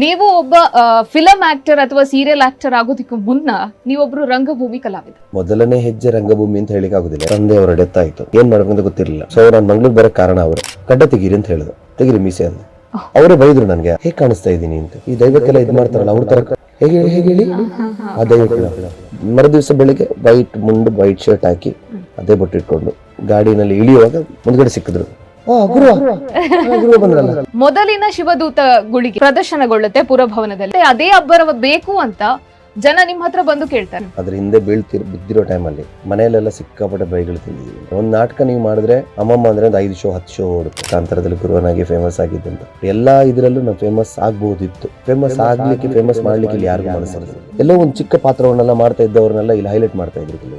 ನೀವು ಒಬ್ಬ film actor ಅಥವಾ ಸೀರಿಯಲ್ ಆಕ್ಟರ್ ಆಗೋದಕ್ಕೂ ಮುನ್ನ ನೀವೊಬ್ರು ರಂಗಭೂಮಿ ಕಲಾವಿದ. ಮೊದಲನೇ ಹೆಜ್ಜೆ ರಂಗಭೂಮಿ ಅಂತ ಹೇಳಿಕ್ ಆಗುದಿಲ್ಲ. ತಂದೆಯವರ ಡೆತ್ ಆಯ್ತು, ಏನ್ ಮಾಡ್ಬೇಕಂತ ಗೊತ್ತಿರಲಿಲ್ಲ. ಸೊ ನಾನು ಮಂಗ್ಳೂರ್ ಬರಕ್ ಕಾರಣ ಅವರು ಗಡ್ಡ ತೆಗೀರಿ ಅಂತ ಹೇಳಿದ್ರು. ತೆಗಿರಿ ಮೀಸೆ ಅಂತ ಅವರೇ ಬೈದ್ರು ನನ್ಗೆ, ಹೇಗ್ ಕಾಣಿಸ್ತಾ ಇದ್ದೀನಿ ಅಂತ. ಈ ದೈವಕ್ಕೆಲ್ಲ ಇದ್ ಮಾಡ್ತಾರಲ್ಲ ಅವ್ರ ತರ ಹೇಗೆ ಹೇಳಿ ಆ ದೈವಕ್ಕೆ ಮರು ದಿವಸ ಬೆಳಿಗ್ಗೆ ವೈಟ್ ಮುಂಡು ವೈಟ್ ಶರ್ಟ್ ಹಾಕಿ ಅದೇ ಬೊಟ್ಟು ಇಟ್ಕೊಂಡು ಗಾಡಿನಲ್ಲಿ ಇಳಿಯುವಾಗ ಮುಂದ್ಗಡೆ ಸಿಕ್ಕಿದ್ರು. ಮೊದಲಿನ ಶಿವದೂತ ಗುಳಿಗೆ ಪ್ರದರ್ಶನಗೊಳ್ಳುತ್ತೆ ಪುರಭವನದಲ್ಲಿ. ಅದೇ ಅಬ್ಬರ ಬೇಕು ಅಂತ ಜನ ನಿಮ್ ಹತ್ರ ಬಂದು ಕೇಳ್ತಾರೆ. ಅದ್ರ ಹಿಂದೆ ಬಿದ್ದಿರೋ ಟೈಮಲ್ಲಿ ಮನೆಯಲ್ಲೆಲ್ಲ ಸಿಕ್ಕಾಪಟ್ಟೆ ಬೈಗಳು ತಿಂದಿದ್ದೀವಿ. ಒಂದ್ ನಾಟಕ ನೀವು ಮಾಡಿದ್ರೆ ಅಮ್ಮಮ್ಮ ಅಂದ್ರೆ ಒಂದು 5 ಶೋ 10 ಶೋ ಓಡುತ್ತೆ. ಕಾಂತಾರದಲ್ಲಿ ಗುರುವನಾಗಿ ಫೇಮಸ್ ಆಗಿದ್ದಂತ ಎಲ್ಲಾ ಇದ್ರಲ್ಲೂ ನಾವು ಫೇಮಸ್ ಆಗ್ಬಹುದಿತ್ತು. ಫೇಮಸ್ ಆಗ್ಲಿಕ್ಕೆ ಫೇಮಸ್ ಮಾಡ್ಲಿಕ್ಕೆ ಇಲ್ಲಿ ಯಾರಿಗೂ ಮನಸ್ಸಿಲ್ಲ. ಎಲ್ಲೋ ಒಂದು ಚಿಕ್ಕ ಪಾತ್ರವನ್ನೆಲ್ಲ ಮಾಡ್ತಾ ಇದ್ದವ್ರನ್ನೆಲ್ಲ ಇಲ್ಲಿ ಹೈಲೈಟ್ ಮಾಡ್ತಾ ಇದ್ರು.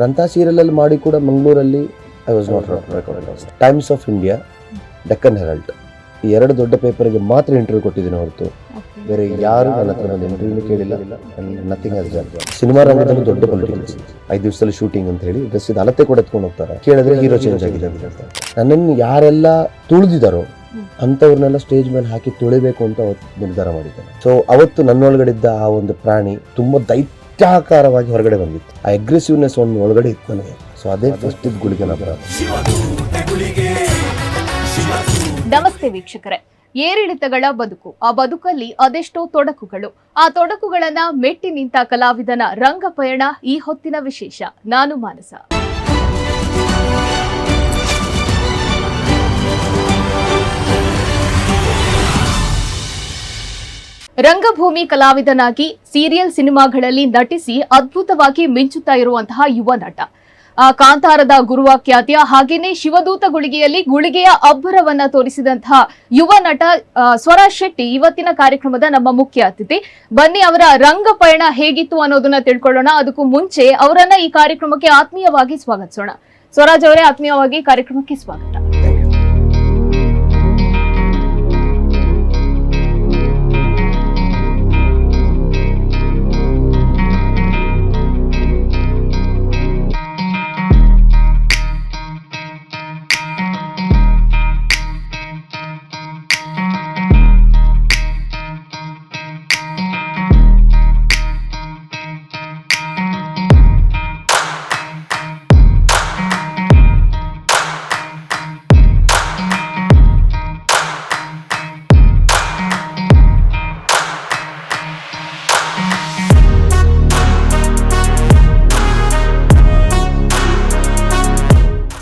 ಅಂತ ಸೀರಿಯಲ್ ಅಲ್ಲಿ ಮಾಡಿ ಕೂಡ ಮಂಗಳೂರಲ್ಲಿ I was not recognized. Times of India, Deccan Herald ಈ 2 ದೊಡ್ಡ ಪೇಪರ್ಗೆ ಮಾತ್ರ ಇಂಟರ್ವ್ಯೂ ಕೊಟ್ಟಿದ್ದೀನಿ ಹೊರತು ಬೇರೆ ಯಾರು ನನ್ನ ಹತ್ರ ಒಂದು ಇಂಟರ್ವ್ಯೂ ಕೇಳಿಲ್ಲ. Nothing as that. ಸಿನಿಮಾ ರಂಗದಲ್ಲಿ ದೊಡ್ಡ ಪೊಲಿಟಿಕಲ್ಸ್ 5 ದಿವಸದಲ್ಲಿ ಶೂಟಿಂಗ್ ಅಂತ ಹೇಳಿ ಡ್ರೆಸ್ ಇದು ಅಳತೆ ಕೂಡ ಎತ್ಕೊಂಡು ಹೋಗ್ತಾರೆ. ಕೇಳಿದ್ರೆ ಹೀರೋ ಚೇಂಜ್ ಆಗಿದೆ ಅಂತ ಹೇಳ್ತಾರೆ. ನನ್ನನ್ನು ಯಾರೆಲ್ಲ ತುಳಿದಿದ್ದಾರೋ ಅಂಥವ್ರನ್ನೆಲ್ಲ ಸ್ಟೇಜ್ ಮೇಲೆ ಹಾಕಿ ತುಳಿಬೇಕು ಅಂತ ಅವತ್ತು ನಿರ್ಧಾರ ಮಾಡಿದ್ದೇನೆ. ಸೊ ಅವತ್ತು ನನ್ನೊಳಗಡೆ ಇದ್ದ ಆ ಒಂದು ಪ್ರಾಣಿ ತುಂಬಾ ದೈತ್ಯಾಕಾರವಾಗಿ ಹೊರಗಡೆ ಬಂದಿತ್ತು. ಆ ಅಗ್ರೆಸಿವ್ನೆಸ್ ಒಂದು ಒಳಗಡೆ ಇತ್ತು ನನಗೆ. ಸೊ ಅದೇ ಫಸ್ಟ್ ಇದ್ ಗುಳಿಗೆ. ನಮಸ್ತೆ ವೀಕ್ಷಕರೇ. ಏರಿಳಿತಗಳ ಬದುಕು, ಆ ಬದುಕಲ್ಲಿ ಅದೆಷ್ಟೋ ತೊಡಕುಗಳು. ಆ ತೊಡಕುಗಳನ್ನ ಮೆಟ್ಟಿ ನಿಂತ ಕಲಾವಿದನ ರಂಗ ಪಯಣ ಈ ಹೊತ್ತಿನ ವಿಶೇಷ. ನಾನು ಮಾನಸ. ರಂಗಭೂಮಿ ಕಲಾವಿದನಾಗಿ ಸೀರಿಯಲ್ ಸಿನಿಮಾಗಳಲ್ಲಿ ನಟಿಸಿ ಅದ್ಭುತವಾಗಿ ಮಿಂಚುತ್ತಾ ಇರುವಂತಹ ಯುವ ನಟ. ಕಾಂತಾರದ ಗುರುವಾಖ್ಯಾತಿಯ ಹಾಗೇನೆ ಶಿವದೂತ ಗುಳಿಗೆಯಲ್ಲಿ ಗುಳಿಗೆಯ ಅಬ್ಬರವನ್ನ ತೋರಿಸಿದಂತಹ ಯುವ ನಟ ಸ್ವರಾಜ್ ಶೆಟ್ಟಿ ಇವತ್ತಿನ ಕಾರ್ಯಕ್ರಮದ ನಮ್ಮ ಮುಖ್ಯ ಅತಿಥಿ. ಬನ್ನಿ ಅವರ ರಂಗ ಪಯಣ ಹೇಗಿತ್ತು ಅನ್ನೋದನ್ನ ತಿಳ್ಕೊಳ್ಳೋಣ. ಅದಕ್ಕೂ ಮುಂಚೆ ಅವರನ್ನ ಈ ಕಾರ್ಯಕ್ರಮಕ್ಕೆ ಆತ್ಮೀಯವಾಗಿ ಸ್ವಾಗತಿಸೋಣ. ಸ್ವರಾಜ್ ಅವರೇ, ಆತ್ಮೀಯವಾಗಿ ಕಾರ್ಯಕ್ರಮಕ್ಕೆ ಸ್ವಾಗತ.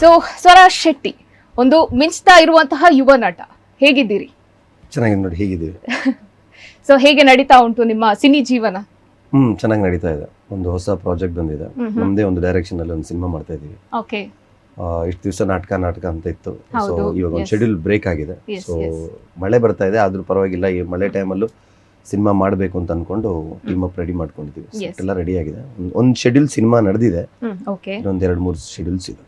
ಸೊ ಸ್ವರಾಜ್ ಶೆಟ್ಟಿ, ಒಂದು ಮಿಂಚ್ತಾ ಇರುವಂತಹ ಯುವ ನಟ, ಹೇಗಿದ್ದೀರಿ? ಚೆನ್ನಾಗಿ ನೋಡಿ, ಹೇಗಿದ್ದೀವಿ? ಸೊ ಹೇಗೆ ನಡೀತಾ ಉಂಟು ನಿಮ್ಮ ಸಿನಿ ಜೀವನ? ಚೆನ್ನಾಗಿ ನಡೀತಾ ಇದೆ. ಒಂದು ಹೊಸ ಪ್ರಾಜೆಕ್ಟ್ ಬಂದಿದೆ. ನಮ್ದೇ ಒಂದು ಡೈರೆಕ್ಷನ್ ಅಲ್ಲಿ ಒಂದು ಸಿನಿಮಾ ಮಾಡ್ತಾ ಇದೀವಿ. ಓಕೆ. ಇಷ್ಟು ದಿವಸ ನಾಟಕ ಅಂತ ಇತ್ತು. ಸೊ ಇವಾಗ ಒಂದು ಶೆಡ್ಯೂಲ್ ಬ್ರೇಕ್ ಆಗಿದೆ. ಸೊ ಮಳೆ ಬರ್ತಾ ಇದೆ, ಆದ್ರೂ ಪರವಾಗಿಲ್ಲ. ಈ ಮಳೆ ಟೈಮಲ್ಲೂ ಸಿನಿಮಾ ಮಾಡಬೇಕು ಅಂತ ಅನ್ಕೊಂಡು ಟೀಮ್ ಅಪ್ ರೆಡಿ ಮಾಡ್ಕೊಂಡಿದ್ದೀವಿ. ಎಲ್ಲ ರೆಡಿ ಆಗಿದೆ. ಒಂದು ಶೆಡ್ಯೂಲ್ ಸಿನಿಮಾ ನಡೆದಿದೆ. ಇನ್ನೊಂದ್ 2-3 ಶೆಡ್ಯೂಲ್ಸ್ ಇದೆ.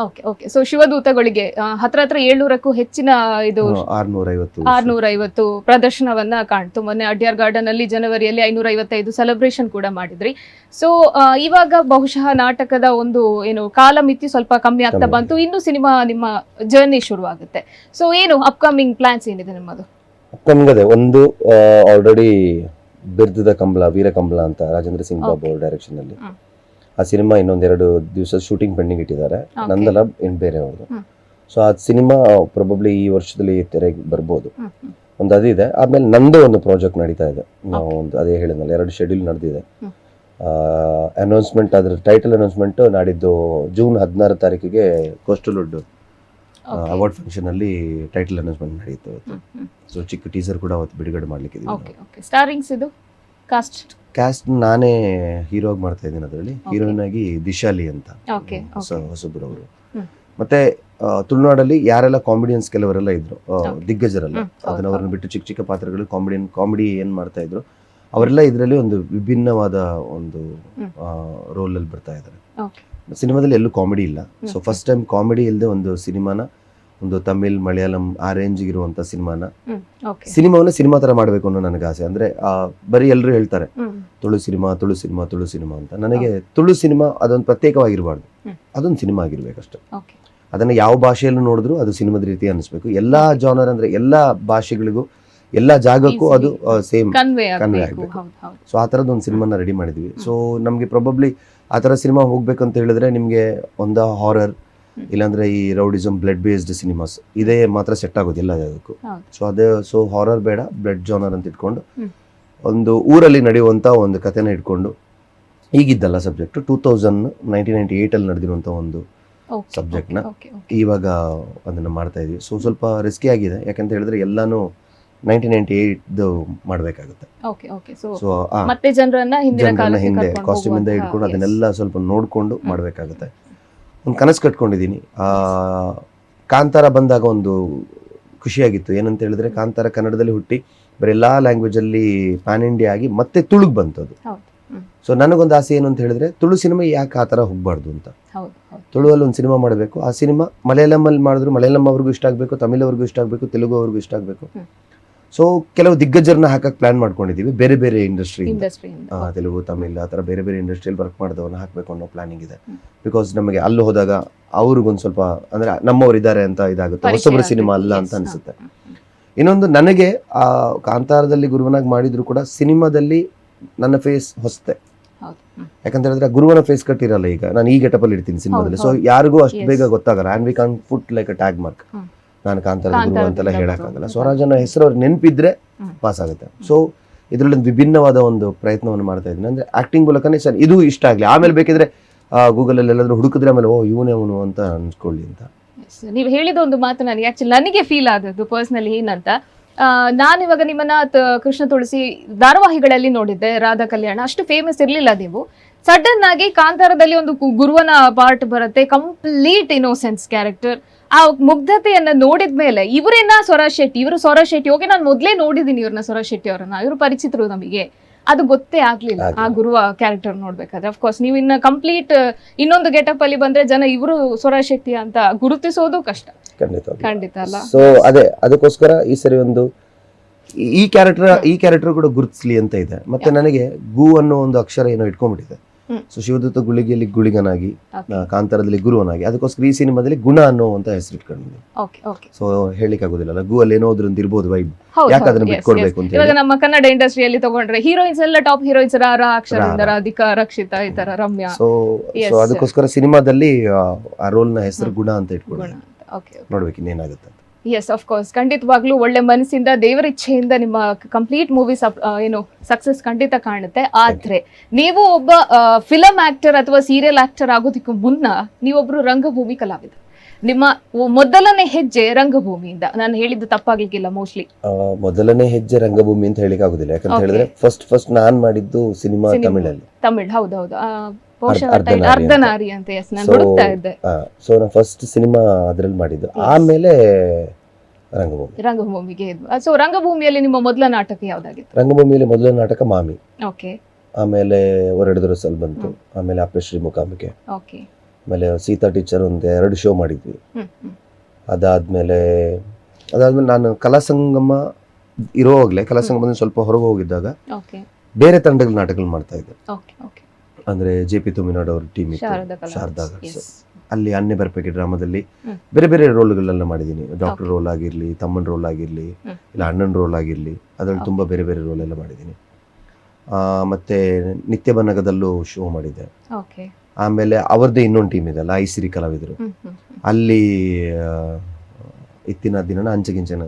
Okay okay. ಸೊ ಶಿವದೂತಗಳಿಗೆ ಹತ್ರ 700ಕ್ಕೂ ಹೆಚ್ಚಿನ ಇದು 650 ಪ್ರದರ್ಶನವನ್ನ ಕಾಣ್ತು. ಮೊನ್ನೆ ಅಡ್ಯಾರ್ ಗಾರ್ಡನ್ ಅಲ್ಲಿ ಜನವರಿಯಲ್ಲಿ 555 ಸೆಲೆಬ್ರೇಷನ್ ಕೂಡ ಮಾಡಿದ್ರಿ. ಸೊ ಇವಾಗ ಬಹುಶಃ ನಾಟಕದ ಒಂದು ಕಾಲಮಿತಿ ಸ್ವಲ್ಪ ಕಮ್ಮಿ ಆಗ್ತಾ ಬಂತು. ಇನ್ನು ಸಿನಿಮಾ ನಿಮ್ಮ ಜರ್ನಿ ಶುರುವಾಗುತ್ತೆ. ಸೊ ಏನು ಅಪ್ಕಮಿಂಗ್ ಪ್ಲಾನ್ಸ್ ಏನಿದೆ ನಿಮ್ಮದು? ಅಪ್ಕಮಿಂಗ್ ಅದೇ ಒಂದು ಆಲ್ರೆಡಿ ಬಿರ್ದದ ಕಂಬಳ, ವೀರ ಕಂಬಳ ಅಂತ ರಾಜೇಂದ್ರ ಸಿಂಗ್ ಬಾಬು ಅವ್ರ ಡೈರೆಕ್ಷನ್ ಅಲ್ಲಿ ಆ ಸಿನಿಮಾ ಇನ್ನೊಂದ್-2 ದಿವಸ ಶೂಟಿಂಗ್ ಪೆಂಡಿಂಗ್ ಇಟ್ಟಿದ್ದಾರೆ. ನಂದಲ್ಲ ಇನ್ ಬೇರೆ ಅವ್ರದ್ದು. ಸೊ ಆ ಸಿನಿಮಾ ಪ್ರೊಬಬ್ಲಿ ಈ ವರ್ಷದಲ್ಲಿ ತೆರೆಗೆ ಬರ್ಬೋದು. ಒಂದು ಅದಿದೆ. ಆಮೇಲೆ ನಂದೇ ಒಂದು ಪ್ರಾಜೆಕ್ಟ್ ನಡೀತಾ ಇದೆ. ನಾವು ಒಂದು ಅದೇ ಹೇಳಿದ್ನಲ್ಲ, 2 ಶೆಡ್ಯೂಲ್ ನಡೆದಿದೆ. ಅನೌನ್ಸ್ಮೆಂಟ್, ಅದ್ರ ಟೈಟಲ್ ಅನೌನ್ಸ್ಮೆಂಟ್ ನಾಡಿದ್ದು ಜೂನ್ 16 ತಾರೀಕಿಗೆ ಕೋಸ್ಟಲ್ ವುಡ್ ಅವಾರ್ಡ್ ಫಂಕ್ಷನ್ ಅಲ್ಲಿ ಟೈಟಲ್ ಅನೌನ್ಸ್ಮೆಂಟ್ ನಡೆಯುತ್ತೆ ಇವತ್ತು. ಸೊ ಚಿಕ್ಕ ಟೀಸರ್ ಕೂಡ ಅವತ್ತು ಬಿಡುಗಡೆ ಮಾಡ್ಲಿಕ್ಕೆ. ಸ್ಟಾರಿಂಗ್ಸ್ ಇದು ಕ್ಯಾಸ್ಟ್ ನಾನೇ ಹೀರೋ ಆಗಿ ಮಾಡ್ತಾ ಇದ್ದೀನಿ. ಅದರಲ್ಲಿ ಹೀರೋಯಿನ್ ಆಗಿ ದಿಶಾಲಿ ಅಂತ ಹೊಸಬ್ರು ಅವರು. ಮತ್ತೆ ತುಳುನಾಡಲ್ಲಿ ಯಾರೆಲ್ಲ ಕಾಮಿಡಿಯನ್ಸ್ ಕೆಲವರೆಲ್ಲ ಇದ್ರು, ದಿಗ್ಗಜರಲ್ಲ, ಅದನ್ನ ಅವ್ರನ್ನ ಬಿಟ್ಟು ಚಿಕ್ಕ ಚಿಕ್ಕ ಪಾತ್ರಗಳು ಕಾಮಿಡಿ ಏನ್ ಮಾಡ್ತಾ ಇದ್ರು ಅವರೆಲ್ಲ ಇದರಲ್ಲಿ ಒಂದು ವಿಭಿನ್ನವಾದ ಒಂದು ರೋಲ್ ಅಲ್ಲಿ ಬರ್ತಾ ಇದ್ದಾರೆ. ಸಿನಿಮಾದಲ್ಲಿ ಎಲ್ಲೂ ಕಾಮಿಡಿ ಇಲ್ಲ. ಸೊ ಫಸ್ಟ್ ಟೈಮ್ ಕಾಮಿಡಿ ಇಲ್ಲದೆ ಒಂದು ಸಿನಿಮಾನ, ಒಂದು ತಮಿಳ್ ಮಲಯಾಳಂ ಆ ರೇಂಜ್ ಇರುವಂತ ಸಿನಿಮಾವನ್ನ ಸಿನಿಮಾ ತರ ಮಾಡ್ಬೇಕು ಅನ್ನೋ ನನಗೆ ಆಸೆ. ಅಂದ್ರೆ ಬರೀ ಎಲ್ಲರೂ ಹೇಳ್ತಾರೆ ತುಳು ಸಿನಿಮಾ ಅಂತ. ನನಗೆ ತುಳು ಸಿನಿಮಾ ಅದೊಂದು ಪ್ರತ್ಯೇಕವಾಗಿರಬಾರ್ದು, ಅದೊಂದು ಸಿನಿಮಾ ಆಗಿರ್ಬೇಕಷ್ಟೆ. ಅದನ್ನ ಯಾವ ಭಾಷೆಯಲ್ಲೂ ನೋಡಿದ್ರು ಅದು ಸಿನಿಮಾದ ರೀತಿ ಅನಿಸ್ಬೇಕು. ಎಲ್ಲಾ ಜಾನರ್ ಅಂದ್ರೆ ಎಲ್ಲಾ ಭಾಷೆಗಳಿಗೂ ಎಲ್ಲ ಜಾಗಕ್ಕೂ ಅದು ಸೇಮ್ ಕನ್ವೆ ಕನ್ವೆ ಆಗಬೇಕು. ಆಗಬೇಕು. ಸೊ ಆ ಥರದ್ದು ಒಂದು ಸಿನಿಮಾನ ರೆಡಿ ಮಾಡಿದ್ವಿ. ಸೊ ನಮಗೆ ಪ್ರಾಬಬ್ಲಿ ಆ ಥರ ಸಿನಿಮಾ ಹೋಗ್ಬೇಕಂತ ಹೇಳಿದ್ರೆ ನಿಮಗೆ ಒಂದು ಹಾರರ್ ಇಲ್ಲಾಂದ್ರೆ ಈ ರೌಡಿಸಮ್ ಬ್ಲಡ್ ಬೇಸ್ಡ್ ಸಿನಿಮಾಸ್ ಇದೇ ಮಾತ್ರ ಸೆಟ್ ಆಗೋದು ಎಲ್ಲ ಜಾಗಕ್ಕೂ. ಸೊ ಹಾರರ್ ಬೇಡ, ಬ್ಲಡ್ ಜಾನರ್ ಅಂತ ಇಟ್ಕೊಂಡು ಒಂದು ಊರಲ್ಲಿ ನಡೆಯುವಂಥ ಒಂದು ಕಥೆನ ಇಟ್ಕೊಂಡು ಈಗಿದ್ದಲ್ಲ ಸಬ್ಜೆಕ್ಟ್ 1998 ಅಲ್ಲಿ ನಡೆದಿರುವಂಥ ಒಂದು ಸಬ್ಜೆಕ್ಟ್ನ ಇವಾಗ ಅದನ್ನು ಮಾಡ್ತಾ ಇದೀವಿ. ಸೊ ಸ್ವಲ್ಪ ರಿಸ್ಕಿ ಆಗಿದೆ, ಯಾಕಂತ ಹೇಳಿದ್ರೆ ಎಲ್ಲಾನು 1998 ಮಾಡಬೇಕಾಗುತ್ತೆ. ಸೊ ಮತ್ತೆ ಜನರನ್ನ ಹಿಂದೆ ಕಾಸ್ಟ್ಯೂಮ್ ಇಂದ ಇಟ್ಕೊಂಡು ಅದನ್ನೆಲ್ಲ ಸ್ವಲ್ಪ ನೋಡ್ಕೊಂಡು ಮಾಡಬೇಕಾಗುತ್ತೆ. ಒಂದು ಕನಸು ಕಟ್ಕೊಂಡಿದ್ದೀನಿ. ಕಾಂತಾರ ಬಂದಾಗ ಒಂದು ಖುಷಿಯಾಗಿತ್ತು. ಏನಂತ ಹೇಳಿದ್ರೆ ಕಾಂತಾರ ಕನ್ನಡದಲ್ಲಿ ಹುಟ್ಟಿ ಬರೀ ಎಲ್ಲಾ ಲ್ಯಾಂಗ್ವೇಜ್ ಅಲ್ಲಿ ಪ್ಯಾನ್ ಇಂಡಿಯಾ ಆಗಿ ಮತ್ತೆ ತುಳುಗ್ ಬಂತದ್ದು. ಸೊ ನನಗೊಂದು ಆಸೆ ಏನು ಅಂತ ಹೇಳಿದ್ರೆ ತುಳು ಸಿನಿಮಾ ಯಾಕೆ ಆ ಥರ ಹೋಗ್ಬಾರ್ದು ಅಂತ. ತುಳುವಲ್ಲಿ ಒಂದು ಸಿನಿಮಾ ಮಾಡಬೇಕು. ಆ ಸಿನಿಮಾ ಮಲಯಾಳಮಲ್ಲಿ ಮಾಡಿದ್ರು ಮಲಯಾಳಂ ಅವ್ರಿಗೂ ಇಷ್ಟ ಆಗಬೇಕು, ತಮಿಳ್ ಅವ್ರಿಗೂ ಇಷ್ಟ ಆಗಬೇಕು, ತೆಲುಗು ಅವ್ರಿಗೂ ಇಷ್ಟ ಆಗಬೇಕು. ಸೊ ಕೆಲವು ದಿಗ್ಗಜರನ್ನ ಹಾಕಕ್ಕೆ ಪ್ಲಾನ್ ಮಾಡ್ಕೊಂಡಿದ್ದೀವಿ. ಬೇರೆ ಬೇರೆ ಇಂಡಸ್ಟ್ರಿ, ತೆಲುಗು, ತಮಿಳ್ ಆ ಥರ ಬೇರೆ ಬೇರೆ ಇಂಡಸ್ಟ್ರಿಯಲ್ಲಿ ವರ್ಕ್ ಮಾಡಿದವ್ರನ್ನ ಹಾಕಬೇಕು ಅನ್ನೋ ಪ್ಲಾನಿಂಗ್ ಇದೆ. ಬಿಕಾಸ್ ನಮಗೆ ಅಲ್ಲಿ ಹೋದಾಗ ಅವ್ರಿಗೊಂದು ಸ್ವಲ್ಪ ಅಂದ್ರೆ ನಮ್ಮವ್ರು ಇದ್ದಾರೆ ಅಂತ ಇದಾಗುತ್ತೆ, ಹೊಸಬ್ರ ಸಿನಿಮಾ ಅಲ್ಲ ಅಂತ ಅನ್ಸುತ್ತೆ. ಇನ್ನೊಂದು ನನಗೆ ಆ ಕಾಂತಾರದಲ್ಲಿ ಗುರುವನಾಗಿ ಮಾಡಿದ್ರು ಕೂಡ ಸಿನಿಮಾದಲ್ಲಿ ನನ್ನ ಫೇಸ್ ಹೊಸತೆ. ಯಾಕಂತ ಹೇಳಿದ್ರೆ ಗುರುವನ ಫೇಸ್ ಕಟ್ಟಿರಲ್ಲ. ಈಗ ನಾನು ಈ ಗೆಟಪ್ ಅಲ್ಲಿ ಇರ್ತೀನಿ ಸಿನಿಮಾದಲ್ಲಿ. ಸೊ ಯಾರಿಗೂ ಅಷ್ಟು ಬೇಗ ಗೊತ್ತಾಗಲ್ಲ. And we can put like a tag mark. ನಾನು ಕಾಂತಾರದ ಗುರು ಅಂತೆಲ್ಲ ಹೇಳಕ್ಕಾಗಲ್ಲ. ಸ್ವರಾಜನ ಹೆಸರು ಅವ್ರಿಗೆ ನೆನಪಿದ್ರೆ ಪಾಸ್ ಆಗುತ್ತೆ. ಸೊ ಇದರಲ್ಲಿ ಒಂದು ವಿಭಿನ್ನವಾದ ಒಂದು ಪ್ರಯತ್ನವನ್ನು ಮಾಡ್ತಾ ಇದ್ದೀನಿ. ಅಂದ್ರೆ ಆಕ್ಟಿಂಗ್ ಮೂಲಕನೇ ಸರ್ ಇದು ಇಷ್ಟ ಆಗಲಿ, ಆಮೇಲೆ ಬೇಕಿದ್ರೆ ಗೂಗಲಲ್ಲಿ ಎಲ್ಲಾದ್ರೂ ಹುಡುಕಿದ್ರೆ ಆಮೇಲೆ ಓ ಇವನೇ ಅವನು ಅಂತ ಅನ್ಸ್ಕೊಳ್ಳಿ ಅಂತ. ನೀವು ಹೇಳಿದ ಒಂದು ಮಾತು ನನಗೆ ಆಕ್ಚುಲಿ ನನಗೆ ಫೀಲ್ ಆದದ್ದು ಪರ್ಸನಲಿ ಏನಂತ, ನಾನಿವಾಗ ನಿಮ್ಮನ್ನ ಕೃಷ್ಣ ತುಳಸಿ ಧಾರಾವಾಹಿಗಳಲ್ಲಿ ನೋಡಿದ್ದೆ, ರಾಧಾ ಕಲ್ಯಾಣ ಅಷ್ಟು ಫೇಮಸ್ ಇರ್ಲಿಲ್ಲ ನೀವು. ಸಡನ್ ಆಗಿ ಕಾಂತಾರದಲ್ಲಿ ಒಂದು ಗುರುವನ ಪಾರ್ಟ್ ಬರುತ್ತೆ, ಕಂಪ್ಲೀಟ್ ಇನ್ನೋಸೆನ್ಸ್ ಕ್ಯಾರೆಕ್ಟರ್. ಆ ಮುಗ್ಧತೆಯನ್ನ ನೋಡಿದ್ಮೇಲೆ ಇವರೇನ ಸ್ವರಾಜ್ ಶೆಟ್ಟಿ, ಇವರು ಸ್ವರಾಜ್ ಶೆಟ್ಟಿ, ಓಕೆ ನಾನು ಮೊದ್ಲೇ ನೋಡಿದೀನಿ ಇವ್ರನ್ನ, ಸ್ವರಾಜ್ ಶೆಟ್ಟಿ ಅವರನ್ನ, ಇವರು ಪರಿಚಿತರು ನಮಗೆ, ಅದು ಗೊತ್ತೇ ಆಗ್ಲಿಲ್ಲ ಆ ಗುರುವ ಕ್ಯಾರೆಕ್ಟರ್ ನೋಡ್ಬೇಕಾದ್ರೆ. ಅಫ್ಕೋರ್ಸ್ ನೀವು ಇನ್ನ ಕಂಪ್ಲೀಟ್ ಇನ್ನೊಂದು ಗೆಟಪ್ ಅಲ್ಲಿ ಬಂದ್ರೆ ಜನ ಇವರು ಸ್ವರಾಜ್ ಶೆಟ್ಟಿ ಅಂತ ಗುರುತಿಸೋದು ಕಷ್ಟ. ಖಂಡಿತ ಅಲ್ಲ. ಸೊ ಅದಕ್ಕೋಸ್ಕರ ಈ ಸರಿ ಒಂದು ಈ ಕ್ಯಾರೆಕ್ಟರ್ ಕೂಡ ಗುರುತಿಸ್ಲಿ ಅಂತ ಇದೆ. ಮತ್ತೆ ನನಗೆ ಗು ಅನ್ನೋ ಒಂದು ಅಕ್ಷರ ಏನೋ ಇಟ್ಕೊಂಡ್ಬಿಟ್ಟಿದೆ. ಸೊ ಶಿವದೂತ ಗುಳಿಗೆಯಲ್ಲಿ ಗುಳಿಗನಾಗಿ, ಕಾಂತಾರದಲ್ಲಿ ಗುರುವನಾಗಿ, ಅದಕ್ಕೋಸ್ಕರ ಈ ಸಿನಿಮಾದಲ್ಲಿ ಗುಣ ಅನ್ನೋ ಅಂತ ಹೆಸರು ಇಟ್ಕೊಂಡಿದ್ದೀನಿ. ಸೊ ಹೇಳಿಕ್ ಆಗೋದಿಲ್ಲ, ಗು ಅಲ್ಲಿ ಏನೋ ಅದ್ರಿಂದ ಇರ್ಬೋದು ವೈಬ್, ಯಾಕೆ ಅದನ್ನ ಬಿಟ್ಕೊಡ್ಬೇಕು ಅಂತ. ಇವಾಗ ನಮ್ಮ ಕನ್ನಡ ಇಂಡಸ್ಟ್ರಿಯಲ್ಲಿ ತಗೊಂಡ್ರೆ ಹೀರೋಯಿನ್ಸ್ ಎಲ್ಲ ಟಾಪ್ ಹೀರೋಯಿನ್ಸ್, ಅಕ್ಷರಿಂದ ರಾಧಿಕಾ, ರಕ್ಷಿತಾ, ಈ ತರ ರಮ್ಯಾ. ಸೊ ಅದಕ್ಕೋಸ್ಕರ ಸಿನಿಮಾದಲ್ಲಿ ಆ ರೋಲ್ ನ ಹೆಸರು ಗುಣ ಅಂತ ಇಟ್ಕೊಂಡಿದ್ದೀನಿ. ನೋಡ್ಬೇಕು ಇನ್ನೇನಾಗುತ್ತೆ. ಎಸ್, ಆಫ್ ಕೋರ್ಸ್, ಖಂಡಿತವಾಗ್ಲೂ ಒಳ್ಳೆ ಮನಸ್ಸಿಂದ ದೇವರ ಇಚ್ಛೆಯಿಂದ ನಿಮ್ಮ ಕಂಪ್ಲೀಟ್ ಮೂವಿ ಏನು ಸಕ್ಸಸ್ ಖಂಡಿತ ಕಾಣುತ್ತೆ. ಆದ್ರೆ ನೀವು ಒಬ್ಬ ಫಿಲಂ ಆಕ್ಟರ್ ಅಥವಾ ಸೀರಿಯಲ್ ಆಕ್ಟರ್ ಆಗೋದಕ್ಕೂ ಮುನ್ನ ನೀವೊಬ್ರು ರಂಗಭೂಮಿ ಕಲಾವಿದ. ನಿಮ್ಮ ಮೊದಲನೇ ಹೆಜ್ಜೆ ರಂಗಭೂಮಿಯಿಂದ, ನಾನು ಹೇಳಿದ್ದು ತಪ್ಪಾಗ್ಲಿಕ್ಕಿಲ್ಲ ಮೋಸ್ಟ್ಲಿ. ಮೊದಲನೇ ಹೆಜ್ಜೆ ರಂಗಭೂಮಿ ಅಂತ ಹೇಳಿಕ್ ಆಗುದಿಲ್ಲ, ಯಾಕಂತ ಹೇಳಿದ್ರೆ ಫಸ್ಟ್ ನಾನ್ ಮಾಡಿದ್ದು ಸಿನಿಮಾ ತಮಿಳ್. ಹೌದೌದು, ಅರ್ಧನಾರಿ ಅಂತ. ಎಸ್, ನಾನು ಹುಡುಕ್ತಾ ಇದ್ದೆ. ಸೊ ನಾನು ಫಸ್ಟ್ ಸಿನಿಮಾ ಅದ್ರಲ್ಲಿ ಮಾಡಿದ್ದು, ಆಮೇಲೆ ರಂಗಭೂಮಿಗೆ. ಸೊ ರಂಗಭೂಮಿಯಲ್ಲಿ ನಿಮ್ಮ ಮೊದಲ ನಾಟಕ ಯಾವ್ದಾಗಿತ್ತು? ರಂಗಭೂಮಿಯಲ್ಲಿ ಮೊದಲ ನಾಟಕ ಮಾಮಿ. ಓಕೆ. ಆಮೇಲೆ ಹೊರಡಿದ್ರು ಸಲ್ ಬಂತು. ಆಮೇಲೆ ಅಪ್ಪಶ್ರೀ ಮುಖಾಂಬಿಕೆ. ಓಕೆ. ಆಮೇಲೆ ಸೀತಾ ಟೀಚರ್ ಒಂದು 2 ಶೋ ಮಾಡಿದ್ವಿ. ಅದಾದ್ಮೇಲೆ ನಾನು ಕಲಾಸಂಗಮ ಇರೋವಾಗ್ಲೇ, ಕಲಾಸಂಗಮದಿಂದ ಸ್ವಲ್ಪ ಹೊರಗೆ ಹೋಗಿದ್ದಾಗ ಬೇರೆ ತಂಡಗಳ ನಾಟಕಗಳು ಮಾಡ್ತಾ ಇದ್ದೆ. ಅಂದ್ರೆ JP ತುಮಿನಾಡ್ ಅವ್ರ ಟೀಮ್ ಇತ್ತು, ಶಾರದಾ ಗಡ್ಸ್. ಅಲ್ಲಿ ಅನ್ನೆ ಬರ್ಪೇಟೆ ಡ್ರಾಮಾದಲ್ಲಿ ಬೇರೆ ಬೇರೆ ರೋಲ್ಗಳೆಲ್ಲ ಮಾಡಿದ್ದೀನಿ. ಡಾಕ್ಟರ್ ರೋಲ್ ಆಗಿರ್ಲಿ, ತಮ್ಮನ್ ರೋಲ್ ಆಗಿರ್ಲಿ, ಇಲ್ಲ ಅಣ್ಣನ್ ರೋಲ್ ಆಗಿರ್ಲಿ, ಅದ್ರಲ್ಲಿ ತುಂಬಾ ಬೇರೆ ಬೇರೆ ರೋಲ್ ಎಲ್ಲ ಮಾಡಿದ್ದೀನಿ. ಮತ್ತೆ ನಿತ್ಯ ಬನ್ನಗದಲ್ಲೂ ಶೋ ಮಾಡಿದ್ದೆ. ಆಮೇಲೆ ಅವ್ರದ್ದೇ ಇನ್ನೊಂದು ಟೀಮ್ ಇದೆ ಅಲ್ಲ, ಐಸಿರಿ ಕಲಾವಿದರು, ಅಲ್ಲಿ ಇತ್ತಿನ ದಿನ ಅಂಚೆಗಿಂಚನ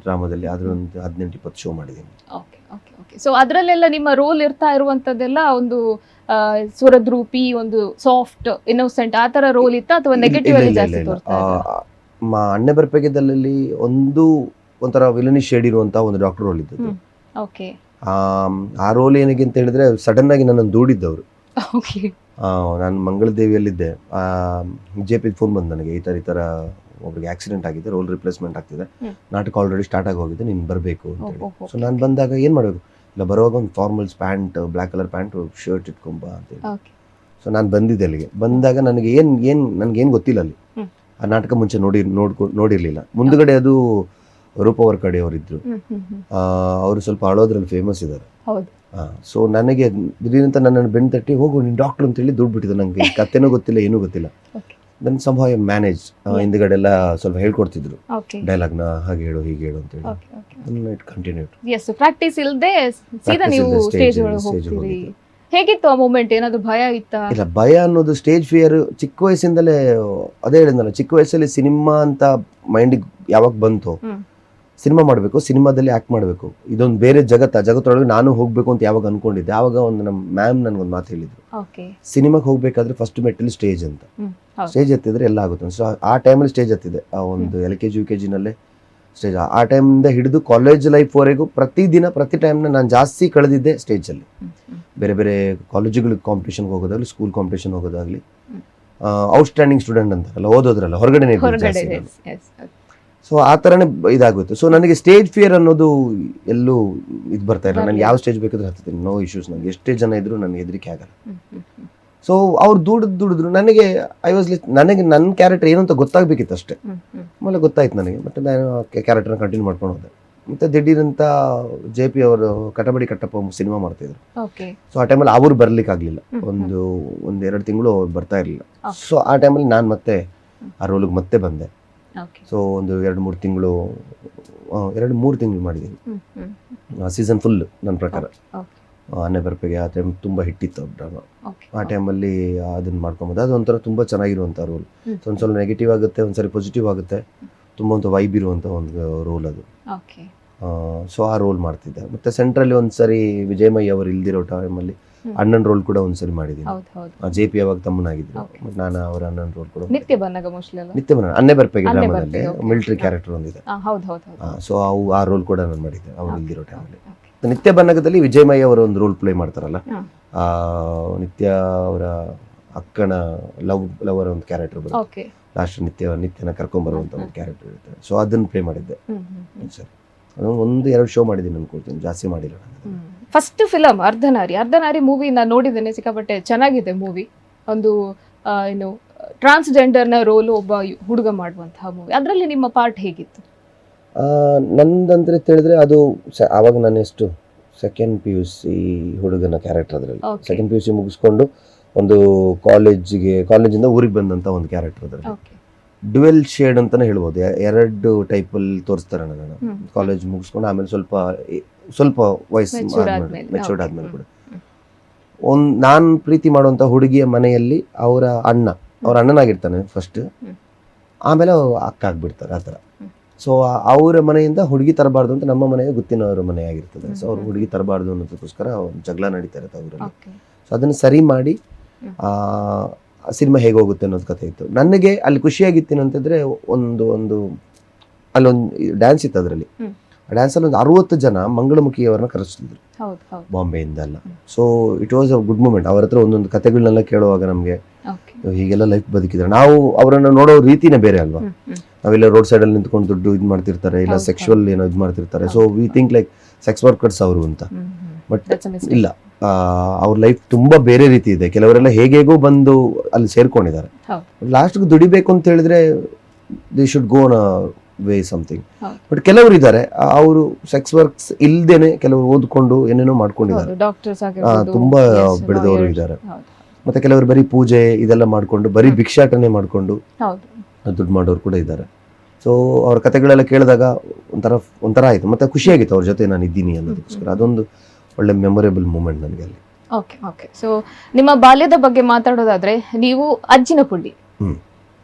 ಡ್ರಾಮಾದಲ್ಲಿ ಅದ್ರ ಒಂದು 18-20 ಶೋ ಮಾಡಿದ್ದೀನಿ. ಸೊ ಅದ್ರಲ್ಲೆಲ್ಲ ನಿಮ್ಮ ರೋಲ್ ಇರ್ತಾ ಇರುವಂತದ್ದೆಲ್ಲ ಒಂದು ಸ್ವರದ್ರೂಪಿ, ಒಂದು ಸಾಫ್ಟ್ ಇನ್ನೋಸೆಂಟ್ ಆ ತರ ರೋಲ್ ಇತ್ತ ಅಥವಾ ನೆಗೆಟಿವ್ ಅಲ್ಲಿ ಜಾಸ್ತಿ ತೋರ್ತಾ ಇದ್ರಾ? ಅಣ್ಣೆ ಬರ್ಪೇಟೆದಲ್ಲಿ ಒಂಥರ ವಿಲನಿ ಶೇಡ್ ಇರುವಂತ ಒಂದು ಡಾಕ್ಟರ್ ರೋಲ್ ಇದ್ದದ್ದು. ಓಕೆ. ಆ ರೋಲ್ ಏನಿಗೆ ಅಂತ ಹೇಳಿದ್ರೆ ಸಡನ್ ಆಗಿ ನನ್ನನ್ನು ದೂಡಿದ್ದವರು. ಓಕೆ. ನಾನು ಮಂಗಳದೇವಿಯಲ್ಲಿದ್ದೆ. JP ಫೋನ್ ಬಂದು ನನಗೆ, ಈ ತರ ಒಬ್ರಿಗೆ ಆಕ್ಸಿಡೆಂಟ್ ಆಗಿದೆ, ರೋಲ್ ರಿಪ್ಲೇಸ್ಮೆಂಟ್ ಆಗ್ತಿದೆ, ನಾಟಕ ಆಲ್ರೆಡಿ ಸ್ಟಾರ್ಟ್ ಆಗಿ ಹೋಗಿದೆ, ನೀನು ಬರಬೇಕು ಅಂತ ಹೇಳಿ. ಸೊ ನಾನು ಬಂದಾಗ ಏನು ಮಾಡಬೇಕು, ಇಲ್ಲ ಬರುವಾಗ ಒಂದು formals pant, black colour pant, shirt ಇಟ್ಕೊಂಬ ಅಂತೇಳಿ. ಸೊ ನಾನು ಬಂದಿದ್ದೆ ಅಲ್ಲಿಗೆ. ಬಂದಾಗ ನನಗೇನು ಗೊತ್ತಿಲ್ಲ ಅಲ್ಲಿ, ಆ ನಾಟಕ ಮುಂಚೆ ನೋಡಿರ್ಲಿಲ್ಲ. ಮುಂದ್ಗಡೆ ಅದು ರೂಪವರ್ ಕಡೆ ಅವರಿದ್ರು, ಅವರು ಸ್ವಲ್ಪ ಅಳೋದ್ರಲ್ಲಿ ಫೇಮಸ್ ಇದ್ದಾರೆ. ಸೊ ನನಗೆ ದಿಢೀರಂತ ನನ್ನನ್ನು ಬೆನ್ನು ತಟ್ಟಿ ಹೋಗು ನೀನು ಡಾಕ್ಟರ್ ಅಂತ ಹೇಳಿ ದುಡ್ಡು ಬಿಟ್ಟಿದ್ದೆ. ನನಗೆ ಕತೆನೂ ಗೊತ್ತಿಲ್ಲ, ಏನೂ ಗೊತ್ತಿಲ್ಲ. Then somehow I manage. ಹಿಂದ್ಗಡೆ ಎಲ್ಲ ಸ್ವಲ್ಪ ಹೇಳ್ಕೊಡ್ತಿದ್ರು ಓಕೆ ಡೈಲಾಗ್ನ ಹಾಗೆ ಹೇಳು ಹೀಗೆ ಹೇಳು ಅಂತ ಹೇಳಿ. Okay okay it continued. Yes, practice ಇಲ್ಲದೆ ಸೀದಾ Practice ನೀವು ಇಲ್ದೆ ಸ್ಟೇಜ್ stage ಒಳಗೆ ಹೋಗಿದ್ದು. ಹೋಗ್ತೀರಿ. ಹೇಗಿತ್ತು ಆ ಮೂಮೆಂಟ್? ಏನಾದ್ರು ಭಯ ಇತ್ತಾ? ಇಲ್ಲ, ಭಯ ಅನ್ನೋದು ಸ್ಟೇಜ್ ಫಿಯರ್ ಚಿಕ್ಕ ವಯಸ್ಸಿಂದಲೇ, ಅದೇ ಹೇಳಿದ್ನಲ್ಲ, ಚಿಕ್ಕ ವಯಸ್ಸಲ್ಲಿ ಸಿನಿಮಾ ಅಂತ ಮೈಂಡಿಗೆ ಯಾವಾಗ ಬಂತು, ಸಿನಿಮಾ ಮಾಡಬೇಕು, ಸಿನಿಮಾದಲ್ಲಿ ಆ್ಯಕ್ಟ್ ಮಾಡಬೇಕು, ಇದೊಂದು ಬೇರೆ ಜಗತ್ತೊಳಗೆ ನಾನು ಹೋಗಬೇಕು ಅಂತ ಯಾವಾಗ ಅನ್ಕೊಂಡಿದ್ದೆ, ಆವಾಗ ಒಂದು ನಮ್ಮ ಮ್ಯಾಮ್ ನನಗೊಂದು ಮಾತು ಹೇಳಿದ್ರು, ಓಕೆ ಸಿನಿಮಾಗೆ ಹೋಗಬೇಕಾದ್ರೆ ಫಸ್ಟ್ ಮೆಟ್ಟಲ್ಲಿ ಸ್ಟೇಜ್ ಅಂತ. ಹೌದು. ಸ್ಟೇಜ್ ಎತ್ತಿದ್ರೆ ಎಲ್ಲ ಆಗುತ್ತೆ. ಸೊ ಆ ಟೈಮಲ್ಲಿ ಸ್ಟೇಜ್ ಎತ್ತಿದೆ, ಆ ಒಂದು LKG UKG ನಲ್ಲೇ ಸ್ಟೇಜ್. ಆ ಟೈಮಿಂದ ಹಿಡಿದು ಕಾಲೇಜ್ ಲೈಫ್ವರೆಗೂ ಪ್ರತಿ ಟೈಮ್ನ ನಾನು ಜಾಸ್ತಿ ಕಳೆದಿದ್ದೆ ಸ್ಟೇಜಲ್ಲಿ. ಬೇರೆ ಬೇರೆ ಕಾಲೇಜುಗಳಿಗೆ ಕಾಂಪಿಟೇಷನ್ಗೆ ಹೋಗೋದಾಗಲಿ, ಸ್ಕೂಲ್ ಕಾಂಪಿಟೇಷನ್ ಹೋಗೋದಾಗಲಿ, ಔಟ್ಸ್ಟ್ಯಾಂಡಿಂಗ್ ಸ್ಟೂಡೆಂಟ್ ಅಂತಾರಲ್ಲ, ಓದೋದ್ರಲ್ಲ ಹೊರಗಡೆ. ಸೊ ಆ ಥರನೇ ಇದಾಗುತ್ತೆ. ಸೊ ನನಗೆ ಸ್ಟೇಜ್ ಫಿಯರ್ ಅನ್ನೋದು ಎಲ್ಲೂ ಇದು ಬರ್ತಾ ಇಲ್ಲ. ನನಗೆ ಯಾವ ಸ್ಟೇಜ್ ಬೇಕಾದ್ರೂ ಹತ್ತೀನಿ, ನೋ ಇಶ್ಯೂಸ್. ನನಗೆ ಎಷ್ಟೇ ಜನ ಇದ್ರು ನನಗೆ ಹೆದರಿಕೆ ಆಗಲ್ಲ. ಸೊ ಅವ್ರು ದುಡಿದ್ರು ನನಗೆ ನನಗೆ ನನ್ನ ಕ್ಯಾರೆಕ್ಟರ್ ಏನು ಅಂತ ಗೊತ್ತಾಗಬೇಕಿತ್ತು ಅಷ್ಟೇ. ಆಮೇಲೆ ಗೊತ್ತಾಯ್ತು ನನಗೆ. ಮತ್ತು ನಾನು ಕ್ಯಾರೆಕ್ಟರ್ನ ಕಂಟಿನ್ಯೂ ಮಾಡ್ಕೊಂಡು ಹೋದೆ. ಮತ್ತು ದಿಢೀರಂತ JP ಅವರು ಕಟಬಡಿ ಕಟ್ಟಪ್ಪ ಸಿನಿಮಾ ಮಾಡ್ತಿದ್ರು. ಸೊ ಆ ಟೈಮಲ್ಲಿ ಅವ್ರು ಬರ್ಲಿಕ್ಕಾಗಲಿಲ್ಲ. ಒಂದೆರಡು ತಿಂಗಳು ಅವ್ರು ಬರ್ತಾ ಇರಲಿಲ್ಲ. ಸೊ ಆ ಟೈಮಲ್ಲಿ ನಾನು ಮತ್ತೆ ಆ ರೋಲಿಗೆ ಮತ್ತೆ ಬಂದೆ. ಸೊ ಒಂದು 2-3 ತಿಂಗಳು ಮಾಡಿದ್ದೀನಿ ಸೀಸನ್ ಫುಲ್. ನನ್ನ ಪ್ರಕಾರ ಆನೆ ಬರ್ಪೆಗೆ ಆ ಟೈಮ್ ತುಂಬ ಹಿಟ್ಟಿತ್ತು ಡ್ರಾಮಾ. ಆ ಟೈಮಲ್ಲಿ ಅದನ್ನ ಮಾಡ್ಕೊಂಬೋದು. ಅದೊಂಥರ ತುಂಬ ಚೆನ್ನಾಗಿರುವಂಥ ರೋಲ್. ಒಂದು ಸ್ವಲ್ಪ ನೆಗೆಟಿವ್ ಆಗುತ್ತೆ, ಒಂದ್ಸರಿ ಪಾಸಿಟಿವ್ ಆಗುತ್ತೆ, ತುಂಬ ಒಂದು ವೈಬ್ ಇರುವಂಥ ಒಂದು ರೋಲ್ ಅದು. ಸೊ ಆ ರೋಲ್ ಮಾಡ್ತಿದ್ದೆ. ಮತ್ತೆ ಸೆಂಟ್ರಲ್ಲಿ ಒಂದ್ಸರಿ ವಿಜಯಮಯ್ಯ ಅವರು ಇಲ್ದಿರೋ ಟೈಮಲ್ಲಿ ಅಣ್ಣನ ರೋಲ್ ಕೂಡ ಒಂದ್ಸರಿ ಮಾಡಿದ್ದೀನಿ. JP ಅವಾಗ ತಮ್ಮನಾಗಿದ್ರು, ನಾನು ಅವರ ಅಣ್ಣನ ರೋಲ್ ಕೂಡ ನಿತ್ಯ ಬನ್ನ ಅನ್ನೆ ಬರ್ಪೆಗೆ ಡ್ರಾಮಾದಲ್ಲಿ ಮಿಲಿಟರಿ ಕ್ಯಾರೆಕ್ಟರ್ ಒಂದಿದೆ. ಸೊ ಆ ರೋಲ್ ಕೂಡ ನಾನು ಮಾಡಿದ್ದೆ ಅವ್ರು ಇಲ್ದಿರೋ ಟೈಮಲ್ಲಿ. ನಿತ್ಯ ಬನ್ನಗದಲ್ಲಿ ವಿಜಯಮಯ್ಯ ಅವರ ಒಂದು ರೋಲ್ ಪ್ಲೇ ಮಾಡ್ತಾರಲ್ಲ, ನಿತ್ಯ ಅವರ ಅಕ್ಕನ ಲವರ್ ಒಂದು ಕ್ಯಾರೆಕ್ಟರ್ ಬರುತ್ತೆ ಲಾಸ್ಟ್. ನಿತ್ಯನ ಕರ್ಕೊಂಡ್ಬರುವಂತ ಒಂದು ಕ್ಯಾರೆಕ್ಟರ್ ಇರುತ್ತೆ. ಸೊ ಅದನ್ನ ಪ್ಲೇ ಮಾಡಿದ್ದೆ ಸರ್. 1-2 ಶೋ ಮಾಡಿದ್ದೀನಿ ಅನ್ಕೊಳ್ತೀನಿ, ಜಾಸ್ತಿ ಮಾಡಿಲ್ಲ. ಫಸ್ಟ್ ಫಿಲಮ್ ಅರ್ಧನಾರಿ ಮೂವಿ ನಾನು ನೋಡಿದ್ದೇನೆ, ಸಿಕ್ಕಾಪಟ್ಟೆ ಚೆನ್ನಾಗಿದೆ ಮೂವಿ. ಒಂದು ಏನು ಟ್ರಾನ್ಸ್ಜೆಂಡರ್ನ ರೋಲು ಒಬ್ಬ ಹುಡುಗ ಮಾಡುವಂತಹ ಮೂವಿ. ಅದರಲ್ಲಿ ನಿಮ್ಮ ಪಾರ್ಟ್ ಹೇಗಿತ್ತು? ನಂದಂದ್ರೆ ಹೇಳಿದ್ರೆ ಅದು ಆವಾಗ ನಾನು ಎಷ್ಟು ಸೆಕೆಂಡ್ PUC ಹುಡುಗನ ಕ್ಯಾರೆಕ್ಟರ್. ಅದರಲ್ಲಿ ಸೆಕೆಂಡ್ PUC ಮುಗಿಸ್ಕೊಂಡು ಒಂದು ಕಾಲೇಜಿಂದ ಊರಿಗೆ ಬಂದಂತ ಒಂದು ಕ್ಯಾರೆಕ್ಟರ್. ಅದರಲ್ಲಿ ಡ್ಯುವೆಲ್ ಶೇಡ್ ಅಂತಾನೆ ಹೇಳ್ಬೋದು. 2 ಟೈಪಲ್ಲಿ ತೋರಿಸ್ತಾರೆ ನನ್ನ. ಕಾಲೇಜ್ ಮುಗಿಸ್ಕೊಂಡು ಆಮೇಲೆ ಸ್ವಲ್ಪ ವಯಸ್ಸು ಮೆಚೂರ್ಡ್ ಆದ್ಮೇಲೆ ಕೂಡ ನಾನು ಪ್ರೀತಿ ಮಾಡುವಂತ ಹುಡುಗಿಯ ಮನೆಯಲ್ಲಿ ಅವರ ಅಣ್ಣನಾಗಿರ್ತಾನೆ ಫಸ್ಟ್, ಆಮೇಲೆ ಅಕ್ಕ ಆಗ್ಬಿಡ್ತಾರೆ ಆ ಥರ. ಸೊ ಅವರ ಮನೆಯಿಂದ ಹುಡುಗಿ ತರಬಾರ್ದು ಅಂತ ನಮ್ಮ ಮನೆಯ ಗೊತ್ತಿನವರ ಮನೆ ಆಗಿರ್ತದೆ. ಸೊ ಅವ್ರು ಹುಡುಗಿ ತರಬಾರ್ದು ಅನ್ನೋದಕ್ಕೋಸ್ಕರ ಜಗಳ ನಡೀತಾ ಇರುತ್ತೆ ಅವರಲ್ಲಿ. ಸೊ ಅದನ್ನು ಸರಿ ಮಾಡಿ ಸಿನಿಮಾ ಹೇಗೆ ಹೋಗುತ್ತೆ ಅನ್ನೋದು ಕಥೆ ಇತ್ತು. ನನಗೆ ಅಲ್ಲಿ ಖುಷಿಯಾಗಿತ್ತೇನು ಅಂತಂದ್ರೆ ಅಲ್ಲೊಂದು ಡ್ಯಾನ್ಸ್ ಇತ್ತು. ಅದರಲ್ಲಿ ಆ ಡ್ಯಾನ್ಸಲ್ಲಿ ಒಂದು 60 ಜನ ಮಂಗಳಮುಖಿಯವರನ್ನ ಕರೆಸ್ತಿದ್ರು ಬಾಂಬೆಯಿಂದ ಎಲ್ಲ. So it was a good moment. ಅವ್ರ ಹತ್ರ ಒಂದೊಂದು ಕಥೆಗಳನ್ನೆಲ್ಲ ಕೇಳುವಾಗ ನಮಗೆ ಹೀಗೆಲ್ಲ ಲೈಫ್ ಬದುಕಿದ್ರೆ, ನಾವು ಅವರನ್ನು ನೋಡೋ ರೀತಿನೇ ಬೇರೆ ಅಲ್ವಾ. ನಾವೆಲ್ಲ ರೋಡ್ ಸೈಡಲ್ಲಿ ನಿಂತ್ಕೊಂಡು ದುಡ್ಡು ಇದು ಮಾಡ್ತಿರ್ತಾರೆ, ಇಲ್ಲ ಸೆಕ್ಸುವಲ್ ಏನೋ ಇದು ಮಾಡ್ತಿರ್ತಾರೆ. So we think like sex workers ಅವರು ಅಂತ. ಬಟ್ ಇಲ್ಲ, ಅವ್ರ ಲೈಫ್ ತುಂಬಾ ಬೇರೆ ರೀತಿ ಇದೆ. ಕೆಲವರೆಲ್ಲ ಹೇಗೇಗೋ ಬಂದು ಅಲ್ಲಿ ಸೇರ್ಕೊಂಡಿದ್ದಾರೆ. ಲಾಸ್ಟ್ಗೆ ದುಡಿಬೇಕು ಅಂತ ಹೇಳಿದ್ರೆ they should go on a way something. But ಕೆಲವರು ಇದ್ದಾರೆ, ಅವರು ಸೆಕ್ಸ್ ವರ್ಕ್ಸ್ ಇಲ್ದೇನೆ ಕೆಲವರು ಓದ್ಕೊಂಡು ಏನೇನೋ ಮಾಡ್ಕೊಂಡಿದ್ದಾರೆ. ತುಂಬಾ ಬೆಳೆದವರು ಇದ್ದಾರೆ. ಮತ್ತೆ ಕೆಲವರು ಬರೀ ಪೂಜೆ ಇದೆಲ್ಲ ಮಾಡ್ಕೊಂಡು ಬರೀ ಭಿಕ್ಷಾಟನೆ ಮಾಡ್ಕೊಂಡು ದುಡ್ಡು ಮಾಡೋರು ಕೂಡ ಇದ್ದಾರೆ. ಸೊ ಅವ್ರ ಕಥೆಗಳೆಲ್ಲ ಕೇಳಿದಾಗ ಒಂಥರ ಆಯ್ತು. ಮತ್ತೆ ಖುಷಿಯಾಗಿತ್ತು ಅವ್ರ ಜೊತೆ ನಾನು ಇದ್ದೀನಿ ಅನ್ನೋದಕ್ಕೋಸ್ಕರ. ಅದೊಂದು ಒಳ್ಳೆ ಮೆಮೊರೇಬಲ್ ಮೂಮೆಂಟ್ ನನಗೆ ಅಲ್ಲಿ. ಓಕೆ. ಸೊ ನಿಮ್ಮ ಬಾಲ್ಯದ ಬಗ್ಗೆ ಮಾತಾಡೋದಾದ್ರೆ, ನೀವು ಅಜ್ಜಿನ ಪುಳ್ಳಿ,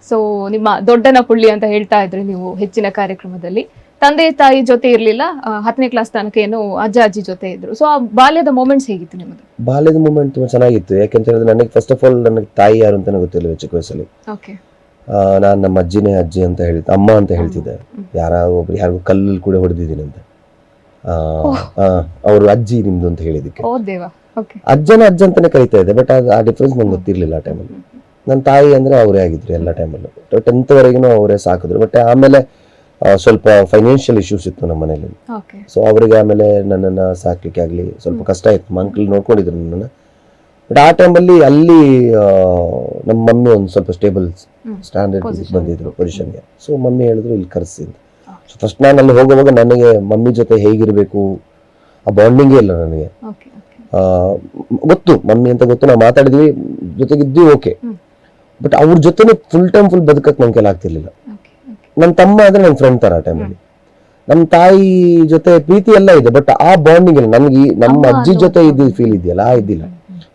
ಸೊ ನಿಮ್ಮ ದೊಡ್ಡನ ಪುಳ್ಳಿ ಅಂತ ಹೇಳ್ತಾ ಇದ್ರಿ ನೀವು ಹೆಚ್ಚಿನ ಕಾರ್ಯಕ್ರಮದಲ್ಲಿ. ತಂದೆ ತಾಯಿ ಜೊತೆ ಇರ್ಲಿಲ್ಲ, 10ನೇ ಕ್ಲಾಸ್ ತನಕ ಏನೋ ಅಜ್ಜಿ ಜೊತೆ ಇದ್ರು. ಸೊ ಆ ಬಾಲ್ಯದ ಮೂಮೆಂಟ್ಸ್ ಹೇಗಿತ್ತು ನಿಮ್ಮದು? ಬಾಲ್ಯದ ಮೂಮೆಂಟ್ ತುಂಬಾ ಚೆನ್ನಾಗಿತ್ತು. ಯಾಕೆಂತ ಹೇಳಿದ್ರೆ ನನಗೆ ಫಸ್ಟ್ ಆಫ್ ಆಲ್ ನನಗೆ ತಾಯಿ ಯಾರು ಅಂತಾನೆ ಗೊತ್ತಿಲ್ಲ ಚಿಕ್ಕ ವಯಸ್ಸಲ್ಲಿ. ನಾನು ನಮ್ಮ ಅಜ್ಜಿನೇ ಅಜ್ಜಿ ಅಂತ ಹೇಳಿದ್ದೆ, ಅಮ್ಮ ಅಂತ ಹೇಳ್ತಿದ್ದೆ. ಯಾರಿಗೂ ಕಲ್ಲಲ್ಲಿ ಕೂಡ ಹೊಡೆದಿದ್ದೀನಿ ಅಂತ. ಅವರು ಅಜ್ಜಿ ನಿಮ್ದು ಅಂತ ಹೇಳಿದಕ್ಕೆ ಅಜ್ಜ ಅಂತಾನೆ ಕರಿತಾ ಇದ್ದೆ. ಬಟ್ ಆ ಡಿಫ್ರೆನ್ಸ್ ನಂಗೆ ಗೊತ್ತಿರ್ಲಿಲ್ಲ ಆ ಟೈಮಲ್ಲಿ. ನನ್ನ ತಾಯಿ ಅಂದ್ರೆ ಅವರೇ ಆಗಿದ್ರು ಎಲ್ಲ ಟೈಮಲ್ಲೂ. 10th ವರೆಗೂ ಅವರೇ ಸಾಕಿದ್ರು. ಬಟ್ ಆಮೇಲೆ ಸ್ವಲ್ಪ ಫೈನಾನ್ಷಿಯಲ್ ಇಶ್ಯೂಸ್ ಇತ್ತು ನಮ್ಮ ಮನೇಲಿ. ಸೊ ಅವರಿಗೆ ಆಮೇಲೆ ನನ್ನನ್ನು ಸಾಕ್ಲಿಕ್ಕೆ ಆಗಲಿ ಸ್ವಲ್ಪ ಕಷ್ಟ ಇತ್ತು. ಅಂಕಲ್ ನೋಡ್ಕೊಂಡಿದ್ರು ನನ್ನನ್ನು. ಬಟ್ ಆ ಟೈಮಲ್ಲಿ ಅಲ್ಲಿ ನಮ್ಮ ಮಮ್ಮಿ ಒಂದು ಸ್ವಲ್ಪ ಸ್ಟೇಬಲ್ ಸ್ಟ್ಯಾಂಡರ್ಡ್ ಬಂದಿದ್ರು ಪೊಸಿಷನ್ಗೆ. ಸೊ ಮಮ್ಮಿ ಹೇಳಿದ್ರು ಇಲ್ಲಿ ಕರೆಸಿ ಅಂತ. ಸೊ ಫಸ್ಟ್ ನಾನು ಅಲ್ಲಿ ಹೋಗುವಾಗ ನನಗೆ ಮಮ್ಮಿ ಜೊತೆ ಹೇಗಿರಬೇಕು ಆ ಬಾಂಡಿಂಗೇ ಇಲ್ಲ ನನಗೆ. ಗೊತ್ತು ಮಮ್ಮಿ ಅಂತ ಗೊತ್ತು, ನಾವು ಮಾತಾಡಿದ್ವಿ, ಜೊತೆಗಿದ್ವಿ, ಓಕೆ. ಬಟ್ ಅವ್ರ ಜೊತೆನೆ ಫುಲ್ ಬದುಕಕ್ಕೆ ನನ್ ಕೈಲಿ ಆಗ್ತಿರ್ಲಿಲ್ಲ. ನನ್ನ ತಮ್ಮ ಆದ್ರೆ ನನ್ನ ಫ್ರೆಂಡ್ ತರ ಆ ಟೈಮಲ್ಲಿ. ನಮ್ಮ ತಾಯಿ ಜೊತೆ ಪ್ರೀತಿ ಎಲ್ಲ ಇದೆ, ಬಟ್ ಆ ಬಾಂಡಿಂಗ್ ಇಲ್ಲ ನಮ್ಗೆ. ನಮ್ಮ ಅಜ್ಜಿ ಜೊತೆ ಇದ್ದ ಫೀಲ್ ಇದೆಯಲ್ಲ ಆ ಇದ್ದಿಲ್ಲ.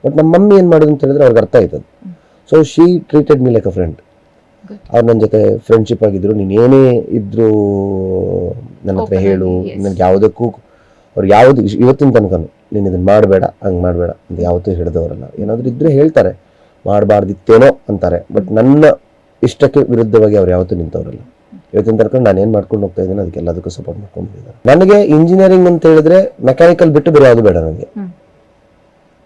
ಬಟ್ ನಮ್ಮ ಮಮ್ಮಿ ಏನ್ ಮಾಡೋದು ಅಂತ ಹೇಳಿದ್ರೆ ಅವ್ರಿಗೆ ಅರ್ಥ ಆಯ್ತದ. So she treated me like a friend. ಅವ್ರು ನನ್ನ ಜೊತೆ ಫ್ರೆಂಡ್ಶಿಪ್ ಆಗಿದ್ರು. ನೀನ್ ಏನೇ ಇದ್ರು ನನ್ನ ಹತ್ರ ಹೇಳು, ನನ್ಗೆ ಯಾವುದಕ್ಕೂ ಅವ್ರು ಯಾವ್ದು ಇವತ್ತಿನ ತನಕನು ನೀನ್ ಇದನ್ನ ಮಾಡಬೇಡ ಹಂಗ್ ಮಾಡಬೇಡ ಅಂತ ಯಾವತ್ತೂ ಹಿಡಿದವರಲ್ಲ. ಏನಾದ್ರು ಇದ್ರೆ ಹೇಳ್ತಾರೆ, ಮಾಡಬಾರ್ದಿತ್ತೇನೋ ಅಂತಾರೆ, ಬಟ್ ನನ್ನ ಇಷ್ಟಕ್ಕೆ ವಿರುದ್ಧವಾಗಿ ಅವ್ರು ಯಾವತ್ತೂ ನಿಂತವ್ರಲ್ಲ. ಇವತ್ತಿನ ತನಕ ನಾನು ಏನ್ ಮಾಡ್ಕೊಂಡು ಹೋಗ್ತಾ ಇದ್ದೀನಿ ಅದಕ್ಕೆಲ್ಲದಕ್ಕೂ ಸಪೋರ್ಟ್ ಮಾಡ್ಕೊಂಡಿದ್ದಾರೆ. ನನಗೆ ಇಂಜಿನಿಯರಿಂಗ್ ಅಂತ ಹೇಳಿದ್ರೆ ಮೆಕ್ಯಾನಿಕಲ್ ಬಿಟ್ಟು ಬೇರೆ ಯಾವುದು ಬೇಡ ನನಗೆ.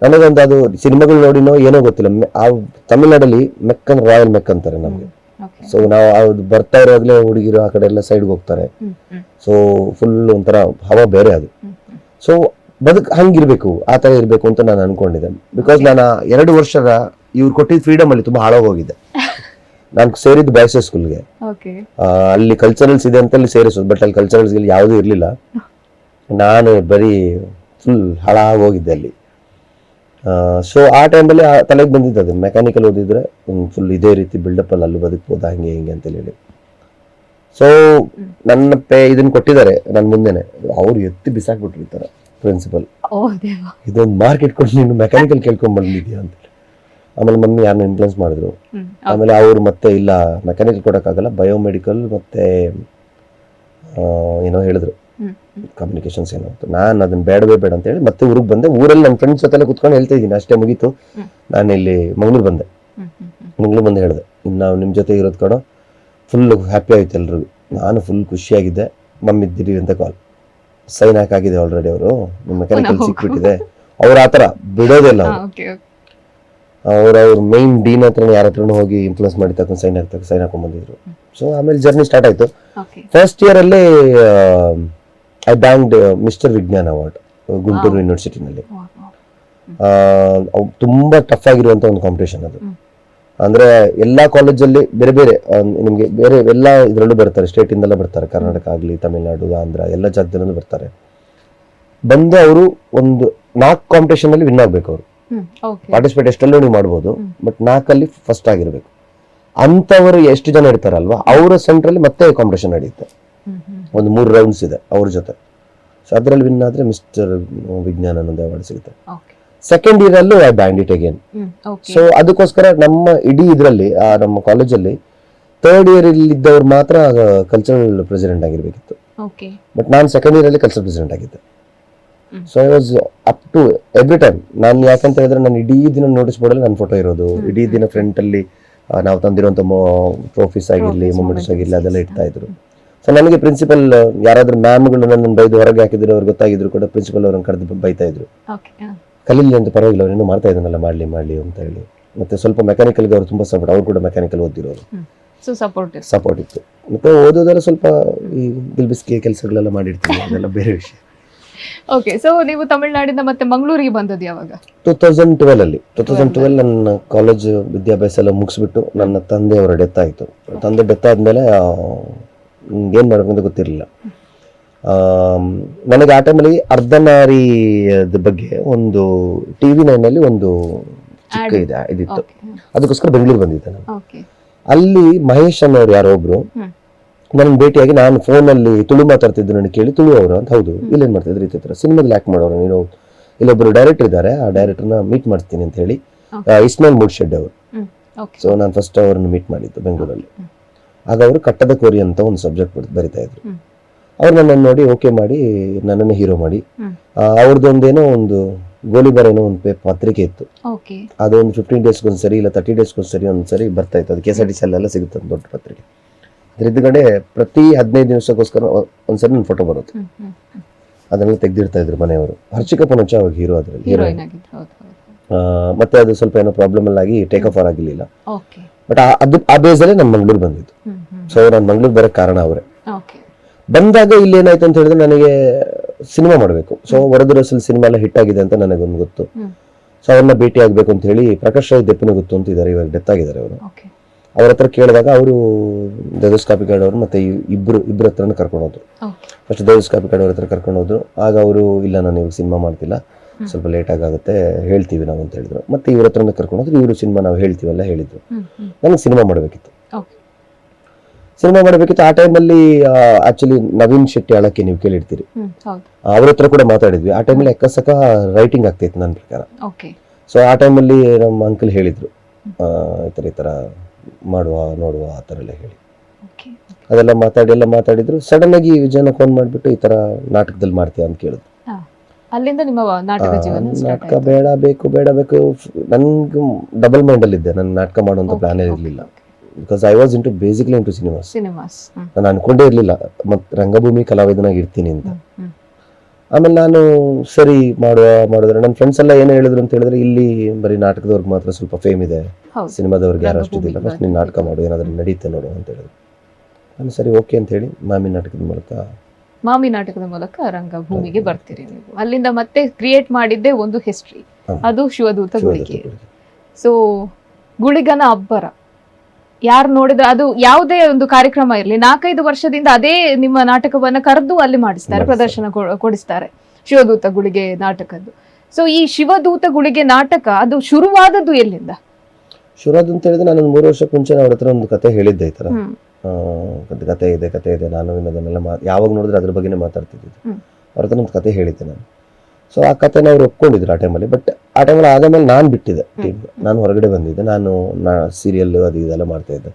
ನನಗೊಂದು ಅದು ಸಿನಿಮಾಗಳು ನೋಡಿನೋ ಏನೋ ಗೊತ್ತಿಲ್ಲ, ಆ ತಮಿಳ್ನಾಡಲ್ಲಿ ಮೆಕ್ ರಾಯಲ್ ಮೆಕ್ ಅಂತಾರೆ ನಮ್ಗೆ. ಸೊ ನಾವು ಅದು ಬರ್ತಾ ಇರೋವಾಗ್ಲೇ ಹುಡುಗಿರು ಆ ಕಡೆ ಎಲ್ಲ ಸೈಡ್ಗೆ ಹೋಗ್ತಾರೆ. ಸೊ ಫುಲ್ ಒಂಥರ ಹವಾ ಬೇರೆ ಅದು. ಸೊ ಹಂಗಿರ್ಬೇಕು, ಆ ತರ ಇರ್ಬೇಕು ಅಂತ ನಾನು ಅನ್ಕೊಂಡಿದ್ದೆ. ಬಿಕಾಸ್ ನಾನು 2 ವರ್ಷದ ಇವ್ರು ಕೊಟ್ಟಿದ್ದ ಫ್ರೀಡಮ್ ಅಲ್ಲಿ ತುಂಬಾ ಹಾಳಾಗೋಗಿದೆ. ನಾನು ಸೇರಿದ್ದು ಬಾಯ್ಸ್ ಸ್ಕೂಲ್ಗೆ, ಅಲ್ಲಿ ಕಲ್ಚರಲ್ಸ್ ಇದೆ ಅಂತ ಅಲ್ಲಿ ಸೇರಿಸೋದು, ಬಟ್ ಅಲ್ಲಿ ಕಲ್ಚರಲ್ಸ್ ಇಲ್ಲಿ ಯಾವುದೂ ಇರ್ಲಿಲ್ಲ. ನಾನು ಬರೀ ಫುಲ್ ಹಾಳಾಗೋಗಿದ್ದೆ ಅಲ್ಲಿ. ಸೊ ಆ ಟೈಮಲ್ಲಿ ತಲೆಗೆ ಬಂದಿದ್ದು ಅದು, ಮೆಕ್ಯಾನಿಕಲ್ ಓದಿದ್ರೆ ಫುಲ್ ಇದೇ ರೀತಿ ಬಿಲ್ಡಪ್ ಅಲ್ಲಿ ಅಲ್ಲಿ ಬದುಕ್ಬೋದಾ ಹಂಗೆ ಹಿಂಗೆ ಅಂತ ಹೇಳಿ. ಸೊ ನನ್ನ ಇದನ್ನ ಕೊಟ್ಟಿದ್ದಾರೆ ನನ್ನ ಮುಂದೆನೆ. ಅವ್ರು ಎತ್ತಿ ಬಿಸಾಕ್ಬಿಟ್ಟಿರ್ತಾರೆ ಪ್ರಿನ್ಸಿಪಲ್, ಇದೊಂದು ಮಾರ್ಕ್ ಇಟ್ಕೊಂಡು ನೀನು ಮೆಕ್ಯಾನಿಕಲ್ ಕೇಳ್ಕೊಂಡ್ ಬಂದಿದ್ಯಾ ಅಂತ. ಆಮೇಲೆ ಮಮ್ಮಿ ಯಾರನ್ನ ಇನ್ಫ್ಲುಯೆನ್ಸ್ ಮಾಡಿದ್ರು. ಆಮೇಲೆ ಅವ್ರು ಮತ್ತೆ ಇಲ್ಲ ಮೆಕ್ಯಾನಿಕಲ್ ಕೊಡೋಕ್ಕಾಗಲ್ಲ, ಬಯೋಮೆಡಿಕಲ್ ಮತ್ತೆ ಏನೋ ಹೇಳಿದ್ರು ಕಮ್ಯುನಿಕೇಶನ್ಸ್ ಏನೋ ಅಂತ. ನಾನು ಅದನ್ನ ಬೇಡವೇ ಬೇಡ ಅಂತ ಹೇಳಿ ಮತ್ತೆ ಊರಿಗೆ ಬಂದೆ. ಊರಲ್ಲಿ ನನ್ನ ಫ್ರೆಂಡ್ಸ್ ಜೊತೆ ಕುತ್ಕೊಂಡು ಹೇಳ್ತಾ ಇದ್ದೀನಿ, ಅಷ್ಟೇ ಮುಗೀತು. ನಾನು ಇಲ್ಲಿ ಮಂಗ್ಳೂರು ಬಂದೆ ಹೇಳಿದೆ, ಇನ್ನು ನಾವು ನಿಮ್ಮ ಜೊತೆ ಇರೋದು ಕಡೆ ಫುಲ್ ಹ್ಯಾಪಿ ಆಯ್ತು ಎಲ್ರಿಗೂ. ನಾನು ಫುಲ್ ಖುಷಿಯಾಗಿದ್ದೆ. ಮಮ್ಮಿ ಇದ್ದೀರಿ ಅಂತ ಕಾಲ್, ಸೈನ್ ಹಾಕಾಗಿದೆ ಆಲ್ರೆಡಿ, ಅವರು ನಿಮ್ಮ ಮೆಕ್ಯಾನಿಕಲ್ ಸಿಕ್ಬಿಟ್ಟಿದೆ. ಅವ್ರ ಆತರ ಬಿಡೋದಿಲ್ಲ. ಅವ್ರ ಮೈನ್ ಡೀನ್ ಹತ್ರ ಯಾರ ಹತ್ರನೂ ಹೋಗಿ ಇನ್ಫ್ಲುಯೆನ್ಸ್ ಮಾಡಿ ತಗೊಂಡು ಸೈನ್ ಹಾಕೊಂಡ್ ಬಂದಿದ್ರು. ಸೊ ಆಮೇಲೆ ಜರ್ನಿ ಸ್ಟಾರ್ಟ್ ಆಯ್ತು. ಫಸ್ಟ್ ಇಯರ್ ಅಲ್ಲಿ ಐ ಬ್ಯಾಂಕ್ಡ್ ಮಿಸ್ಟರ್ ವಿಜ್ಞಾನ್ ಅವಾರ್ಡ್ ಗುಂಟೂರು ಯೂನಿವರ್ಸಿಟಿನಲ್ಲಿ. ತುಂಬಾ ಟಫ್ ಆಗಿರುವಂತ ಒಂದು ಕಾಂಪಿಟೇಷನ್ ಅದು. ಅಂದ್ರೆ ಎಲ್ಲಾ ಕಾಲೇಜಲ್ಲಿ ಬೇರೆ ಬೇರೆ ನಿಮ್ಗೆ ಬೇರೆ ಎಲ್ಲಾ ಇದ್ರಲ್ಲೂ ಬರ್ತಾರೆ, ಸ್ಟೇಟ್ ಇಂದೆಲ್ಲ ಬರ್ತಾರೆ, ಕರ್ನಾಟಕ ಆಗ್ಲಿ, ತಮಿಳ್ನಾಡು, ಆಂಧ್ರ ಎಲ್ಲ ಜಾಗದಲ್ಲೂ ಬರ್ತಾರೆ. ಬಂದು ಅವರು ಒಂದು 4 ಕಾಂಪಿಟೇಷನ್ ಅಲ್ಲಿ ವಿನ್ ಆಗ್ಬೇಕು. ಅವರು ಪಾರ್ಟಿಸಿಪೇಟ್ ಎಷ್ಟೆಲ್ಲೂ ನೀವು ಮಾಡ್ಬೋದು, ಬಟ್ 4ಅಲ್ಲಿ ಫಸ್ಟ್ ಆಗಿರ್ಬೇಕು. ಅಂತವರು ಎಷ್ಟು ಜನ ಇರ್ತಾರಲ್ವಾ, ಅವರ ಸೆಂಟ್ರಲ್ಲಿ ಮತ್ತೆ ಕಾಂಪಿಟೇಷನ್ ನಡೆಯುತ್ತೆ. ಒಂದು 3 ರೌಂಡ್ಸ್ ಇದೆ ಅವ್ರ ಜೊತೆ. ಸೊ ಅದ್ರಲ್ಲಿ ವಿನ್ ಆದ್ರೆ ಮಿಸ್ಟರ್ ವಿಜ್ಞಾನ ಅನ್ನೋದು ಅವಾರ್ಡ್ ಸಿಗುತ್ತೆ. ಸೆಕೆಂಡ್ ಇಯರ್ ಅಲ್ಲೂ I band it again. So ಅದಕ್ಕೋಸ್ಕರ ನಮ್ಮ ಇಡೀ ಇದ್ರಲ್ಲಿ ನಮ್ಮ ಕಾಲೇಜಲ್ಲಿ 3rd ಇಯರ್ ಇದ್ದವ್ರು ಮಾತ್ರ ಕಲ್ಚರಲ್ ಪ್ರೆಸಿಡೆಂಟ್ ಆಗಿರ್ಬೇಕಿತ್ತು. ಬಟ್ ನಾನು ಸೆಕೆಂಡ್ ಇಯರ್ ಅಲ್ಲಿ ಕಲ್ಚರಲ್ ಪ್ರೆಸಿಡೆಂಟ್ ಆಗಿದ್ದೆ. So I was up to every time. ನಾನು ಯಾಕಂತ ಹೇಳಿದ್ರೆ ನಾನು ಇಡೀ ದಿನ ನೋಟಿಸ್ ಬೋರ್ಡಲ್ಲಿ ನನ್ನ ಫೋಟೋ ಇರೋದು, ಇಡೀ ದಿನ ಫ್ರಂಟ್ ಅಲ್ಲಿ ನಾವು ತಂದಿರುವಂತ ಟ್ರೋಫೀಸ್ ಆಗಿರ್ಲಿ, ಮೊಮೆಂಟ್ಸ್ ಆಗಿರ್ಲಿ, ಅದೆಲ್ಲ ಇಡ್ತಾ ಇದ್ರು. ಸೊ ನನಗೆ ಪ್ರಿನ್ಸಿಪಲ್ ಯಾರಾದ್ರೂ ಮ್ಯಾಮ್ಗಳು ನನ್ನ ಬೈದು ಹೊರಗೆ ಹಾಕಿದ್ರು, ಅವ್ರಿಗೆ ಗೊತ್ತಾಗಿದ್ರು ಕೂಡ ಪ್ರಿನ್ಸಿಪಲ್ ಅವ್ರನ್ನ ಕರೆದು ಬೈತಾ ಇದ್ರು. ಕಲೀಲಿ ಅಂತ, ಪರವಾಗಿಲ್ಲ ಅವ್ರು ಇನ್ನೂ ಮಾಡ್ತಾ ಇದ್ದಾನಲ್ಲ, ಮಾಡ್ಲಿ ಅಂತ ಹೇಳಿ. ಮತ್ತೆ ಸ್ವಲ್ಪ ಮೆಕ್ಯಾನಿಕಲ್ಗೆ ಅವ್ರು ತುಂಬಾ ಸಪೋರ್ಟ್, ಅವ್ರು ಕೂಡ ಮೆಕ್ಯಾನಿಕಲ್ ಓದಿರೋರು, ಸಪೋರ್ಟ್ ಇತ್ತು. ಮತ್ತೆ ಓದೋದೆಲ್ಲ ಸ್ವಲ್ಪ ಈ ಬಿಲ್ಬಿಸ್ಗೆ ಕೆಲಸಗಳೆಲ್ಲ ಮಾಡಿರ್ತೀವಿ, ಅದೆಲ್ಲ ಬೇರೆ ವಿಷಯ. ಓಕೆ, ಸೊ ನೀವು ತಮಿಳ್ನಾಡಿಂದ ಮತ್ತೆ ಮಂಗಳೂರಿಗೆ ಬಂದದ್ದು ಯಾವಾಗ? 2012 ನನ್ನ ಕಾಲೇಜ್ ವಿದ್ಯಾಭ್ಯಾಸ ಎಲ್ಲ ಮುಗಿಸ್ಬಿಟ್ಟು ನನ್ನ ತಂದೆಯವರ ಡೆತ್ ಆಯಿತು. ತಂದೆ ಡೆತ್ ಆದ್ಮೇಲೆ ಏನ್ ಮಾಡ್ಬೇಕಂತ ಗೊತ್ತಿರಲಿಲ್ಲ ನನಗೆ. ಆ ಟೈಮಲ್ಲಿ ಅರ್ಧನಾರಿದ ಬಗ್ಗೆ ಒಂದು TV9 ಅಲ್ಲಿ ಒಂದು ಚಿಕ್ಕ ಇದಿತ್ತು. ಅದಕ್ಕೋಸ್ಕರ ಬೆಂಗಳೂರು ಬಂದಿದ್ದೆ ನಾನು. ಅಲ್ಲಿ ಮಹೇಶ್ ಅನ್ನೋರು ಯಾರೋ ಒಬ್ರು ನನ್ನ ಭೇಟಿಯಾಗಿ, ನಾನು ಫೋನಲ್ಲಿ ತುಳು ಮಾತಾಡ್ತಿದ್ದು ನನಗೆ ಕೇಳಿ, ತುಳು ಅವರು ಅಂತ. ಹೌದು, ಇಲ್ಲೇನ್ ಮಾಡ್ತಿದ್ರು, ಈ ತರ ಸಿನಿಮಾದಲ್ಲಿ ಆಕ್ಟ್ ಮಾಡೋರು ನೀನು, ಇಲ್ಲೊಬ್ರು ಡೈರೆಕ್ಟರ್ ಇದ್ದಾರೆ, ಆ ಡೈರೆಕ್ಟರ್ನ ಮೀಟ್ ಮಾಡ್ತೀನಿ ಅಂತ ಹೇಳಿ, ಇಸ್ಮಾಯಿಲ್ ಮೂಡ್ಶೆಡ್ ಅವರು. ಸೊ ನಾನು ಫಸ್ಟ್ ಅವ್ರನ್ನ ಮೀಟ್ ಮಾಡಿದ್ದು ಬೆಂಗಳೂರಲ್ಲಿ. ಆಗ ಅವರು ಕಟ್ಟದ ಕೋರಿ ಅಂತ ಒಂದು ಸಬ್ಜೆಕ್ಟ್ ಬರಿತಾ ಇದ್ರು. ಅವ್ರು ನನ್ನನ್ನು ನೋಡಿ ಓಕೆ ಮಾಡಿ ನನ್ನನ್ನು ಹೀರೋ ಮಾಡಿ, ಅವ್ರದ್ದೊಂದೇನೋ ಒಂದು ಗೋಲಿಬಾರ್ ಏನೋ ಒಂದು ಪತ್ರಿಕೆ ಇತ್ತು. ಅದೊಂದು 15 ಡೇಸ್ಗೊಂದ್ಸರಿ ಇಲ್ಲ 30 ಡೇಸ್ಗೊಂದ್ಸರಿ ಒಂದ್ಸರಿ ಬರ್ತಾ ಇತ್ತು. ಅದು KSRTC ಅಲ್ಲೆಲ್ಲ ಸಿಗುತ್ತೆ, ಒಂದು ದೊಡ್ಡ ಪತ್ರಿಕೆ. ಅದ್ರ ಎದುರುಗಡೆ ಪ್ರತಿ 15 ದಿವಸಕ್ಕೋಸ್ಕರ ಒಂದ್ಸರಿ ನನ್ನ ಫೋಟೋ ಬರುತ್ತೆ. ಅದನ್ನೆಲ್ಲ ತೆಗ್ದಿರ್ತಾ ಇದ್ರು ಮನೆಯವರು. ಹರ್ಷಿಕಾ ಪುಣಚ ಅವಾಗ ಹೀರೋ, ಅದ್ರಲ್ಲಿ ಹೀರೋಯಿನ್. ಮತ್ತೆ ಅದು ಸ್ವಲ್ಪ ಏನೋ ಪ್ರಾಬ್ಲಮ್ ಆಗಿ ಟೇಕ್ ಆಫ್ ಆಗಿರ್ಲಿಲ್ಲ. ಬಟ್ ಆ ಬೇಸಲ್ಲೇ ನಾನು ಮಂಗ್ಳೂರ್ ಬಂದಿದ್ದು. ಸೊ ನಾನು ಮಂಗ್ಳೂರ್ ಬರೋಕ್ಕೆ ಕಾರಣ ಅವರೇ. ಬಂದಾಗ ಇಲ್ಲಿ ಏನಾಯ್ತು ಅಂತ ಹೇಳಿದ್ರೆ, ನನಗೆ ಸಿನಿಮಾ ಮಾಡಬೇಕು. ಸೊ ವರದರಸಲ್ ಸಿನಿಮಾ ಎಲ್ಲ ಹಿಟ್ ಆಗಿದೆ ಅಂತ ನನಗೊಂದು ಗೊತ್ತು. ಸೊ ಅವ್ರನ್ನ ಭೇಟಿ ಆಗ್ಬೇಕು ಅಂತ ಹೇಳಿ, ಪ್ರಕಾಶ್ ರಾಯ್ ದೆಪ್ಪಿನ ಗೊತ್ತು ಅಂತ ಇದ್ದಾರೆ, ಇವಾಗ ಡೆತ್ ಆಗಿದ್ದಾರೆ ಅವರು. ಅವ್ರ ಹತ್ರ ಕೇಳಿದಾಗ ಅವರು ದೇವದಾಸ್ ಕಾಪಿಕಾಡ್ ಅವರು ಮತ್ತೆ ಇಬ್ರು ಹತ್ರನ ಕರ್ಕೊಂಡು ಹೋದ್ರು. ಫಸ್ಟ್ ದೇವದಾಸ್ ಕಾಪಿಕಾಡ್ ಅವ್ರ ಹತ್ರ ಕರ್ಕೊಂಡು ಹೋದ್ರು. ಆಗ ಅವರು, ಇಲ್ಲ ನಾನು ಇವಾಗ ಸಿನಿಮಾ ಮಾಡ್ತಿಲ್ಲ, ಸ್ವಲ್ಪ ಲೇಟಾಗಿ ಆಗುತ್ತೆ, ಹೇಳ್ತೀವಿ ನಾವು ಅಂತ ಹೇಳಿದ್ರು. ಮತ್ತೆ ಇವ್ರ ಹತ್ರನೇ ಕರ್ಕೊಂಡು ಹೋದ್ರೆ ಇವರು ಸಿನಿಮಾ ನಾವು ಹೇಳ್ತೀವಲ್ಲ ಹೇಳಿದ್ರು. ನನಗೆ ಸಿನಿಮಾ ಮಾಡಬೇಕಿತ್ತು. ಆ ಟೈಮಲ್ಲಿ ಆಕ್ಚುಲಿ ನವೀನ್ ಶೆಟ್ಟಿ ಆಳಕ್ಕೆ ನೀವು ಕೇಳಿರ್ತೀರಿ, ಅವ್ರ ಹತ್ರ ಕೂಡ ಮಾತಾಡಿದ್ವಿ. ಆ ಟೈಮಲ್ಲಿ ಎಕ್ಕಸಕ ರೈಟಿಂಗ್ ಆಗ್ತೈತೆ ನನ್ನ ಪ್ರಕಾರ. ಸೊ ಆ ಟೈಮಲ್ಲಿ ನಮ್ಮ ಅಂಕಲ್ ಹೇಳಿದ್ರು, ಈ ಥರ ಮಾಡುವ ನೋಡುವ ಆ ಥರ ಎಲ್ಲ ಹೇಳಿ ಅದೆಲ್ಲ ಮಾತಾಡಿದ್ರು. ಸಡನ್ ಆಗಿ ವಿಜಯನ ಫೋನ್ ಮಾಡಿಬಿಟ್ಟು ಈ ಥರ ನಾಟಕದಲ್ಲಿ ಮಾಡ್ತೀಯ ಅಂತ ಕೇಳಿದ್ರು. ಅಲ್ಲಿಂದ ನಿಮ್ಮ ನಾಟಕ ಬೇಡ ಬೇಕು ನನ್ಗೆ ಡಬಲ್ ಮೈಂಡ್ ಅಲ್ಲಿ ಇದ್ದೆ. ನನ್ ನಾಟಕ ಮಾಡುವಂತ ಪ್ಲಾನ್ ಇರಲಿಲ್ಲ. Because I was basically into cinemas. ನಾನು ಅನ್ಕೊಂಡೇ ಇರ್ಲಿಲ್ಲ ಮತ್ತೆ ರಂಗಭೂಮಿ ಕಲಾವಿದನಾಗಿ ಇರ್ತೀನಿ ಅಂತ. ಆಮೇಲೆ ನಾನು ಸರಿ ಮಾಡಿದ್ರೆ ನನ್ನ ಫ್ರೆಂಡ್ಸ್ ಎಲ್ಲ ಏನು ಹೇಳಿದ್ರು ಅಂತ ಹೇಳಿದ್ರೆ, ಇಲ್ಲಿ ಬರೀ ನಾಟಕದವ್ರಿಗೆ ಮಾತ್ರ ಸ್ವಲ್ಪ ಫೇಮ್ ಇದೆ, ಸಿನಿಮಾದವ್ರಿಗೆ ಯಾರು ಅಷ್ಟಿದಿಲ್ಲ, ಮತ್ತೆ ನೀನು ನಾಟಕ ಮಾಡು, ಏನಾದ್ರೂ ನಡೀತೆ ನೋಡು ಅಂತ ಹೇಳಿದ್ರು. ನಾನು ಸರಿ ಓಕೆ ಅಂತ ಹೇಳಿ ಮಾಮಿ ನಾಟಕದ ಮೂಲಕ ರಂಗಭೂಮಿಗೆ ಬರ್ತೀರಿ ನೀವು. ಅಲ್ಲಿಂದ ಮತ್ತೆ ಕ್ರಿಯೇಟ್ ಮಾಡಿದ್ದೆ ಒಂದು ಹಿಸ್ಟ್ರಿ, ಅದು ಶಿವದೂತ ಗುಳಿಗೆ. ಸೊ ಗುಳಿಗನ ಅಬ್ಬರ ಯಾರು ನೋಡಿದ್ರೆ ಅದು ಯಾವುದೇ ಒಂದು ಕಾರ್ಯಕ್ರಮ ಇರಲಿ, 4-5 ವರ್ಷದಿಂದ ಅದೇ ನಿಮ್ಮ ನಾಟಕವನ್ನ ಕರೆದು ಅಲ್ಲಿ ಮಾಡಿಸ್ತಾರೆ, ಪ್ರದರ್ಶನ ಕೊಡಿಸ್ತಾರೆ ಶಿವದೂತ ಗುಳಿಗೆ ನಾಟಕದ್ದು. ಸೊ ಈ ಶಿವದೂತ ಗುಳಿಗೆ ನಾಟಕ ಅದು ಶುರುವಾದದ್ದು ಎಲ್ಲಿಂದ? ಶುರುವಾದ ಅಂತ ಹೇಳಿದ್ರೆ ನಾನು 3 ವರ್ಷಕ್ಕೆ ಮುಂಚೆ ಅವ್ರ ಹತ್ರ ಒಂದು ಕತೆ ಹೇಳಿದ್ದೆ. ಈ ತರ ಕತೆ ಇದೆ, ನಾನು ಅದನ್ನೆಲ್ಲ ಯಾವಾಗ ನೋಡಿದ್ರೆ ಅದ್ರ ಬಗ್ಗೆನೇ ಮಾತಾಡ್ತಿದ್ದೆ. ಅವ್ರ ಹತ್ರ ಒಂದು ಕತೆ ಹೇಳಿದ್ದೆ ನಾನು. ಸೊ ಆ ಕತೆನ ಅವ್ರು ಒಪ್ಕೊಂಡಿದ್ರು ಆ ಟೈಮಲ್ಲಿ. ಬಟ್ ಆ ಟೈಮಲ್ಲಿ ಆದಮೇಲೆ ನಾನು ಬಿಟ್ಟಿದ್ದೆ ಟೀಮ್, ನಾನು ಹೊರಗಡೆ ಬಂದಿದ್ದೆ. ನಾನು ಸೀರಿಯಲ್ ಅದು ಇದೆಲ್ಲ ಮಾಡ್ತಾ ಇದ್ದೆ.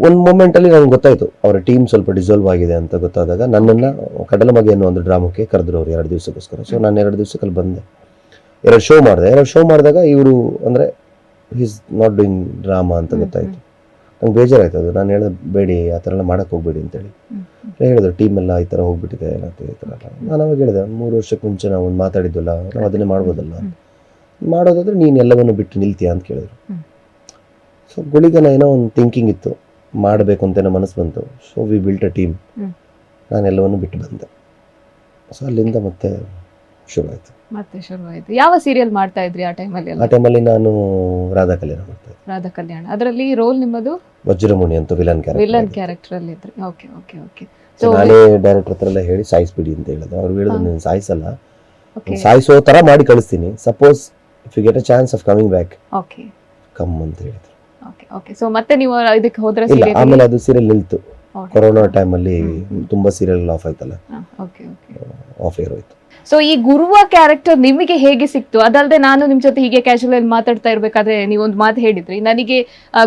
ಒಂದು ಮೂಮೆಂಟಲ್ಲಿ ನನಗೆ ಗೊತ್ತಾಯ್ತು ಅವರ ಟೀಮ್ ಸ್ವಲ್ಪ ಡಿಸಾಲ್ವ್ ಆಗಿದೆ ಅಂತ ಗೊತ್ತಾದಾಗ ನನ್ನನ್ನು ಕಡಲಮಗೆ ಅನ್ನೋ ಒಂದು ಡ್ರಾಮಕ್ಕೆ ಕರೆದ್ರು ಅವ್ರು 2 ದಿವಸಕ್ಕೋಸ್ಕರ. ಸೊ ನಾನು 2 ದಿವಸಕ್ಕೆ ಬಂದೆ, 2 ಶೋ ಮಾಡಿದೆ. 2 ಶೋ ಮಾಡಿದಾಗ ಇವರು ಅಂದರೆ ಈಸ್ ನಾಟ್ ಡೂಯಿಂಗ್ ಡ್ರಾಮಾ ಅಂತ ಗೊತ್ತಾಯ್ತು. ನಂಗೆ ಬೇಜಾರಾಯ್ತು ಅದು. ನಾನು ಹೇಳಿದೆ ಬೇಡಿ, ಆ ಥರ ಎಲ್ಲ ಮಾಡೋಕ್ಕೆ ಹೋಗ್ಬೇಡಿ ಅಂತೇಳಿ ಹೇಳಿದ್ರು. ಟೀಮ್ ಎಲ್ಲ ಈ ಥರ ಹೋಗ್ಬಿಟ್ಟಿದೆ ಏನಾಗ್ತದೆ ಈ ಥರ ಎಲ್ಲ. ನಾನು ಅವಾಗ ಹೇಳಿದೆ, 3 ವರ್ಷಕ್ಕೆ ಮುಂಚೆ ನಾವು ಒಂದು ಮಾತಾಡಿದ್ವಲ್ಲ, ನಾವು ಅದನ್ನೇ ಮಾಡ್ಬೋದಲ್ಲ, ಮಾಡೋದಾದ್ರೆ ನೀನು ಎಲ್ಲವನ್ನು ಬಿಟ್ಟು ನಿಲ್ತೀಯ ಅಂತ ಕೇಳಿದ್ರು. ಸೊ ಗುಳಿಗನ ಏನೋ ಒಂದು ಥಿಂಕಿಂಗ್ ಇತ್ತು, ಮಾಡಬೇಕು ಅಂತ ಏನೋ ಮನಸ್ಸು ಬಂತು. So we built a team. ನಾನು ಎಲ್ಲವನ್ನು ಬಿಟ್ಟು ಬಂದೆ. ಸೊ ಅಲ್ಲಿಂದ ಮತ್ತೆ ಶುರುವಾಯಿತು. ಯಾವ ಸೀರಿಯಲ್ ಮಾಡ್ತಾ ಇದ್ರಿ ಆ ಟೈಮಲ್ಲಿ? ಆ ಟೈಮಲ್ಲಿ ನಾನು ರಾಧಾ ಕಲ್ಯಾಣ ಮಾಡ್ತಾ ಇದ್ದೆ. ರಾಧಾ ಕಲ್ಯಾಣ, ಅದರಲ್ಲಿ ರೋಲ್ ನಿಮ್ಮದು ವಜ್ರಮುನಿ ಅಂತ ವಿಲನ್ ಕ್ಯಾರೆಕ್ಟರ್ ಅಲ್ಲಿ ಇದ್ರಿ. Okay okay okay. ನಾನೇ ಡೈರೆಕ್ಟರ್ ಹತ್ರ ಎಲ್ಲ ಹೇಳಿ ಸಾಯಿಸ್ಬಿಡಿ ಅಂತ ಹೇಳಿದೆ. ಅವ್ರು ಹೇಳಿದ್ರು, ನಾನು ಸಾಯಿಸಲ್ಲ, ಸಾಯಿಸೋ ತರ ಮಾಡಿ ಕಳಿಸ್ತೀನಿ, suppose if you get a chance of coming back come ಅಂತ ಹೇಳಿದ್ರು. Okay okay. ಸೊ ಮತ್ತೆ ನೀವು ಇದಕ್ಕೆ ಹೋದ್ರೆ? ಇಲ್ಲ, ಆಮೇಲೆ ಅದು ಸೀರಿಯಲ್ ನಿಲ್ತು. ಕೊರೋನಾ ಟೈಮಲ್ಲಿ ತುಂಬಾ ಸೀರಿಯಲ್ ಆಫ್ ಆಯ್ತಲ್ಲ, ಆಫ್ ಏರ್ ಹೋಯ್ತು. ಸೊ ಈ ಗುರುವ ಕ್ಯಾರೆಕ್ಟರ್ ನಿಮಗೆ ಹೇಗೆ ಸಿಕ್ತು? ಅದಲ್ಲದೆ ನಾನು ನಿಮ್ ಜೊತೆ ಹೀಗೆ ಕ್ಯಾಶುವಲ್ ಮಾತಾಡ್ತಾ ಇರ್ಬೇಕಾದ್ರೆ ನೀವೊಂದು ಮಾತು ಹೇಳಿದ್ರಿ, ನನಗೆ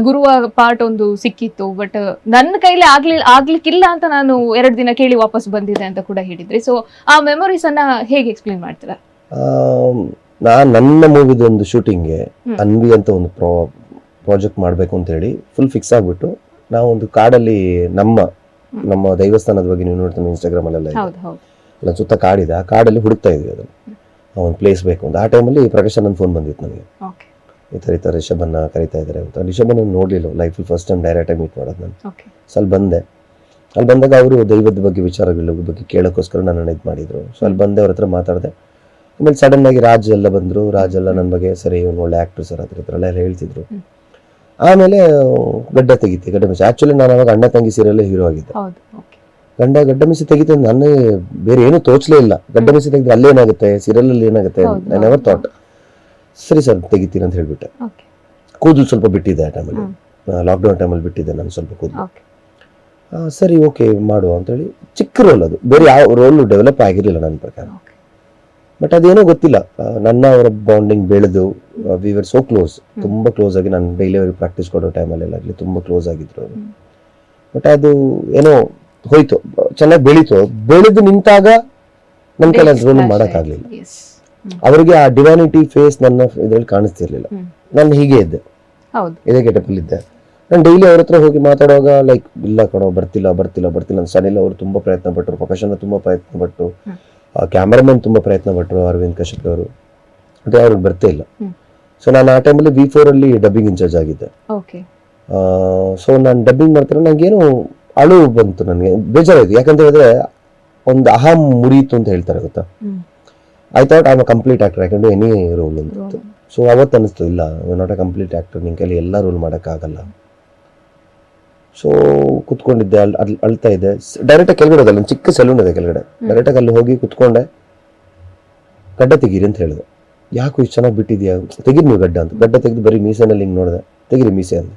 ಗುರುವ ಪಾರ್ಟ್ ಒಂದು ಸಿಕ್ಕಿತ್ತು, ಬಟ್ ನನ್ನ ಕೈಲಿ ಆಗ್ಲಿಕ್ಕಿಲ್ಲ ಅಂತ ನಾನು 2 ದಿನ ಕೇಳಿ ವಾಪಸ್ ಬಂದಿದೆ ಅಂತ ಕೂಡ ಹೇಳಿದ್ರಿ. ಸೊ ಆ ಮೆಮೊರೀಸ್ ಅನ್ನ ಹೇಗೆ ಎಕ್ಸ್ಪ್ಲೇನ್ ಮಾಡ್ತೀರಾ? ನನ್ನ ಮೂವಿದ ಒಂದು ಶೂಟಿಂಗ್ಗೆ ಅನ್ವಿ ಅಂತ ಒಂದು ಪ್ರಾಜೆಕ್ಟ್ ಮಾಡಬೇಕು ಅಂತ ಹೇಳಿ ಫುಲ್ ಫಿಕ್ಸ್ ಆಗ್ಬಿಟ್ಟು, ನಾವು ಒಂದು ಕಾಡಲ್ಲಿ ನಮ್ಮ ದೈವಸ್ಥಾನದ ಬಗ್ಗೆ ನೀವು ನೋಡ್ತೀನಿ ಇನ್ಸ್ಟಾಗ್ರಾಮ್ ಅಲ್ಲೆಲ್ಲ ಅಲ್ಲ, ಸುತ್ತ ಕಾಡಿದೆ. ಆ ಕಾಡಲ್ಲಿ ಹುಡುಕ್ತಾ ಇದ್ವಿ ಅದನ್ನು, ಒಂದು ಪ್ಲೇಸ್ ಬೇಕು ಅಂತ. ಆ ಟೈಮಲ್ಲಿ ಪ್ರಕಾಶ್ ನನ್ನ ಫೋನ್ ಬಂದಿತ್ತು ನನಗೆ, ಈ ಥರ ರಿಷಭನ್ನ ಕರಿತಾ ಇದ್ದಾರೆ ಅಂತ. ರಿಷಭನ್ನ ನೋಡಲಿಲ್ಲ ಲೈಫಲ್ಲಿ, ಫಸ್ಟ್ ಟೈಮ್ ಡೈರೆಕ್ಟಾಗಿ ಮೀಟ್ ಮಾಡೋದು ನಾನು. ಸೊ ಅಲ್ಲಿ ಬಂದಾಗ ಅವರು ದೈವದ ಬಗ್ಗೆ ವಿಚಾರಗಳ ಬಗ್ಗೆ ಕೇಳೋಕ್ಕೋಸ್ಕರ ನನ್ನನ್ನು ಇದು ಮಾಡಿದ್ರು. ಸೊ ಅಲ್ಲಿ ಬಂದೆ, ಅವ್ರ ಹತ್ರ ಮಾತಾಡಿದೆ. ಆಮೇಲೆ ಸಡನ್ ಆಗಿ ರಾಜ್ ಎಲ್ಲ ಬಂದರು. ರಾಜ್ ಎಲ್ಲ ನನ್ನ ಬಗ್ಗೆ ಸರಿ ಇವ್ನು ಒಳ್ಳೆ ಆ್ಯಕ್ಟರ್ ಸರ್ ಹತ್ರ ಎಲ್ಲ ಹೇಳ್ತಿದ್ರು. ಆಮೇಲೆ ಗಡ್ಡ ಮಿಸಿ. ಆ್ಯಕ್ಚುಲಿ ನಾನು ಅವಾಗ ಅಣ್ಣ ತಂಗಿ ಸೀರಿಯಲ್ ಹೀರೋ ಆಗಿದ್ದೆ. ಗಡ್ಡ ಮಿಸಿ ತೆಗಿತ ನನಗೆ ಬೇರೆ ಏನೂ ತೋಚಲೇ ಇಲ್ಲ. ಗಡ್ಡ ಮಿಸಿ ತೆಗೆದ್ರೆ ಅಲ್ಲೇನಾಗುತ್ತೆ, ಸೀರಿಯಲಲ್ಲಿ ಏನಾಗುತ್ತೆ, ಐ ನೆವರ್ ಥಾಟ್. ಸರಿ ಸರ್ ತೆಗಿತೀನಿ ಅಂತ ಹೇಳ್ಬಿಟ್ಟೆ. ಕೂದಲು ಸ್ವಲ್ಪ ಬಿಟ್ಟಿದ್ದೆ ಆ ಟೈಮಲ್ಲಿ, ಲಾಕ್ಡೌನ್ ಟೈಮಲ್ಲಿ ಬಿಟ್ಟಿದ್ದೆ ನಾನು ಸ್ವಲ್ಪ ಕೂದಲು. ಸರಿ ಓಕೆ ಮಾಡುವ ಅಂತೇಳಿ. ಚಿಕ್ಕ ರೋಲ್ ಅದು, ಬೇರೆ ಯಾವ ರೋಲು ಡೆವಲಪ್ ಆಗಿರಲಿಲ್ಲ ನನ್ನ ಪ್ರಕಾರ. ಬಟ್ ಅದೇನೋ ಗೊತ್ತಿಲ್ಲ, ನನ್ನ ಅವರ ಬಾಂಡಿಂಗ್ ಬೆಳೆದು ವಿ ವರ್ ಸೋ ಕ್ಲೋಸ್, ತುಂಬ ಕ್ಲೋಸ್ ಆಗಿ. ನಾನು ಡೈಲಿ ಅವ್ರಿಗೆ ಪ್ರಾಕ್ಟೀಸ್ ಕೊಡೋ ಟೈಮಲ್ಲೆಲ್ಲ ಆಗಲಿ ತುಂಬ ಕ್ಲೋಸ್ ಆಗಿದ್ರು ಅವರು. ಬಟ್ ಅದು ಏನೋ ಹೋಯ್ತು, ಚೆನ್ನಾಗಿ ಬೆಳೆದು ನಿಂತಾಗ ನನ್ನ ಕೈಲಿ ರೋಲ್ ಮಾಡೋಕ್ಕಾಗಲಿಲ್ಲ. ಅವರಿಗೆ ಆ ಡಿವೈನಿಟಿ ಫೇಸ್ ನನ್ನ ಇದರಲ್ಲಿ ಕಾಣಿಸ್ತಿರ್ಲಿಲ್ಲ. ನಾನು ಹೀಗೆ ಇದ್ದೆ, ಇದೇ ಗೆಟಪಲ್ಲಿ ಇದ್ದೆ. ನಾನು ಡೈಲಿ ಅವ್ರ ಹತ್ರ ಹೋಗಿ ಮಾತಾಡುವಾಗ ಲೈಕ್ ಇಲ್ಲ ಕಣೋ, ಬರ್ತಿಲ್ಲ ಅಂತ ಸನಿಲ್ ಅವರು ತುಂಬ ಪ್ರಯತ್ನ ಪಟ್ಟರು, ಪ್ರಕಾಶನ ತುಂಬ ಪ್ರಯತ್ನ ಪಟ್ಟು, ಕ್ಯಾಮ್ರಾಮನ್ ತುಂಬ ಪ್ರಯತ್ನ ಪಟ್ಟರು, ಅರವಿಂದ್ ಕಶ್ಯಪ್ ಅವರು, ಅದೇ ಅವ್ರಿಗೆ ಬರ್ತೇ ಇಲ್ಲ. ಸೊ ನಾನು ಆ ಟೈಮಲ್ಲಿ V4 ಅಲ್ಲಿ ಡಬ್ಬಿಂಗ್ ಇನ್ಚಾರ್ಜ್ ಆಗಿದ್ದೆ. ಸೊ ನಾನು ಡಬ್ಬಿಂಗ್ ಮಾಡ್ತಾರೆ, ನನಗೇನು ಅಳು ಬಂತು, ನನಗೆ ಬೇಜಾರಾಯ್ತು. ಯಾಕಂತ ಹೇಳಿದ್ರೆ ಒಂದು ಅಹಂ ಮುರಿಯಿತು ಅಂತ ಹೇಳ್ತಾರೆ ಗೊತ್ತಾ. I thought I am a complete actor, I can do any role ಅಂತ. ಸೊ ಅವತ್ತು ಅನಿಸ್ತು, ಇಲ್ಲ you not a complete actor, ನಿನ್ನ ಕೈಲಿ ಎಲ್ಲ ರೋಲ್ ಮಾಡೋಕ್ಕಾಗಲ್ಲ. ಸೊ ಕುತ್ಕೊಂಡಿದ್ದೆ, ಅಳ್ತಾ ಇದ್ದೆ. ಡೈರೆಕ್ಟಾಗಿ ಕೆಳಗಡೆ ಹೋದಲ್ಲ, ಒಂದು ಚಿಕ್ಕ ಸೆಲೂನ್ ಇದೆ ಕೆಳಗಡೆ, ಡೈರೆಕ್ಟಾಗಿ ಅಲ್ಲಿ ಹೋಗಿ ಕುತ್ಕೊಂಡೆ. ಗಡ್ಡ ತೆಗೀರಿ ಅಂತ ಹೇಳಿದೆ. ಯಾಕೋ ಇಷ್ಟು ಚೆನ್ನಾಗಿ ಬಿಟ್ಟಿದ್ಯಾ, ತೆಗೀರಿ ನೀವು ಗಡ್ಡ ಅಂತ. ಗಡ್ಡ ತೆಗೆದು ಬರೀ ಮೀಸೆನಲ್ಲಿ ಹಿಂಗೆ ನೋಡಿದೆ, ತೆಗೀರಿ ಮೀಸೆ ಅಂದೆ.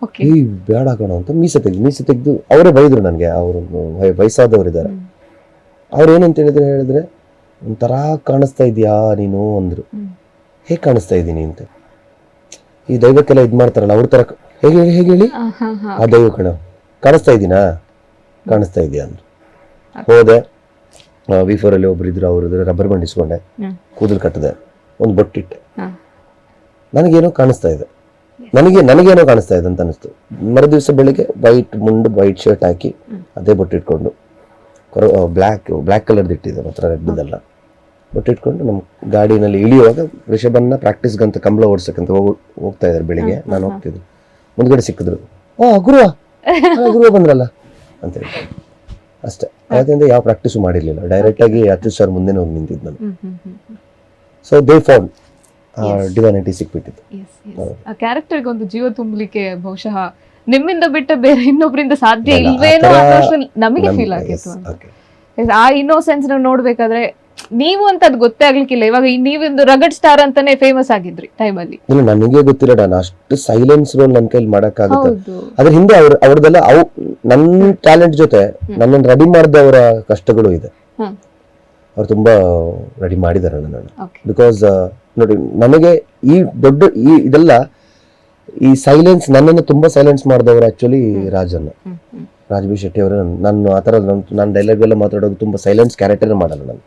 ಓಕೆ. ಏಯ್ ಬೇಡ ಕಣ ಅಂತ ಮೀಸೆ ತೆಗೆದು ಅವರೇ ಬೈದರು ನನಗೆ. ಅವರು ವಯಸ್ಸಾದವರು ಇದ್ದಾರೆ. ಅವ್ರು ಏನಂತ ಹೇಳಿದ್ರೆ ಒಂಥರ ಕಾಣಿಸ್ತಾ ಇದೆಯಾ ನೀನು ಅಂದರು. ಹೇಗೆ ಕಾಣಿಸ್ತಾ ಇದ್ದೀನಿ ಅಂತ. ಈ ದೈವಕ್ಕೆಲ್ಲ ಇದು ಮಾಡ್ತಾರಲ್ಲ ಅವ್ರ ಥರ ಹೇಗೆ ಹೇಳಿ ಆ ದೈವ ಕಣ ಕಾಣಿಸ್ತಾ ಇದ್ದೀನಾ, ಕಾಣಿಸ್ತಾ ಇದೆಯಾ ಅಂದ್ರು. ಹೋದೆ, V4 ಅಲ್ಲಿ ಒಬ್ರು ಇದ್ರು, ಅವ್ರದ್ದು ರಬ್ಬರ್ ಬ್ಯಾಂಡ್ ಇಸ್ಕೊಂಡೆ, ಕೂದಲು ಕಟ್ಟಿದೆ, ಒಂದು ಬೊಟ್ಟಿಟ್ಟೆ. ನನಗೇನೋ ಕಾಣಿಸ್ತಾ ಇದೆ, ನನಗೇನೋ ಕಾಣಿಸ್ತಾ ಇದೆ ಅಂತ ಅನಿಸ್ತು. ಮರುದಿವಸ ಬೆಳಿಗ್ಗೆ ವೈಟ್ ಮುಂಡು ವೈಟ್ ಶರ್ಟ್ ಹಾಕಿ ಅದೇ ಬೊಟ್ಟಿಟ್ಕೊಂಡು ಬ್ಲ್ಯಾಕ್ ಕಲರ್ದು ಇಟ್ಟಿದ್ದೆ, ಮಾತ್ರ ರೆಡ್ದಲ್ಲ. ಬೊಟ್ಟಿಟ್ಕೊಂಡು ನಮ್ಮ ಗಾಡಿನಲ್ಲಿ ಇಳಿಯುವಾಗ ರಿಷಭನ್ನ ಪ್ರಾಕ್ಟೀಸ್ಗಂತ ಕಂಬಳ ಓಡಿಸಕ್ಕಂತ ಹೋಗ್ತಾ ಇದ್ದಾರೆ ಬೆಳಿಗ್ಗೆ. ನಾನು ಹೋಗ್ತಿದ್ದೆ, ಮುಂದ್ಗಡೆ ಸಿಕ್ಕಿದ್ರು, ಗುರುವ ಬಂದ್ರಲ್ಲ ಅಂತೇಳಿ ಅಷ್ಟೇ. ಅವತ್ತಿಂದ ಯಾವ ಪ್ರಾಕ್ಟೀಸು ಮಾಡಿರ್ಲಿಲ್ಲ, ಡೈರೆಕ್ಟ್ ಆಗಿ ಅಚ್ಯುತ್ ಸರ್ ಮುಂದೆ ಹೋಗಿ ನಿಂತಿದ್ದು ನಾನು. ಸೊ ದೇ ಫೌಂಡ್ ಡಿವೈನಿಟಿ ಸಿಕ್ಬಿಟ್ಟಿತ್ತು. ಆ ಕ್ಯಾರೆಕ್ಟರ್ಗೆ ಒಂದು ಜೀವ ತುಂಬಲಿಕ್ಕೆ ಬಹುಶಃ ನಿಮ್ಮಿಂದ ಬಿಟ್ಟು ಬೇರೆ ಇನ್ನೊಬ್ಬರಿಂದ ಸಾಧ್ಯ ಇಲ್ವೇನೋ ಅನ್ನೋಷ್ಟು ನಮಗೆ ಫೀಲ್ ಆಗಿತ್ತು. ಆ ಇನ್ನೋಸೆನ್ಸ್ ನೋಡ್ಬೇಕಾದ್ರೆ ನೀವು ಅಂತ ಅದು ಗೊತ್ತೇ ಆಗ್ಲಿಕ್ಕಿಲ್ಲ. ಇವಾಗ ನೀವೊಂದು ರಗಡ್ ಸ್ಟಾರ್ ಅಂತಾನೆ ಫೇಮಸ್ ಆಗಿದ್ರಿ ಟೈಮಲ್ಲಿ. ಇಲ್ಲ, ನನಗೆ ಗೊತ್ತಿಲ್ಲ, ನಾನು ಅಷ್ಟು ಸೈಲೆನ್ಸ್ ರೋಲ್ ನನ್ನ ಕೈಲಿ ಮಾಡಕ್ಕಾಗುತ್ತೆ. ಅದ್ರ ಹಿಂದೆ ಅವ್ರದೆಲ್ಲ ನನ್ನ ಟ್ಯಾಲೆಂಟ್ ಜೊತೆ ನನ್ನನ್ನು ರೆಡಿ ಮಾಡಿದವರ ಕಷ್ಟಗಳು ಇದೆ. ಅವ್ರು ತುಂಬಾ ರೆಡಿ ಮಾಡಿದ್ದಾರೆ ನನ್ನನ್ನು. ಬಿಕಾಸ್ ನೋಡಿ, ನನಗೆ ಈ ದೊಡ್ಡ ಇದೆಲ್ಲ ಈ ಸೈಲೆನ್ಸ್, ನನ್ನನ್ನು ತುಂಬಾ ಸೈಲೆನ್ಸ್ ಮಾಡಿದವರು ಆಕ್ಚುಲಿ ರಾಜ್ ಬಿ ಶೆಟ್ಟಿ ಅವರು. ನಾನು ಆ ಥರ ನಾನು ಡೈಲಾಗ್ ಎಲ್ಲ ಮಾತಾಡೋದು ತುಂಬಾ ಸೈಲೆನ್ಸ್ ಕ್ಯಾರೆಕ್ಟರ್ ಮಾಡಲ್ಲ ನಾನು.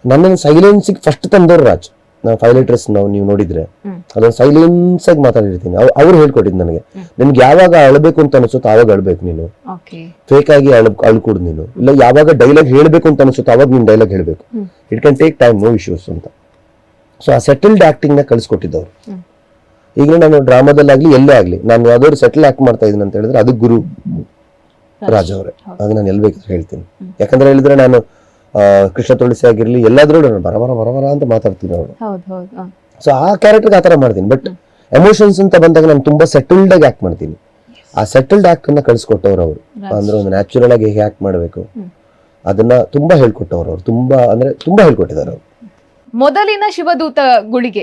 ನನ್ನನ್ನು ಸೈಲೆನ್ಸಿಗೆ ಫಸ್ಟ್ ತಂದವ್ರು ರಾಜ್. ನಾವು 5 letters ನೀವು ನೋಡಿದ್ರೆ ಅದೊಂದು ಸೈಲೆನ್ಸ್ ಆಗಿ ಮಾತಾಡಿರ್ತೀನಿ. ಅವ್ರು ಹೇಳ್ಕೊಟ್ಟಿದ್ದು ನನಗೆ, ನಿನ್ಗೆ ಯಾವಾಗ ಅಳಬೇಕು ಅಂತ ಅನಿಸುತ್ತೋ ಆವಾಗ ಅಳ್ಬೇಕು ನೀನು, ಫೇಕ್ ಆಗಿ ಅಳ್ಕೂಡ್ ನೀನು. ಇಲ್ಲ ಯಾವಾಗ ಡೈಲಾಗ್ ಹೇಳ್ಬೇಕು ಅಂತ ಅನಿಸುತ್ತೋ ಅವಾಗ ನೀನು ಡೈಲಾಗ್ ಹೇಳ್ಬೇಕು. It can take time, no issues ಅಂತ. ಸೊ ಆ ಸೆಟಲ್ಡ್ ಆಕ್ಟಿಂಗ್ ನ ಕಳಿಸ್ಕೊಟ್ಟಿದ್ದವ್ರು. ಈಗ ನಾನು ಡ್ರಾಮಾದಲ್ಲಾಗ್ಲಿ ಎಲ್ಲೇ ಆಗ್ಲಿ ನಾನು ಯಾವ್ದಾದ್ರು ಸೆಟಲ್ ಆಕ್ಟ್ ಮಾಡ್ತಾ ಇದೀನಿ ಅಂತ ಹೇಳಿದ್ರೆ ಅದು ಗುರು ರಾಜ್ ಅವರೇ. ಅದು ನಾನು ಎಲ್ಲಿ ಬೇಕಾದ್ರೂ ಹೇಳ್ತೀನಿ. ಯಾಕಂದ್ರೆ ಹೇಳಿದ್ರೆ ನಾನು ಕೃಷ್ಣ ತುಳಸಿ ಆಗಿರ್ಲಿ ಎಲ್ಲಾದ್ರೂ ನಾನು ಬರಬರ ಅಂತ ಮಾತಾಡ್ತೀನಿ ಅವರು. ಸೊ ಆ ಕ್ಯಾರೆಕ್ಟರ್ಗೆ ಆತರ ಮಾಡ್ತೀನಿ. ಬಟ್ ಎಮೋಷನ್ಸ್ ಅಂತ ಬಂದಾಗ ನಾನು ತುಂಬಾ ಸೆಟಲ್ಡ್ ಆಗಿ ಆಕ್ಟ್ ಮಾಡ್ತೀನಿ. ಆ ಸೆಟಲ್ಡ್ ಆಕ್ಟ್ ಅನ್ನ ಕಳಿಸ್ಕೊಟ್ಟವ್ರು ಅವರು. ಅಂದ್ರೆ ಒಂದು ನ್ಯಾಚುರಲ್ ಆಗಿ ಹೇಗೆ ಆಕ್ಟ್ ಮಾಡಬೇಕು ಅದನ್ನ ತುಂಬಾ ಹೇಳ್ಕೊಟ್ಟವ್ರು ಅವರು. ತುಂಬಾ ಹೇಳ್ಕೊಟ್ಟಿದ್ದಾರೆ ಅವರು. ಮೊದಲಿನ ಶಿವದೂತ ಗುಳಿಗೆ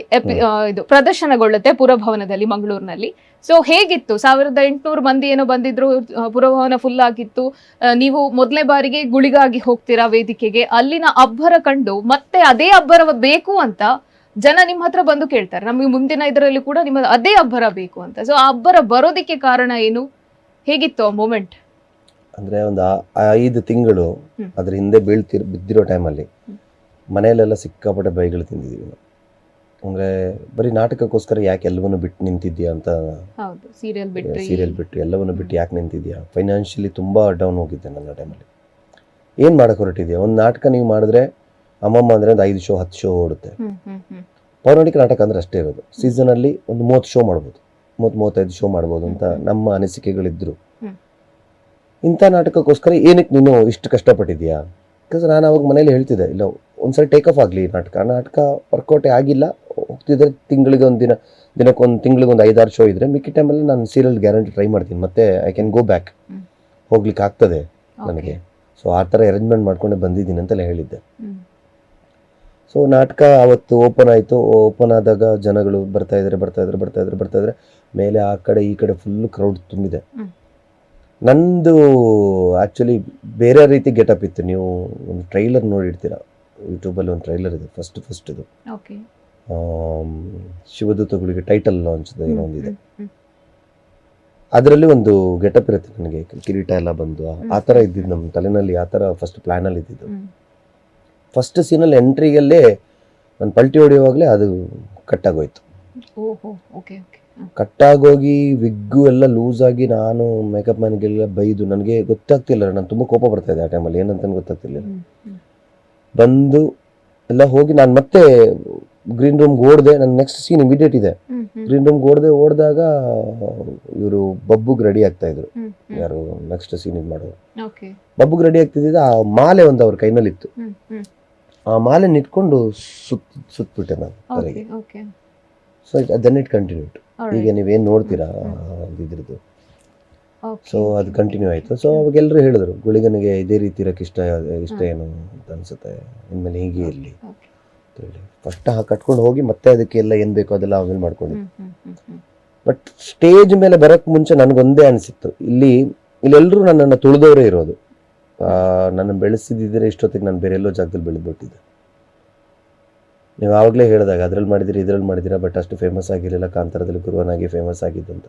ಇದು ಪ್ರದರ್ಶನಗೊಳ್ಳುತ್ತೆ ಪುರಭವನದಲ್ಲಿ ಮಂಗಳೂರಿನಲ್ಲಿ. ಸೊ ಹೇಗಿತ್ತು? 1800 ಮಂದಿ ಏನೋ ಬಂದಿದ್ರು, ಪುರಭವನ ಫುಲ್ ಆಗಿತ್ತು. ನೀವು ಮೊದಲನೇ ಬಾರಿಗೆ ಗುಳಿಗಾಗಿ ಹೋಗ್ತೀರಾ ವೇದಿಕೆಗೆ. ಅಲ್ಲಿನ ಅಬ್ಬರ ಕಂಡು ಮತ್ತೆ ಅದೇ ಅಬ್ಬರ ಬೇಕು ಅಂತ ಜನ ನಿಮ್ಮ ಹತ್ರ ಬಂದು ಕೇಳ್ತಾರೆ, ನಮಗೆ ಮುಂದಿನ ಇದರಲ್ಲಿ ಕೂಡ ನಿಮ್ಮ ಅದೇ ಅಬ್ಬರ ಬೇಕು ಅಂತ. ಸೊ ಆ ಅಬ್ಬರ ಬರೋದಿಕ್ಕೆ ಕಾರಣ ಏನು? ಹೇಗಿತ್ತು ಆ ಮೂಮೆಂಟ್? ಅಂದ್ರೆ ಒಂದು 5 ತಿಂಗಳು ಅದ್ರ ಹಿಂದೆ ಬಿದ್ದಿರೋ ಟೈಮಲ್ಲಿ ಮನೆಯಲ್ಲೆಲ್ಲ ಸಿಕ್ಕಾಪಟ್ಟೆ ಬೈಗಳು ತಿಂದಿದ್ದೀವಿ ನಾವು. ಅಂದರೆ ಬರೀ ನಾಟಕಕ್ಕೋಸ್ಕರ ಯಾಕೆ ಎಲ್ಲವನ್ನೂ ಬಿಟ್ಟು ನಿಂತಿದ್ಯಾ ಅಂತ. ಸೀರಿಯಲ್ ಬಿಟ್ಟು ಎಲ್ಲವನ್ನೂ ಬಿಟ್ಟು ಯಾಕೆ ನಿಂತಿದ್ಯಾ. ಫೈನಾನ್ಷಿಯಲಿ ತುಂಬ ಡೌನ್ ಹೋಗಿದ್ದೆ ನನ್ನ ಟೈಮಲ್ಲಿ. ಏನು ಮಾಡೋಕೆ ಹೊರಟಿದ್ಯಾ? ಒಂದು ನಾಟಕ ನೀವು ಮಾಡಿದ್ರೆ ಅಮ್ಮಮ್ಮ ಅಂದರೆ ಒಂದು 5 ಶೋ 10 ಶೋ ಓಡುತ್ತೆ. ಪೌರಾಣಿಕ ನಾಟಕ ಅಂದರೆ ಅಷ್ಟೇ ಇರೋದು. ಸೀಸನಲ್ಲಿ ಒಂದು 30 ಶೋ ಮಾಡ್ಬೋದು, 30-35 ಶೋ ಮಾಡ್ಬೋದು ಅಂತ ನಮ್ಮ ಅನಿಸಿಕೆಗಳಿದ್ರು. ಇಂಥ ನಾಟಕಕ್ಕೋಸ್ಕರ ಏನಕ್ಕೆ ನೀನು ಇಷ್ಟು ಕಷ್ಟಪಟ್ಟಿದ್ಯಾ? ಬಿಕಾಸ್ ನಾನು ಅವಾಗ ಮನೇಲಿ ಹೇಳ್ತಿದ್ದೆ, ಇಲ್ಲ ಒಂದ್ಸರಿ ಟೇಕ್ ಆಫ್ ಆಗಲಿ ನಾಟಕ ವರ್ಕೌಟೇ ಆಗಿಲ್ಲ, ಹೋಗ್ತಿದ್ರೆ ತಿಂಗಳಿಗೆ ದಿನಕ್ಕೊಂದು ತಿಂಗಳಿಗೆ ಒಂದು 5-6 ಶೋ ಇದ್ರೆ ಮಿಕ್ಕಿ ಟೈಮಲ್ಲಿ ನಾನು ಸೀರಿಯಲ್ ಗ್ಯಾರಂಟಿ ಟ್ರೈ ಮಾಡ್ತೀನಿ. ಮತ್ತೆ ಐ ಕ್ಯಾನ್ ಗೋ ಬ್ಯಾಕ್, ಹೋಗ್ಲಿಕ್ಕೆ ಆಗ್ತದೆ ನನಗೆ. ಸೊ ಆ ಥರ ಅರೇಂಜ್ಮೆಂಟ್ ಮಾಡ್ಕೊಂಡೆ ಬಂದಿದ್ದೀನಿ ಅಂತೆಲ್ಲ ಹೇಳಿದ್ದೆ. ಸೊ ನಾಟಕ ಅವತ್ತು ಓಪನ್ ಆಯಿತು. ಓಪನ್ ಆದಾಗ ಜನಗಳು ಬರ್ತಾ ಇದ್ರೆ ಮೇಲೆ ಆ ಕಡೆ ಈ ಕಡೆ ಫುಲ್ ಕ್ರೌಡ್ ತುಂಬಿದೆ. ನಂದು ಆ್ಯಕ್ಚುಲಿ ಬೇರೆ ರೀತಿ ಗೆಟಪ್ ಇತ್ತು. ನೀವು ಒಂದು ಟ್ರೈಲರ್ ನೋಡಿರ್ತೀರ, ಯೂಟ್ಯೂಬಲ್ಲಿ ಒಂದು ಟ್ರೈಲರ್ ಇದೆ, ಫಸ್ಟ್ ಇದು ಶಿವದೂತಗಳಿಗೆ ಟೈಟಲ್ ಲಾಂಚ್ ಇನ್ನೊಂದಿದೆ. ಅದರಲ್ಲಿ ಒಂದು ಗೆಟಪ್ ಇರುತ್ತೆ ನನಗೆ, ಕಿರೀಟ ಎಲ್ಲ ಬಂದು ಆ ಥರ ಇದ್ದಿದ್ದು ನಮ್ಮ ತಲೆನಲ್ಲಿ. ಆ ಥರ ಫಸ್ಟ್ ಪ್ಲ್ಯಾನಲ್ಲಿ ಇದ್ದಿದ್ದು. ಫಸ್ಟ್ ಸೀನಲ್ಲಿ ಎಂಟ್ರಿಯಲ್ಲೇ ನಾನು ಪಲ್ಟಿ ಹೊಡೆಯುವಾಗಲೇ ಅದು ಕಟ್ಟಾಗೋಯ್ತು. ಕಟ್ಟಾಗೋಗಿ ವಿಗ್ಗು ಎಲ್ಲ ಲೂಸ್ ಆಗಿ ನಾನು ಮೇಕಪ್ ಮ್ಯಾನ್ಗೆಲ್ಲ ಬೈದು ನನಗೆ ಗೊತ್ತಾಗ್ತಿಲ್ಲ. ನಾನು ತುಂಬ ಕೋಪ ಬರ್ತಾ ಇದೆ ಆ ಟೈಮಲ್ಲಿ, ಏನಂತ ಗೊತ್ತಾಗ್ತಿರ್ಲಿಲ್ಲ. ಬಂದು ಎಲ್ಲ ಹೋಗಿ ನಾನು ಮತ್ತೆ ಗ್ರೀನ್ ರೂಮ್ಗೆ ಓಡಿದೆ. ನನ್ನ ನೆಕ್ಸ್ಟ್ ಸೀನ್ ಇಮಿಡಿಯೇಟ್ ಇದೆ. ಗ್ರೀನ್ ರೂಮ್ಗೆ ಓಡಿದಾಗ ಇವರು ಬಬ್ಬುಗೆ ರೆಡಿ ಆಗ್ತಾ ಇದ್ರು, ಯಾರು ನೆಕ್ಸ್ಟ್ ಸೀನ್ ಇದು ಮಾಡೋರು. ಬಬ್ಬುಗೆ ರೆಡಿ ಆಗ್ತಿದ್ದ ಆ ಮಾಲೆ ಒಂದು ಅವ್ರ ಕೈನಲ್ಲಿತ್ತು. ಆ ಮಾಲೆ ನಿಟ್ಕೊಂಡು ಸುತ್ತಬಿಟ್ಟೆ ನಾನು ತಲೆಗೆ. So then it continued. ಈಗ ನೀವೇನು ನೋಡ್ತೀರಾ ಇದ್ರದ್ದು. ಸೊ ಅದು ಕಂಟಿನ್ಯೂ ಆಯಿತು. ಸೊ ಅವಾಗ ಎಲ್ಲರೂ ಹೇಳಿದ್ರು, ಗುಳಿಗನಿಗೆ ಇದೇ ರೀತಿ ಇರೋಕ್ಕೆ ಇಷ್ಟ ಏನು ಅಂತ ಅನ್ಸುತ್ತೆ, ಇನ್ಮೇಲೆ ಹೀಗೆ ಇರಲಿ. ಹೇಳಿ. ಫಸ್ಟ್ ಕಟ್ಕೊಂಡು ಹೋಗಿ ಮತ್ತೆ ಅದಕ್ಕೆಲ್ಲ ಏನು ಬೇಕೋ ಅದೆಲ್ಲ ಆಮೇಲೆ ಮಾಡ್ಕೊಂಡಿದ್ದೆ. ಬಟ್ ಸ್ಟೇಜ್ ಮೇಲೆ ಬರೋಕ್ಕೆ ಮುಂಚೆ ನನಗೊಂದೇ ಅನಿಸಿತ್ತು, ಇಲ್ಲೆಲ್ಲರೂ ನನ್ನನ್ನು ತುಳಿದವರೇ ಇರೋದು. ನನ್ನ ಬೆಳೆಸಿದ್ದಿದ್ರೆ ಇಷ್ಟೊತ್ತಿಗೆ ನಾನು ಬೇರೆ ಎಲ್ಲೋ ಜಾಗದಲ್ಲಿ ಬೆಳೆದ್ಬಿಟ್ಟಿದ್ದೆ. ನೀವು ಆವಾಗಲೇ ಹೇಳಿದಾಗ ಅದ್ರಲ್ಲಿ ಮಾಡಿದ್ದೀರಿ ಇದ್ರಲ್ಲಿ ಮಾಡಿದ್ದೀರಾ, ಬಟ್ ಅಷ್ಟು ಫೇಮಸ್ ಆಗಿರಲಿಲ್ಲ. ಕಾಂತಾರದಲ್ಲಿ ಗುರುವನಾಗಿ ಫೇಮಸ್ ಆಗಿದ್ದಂತ.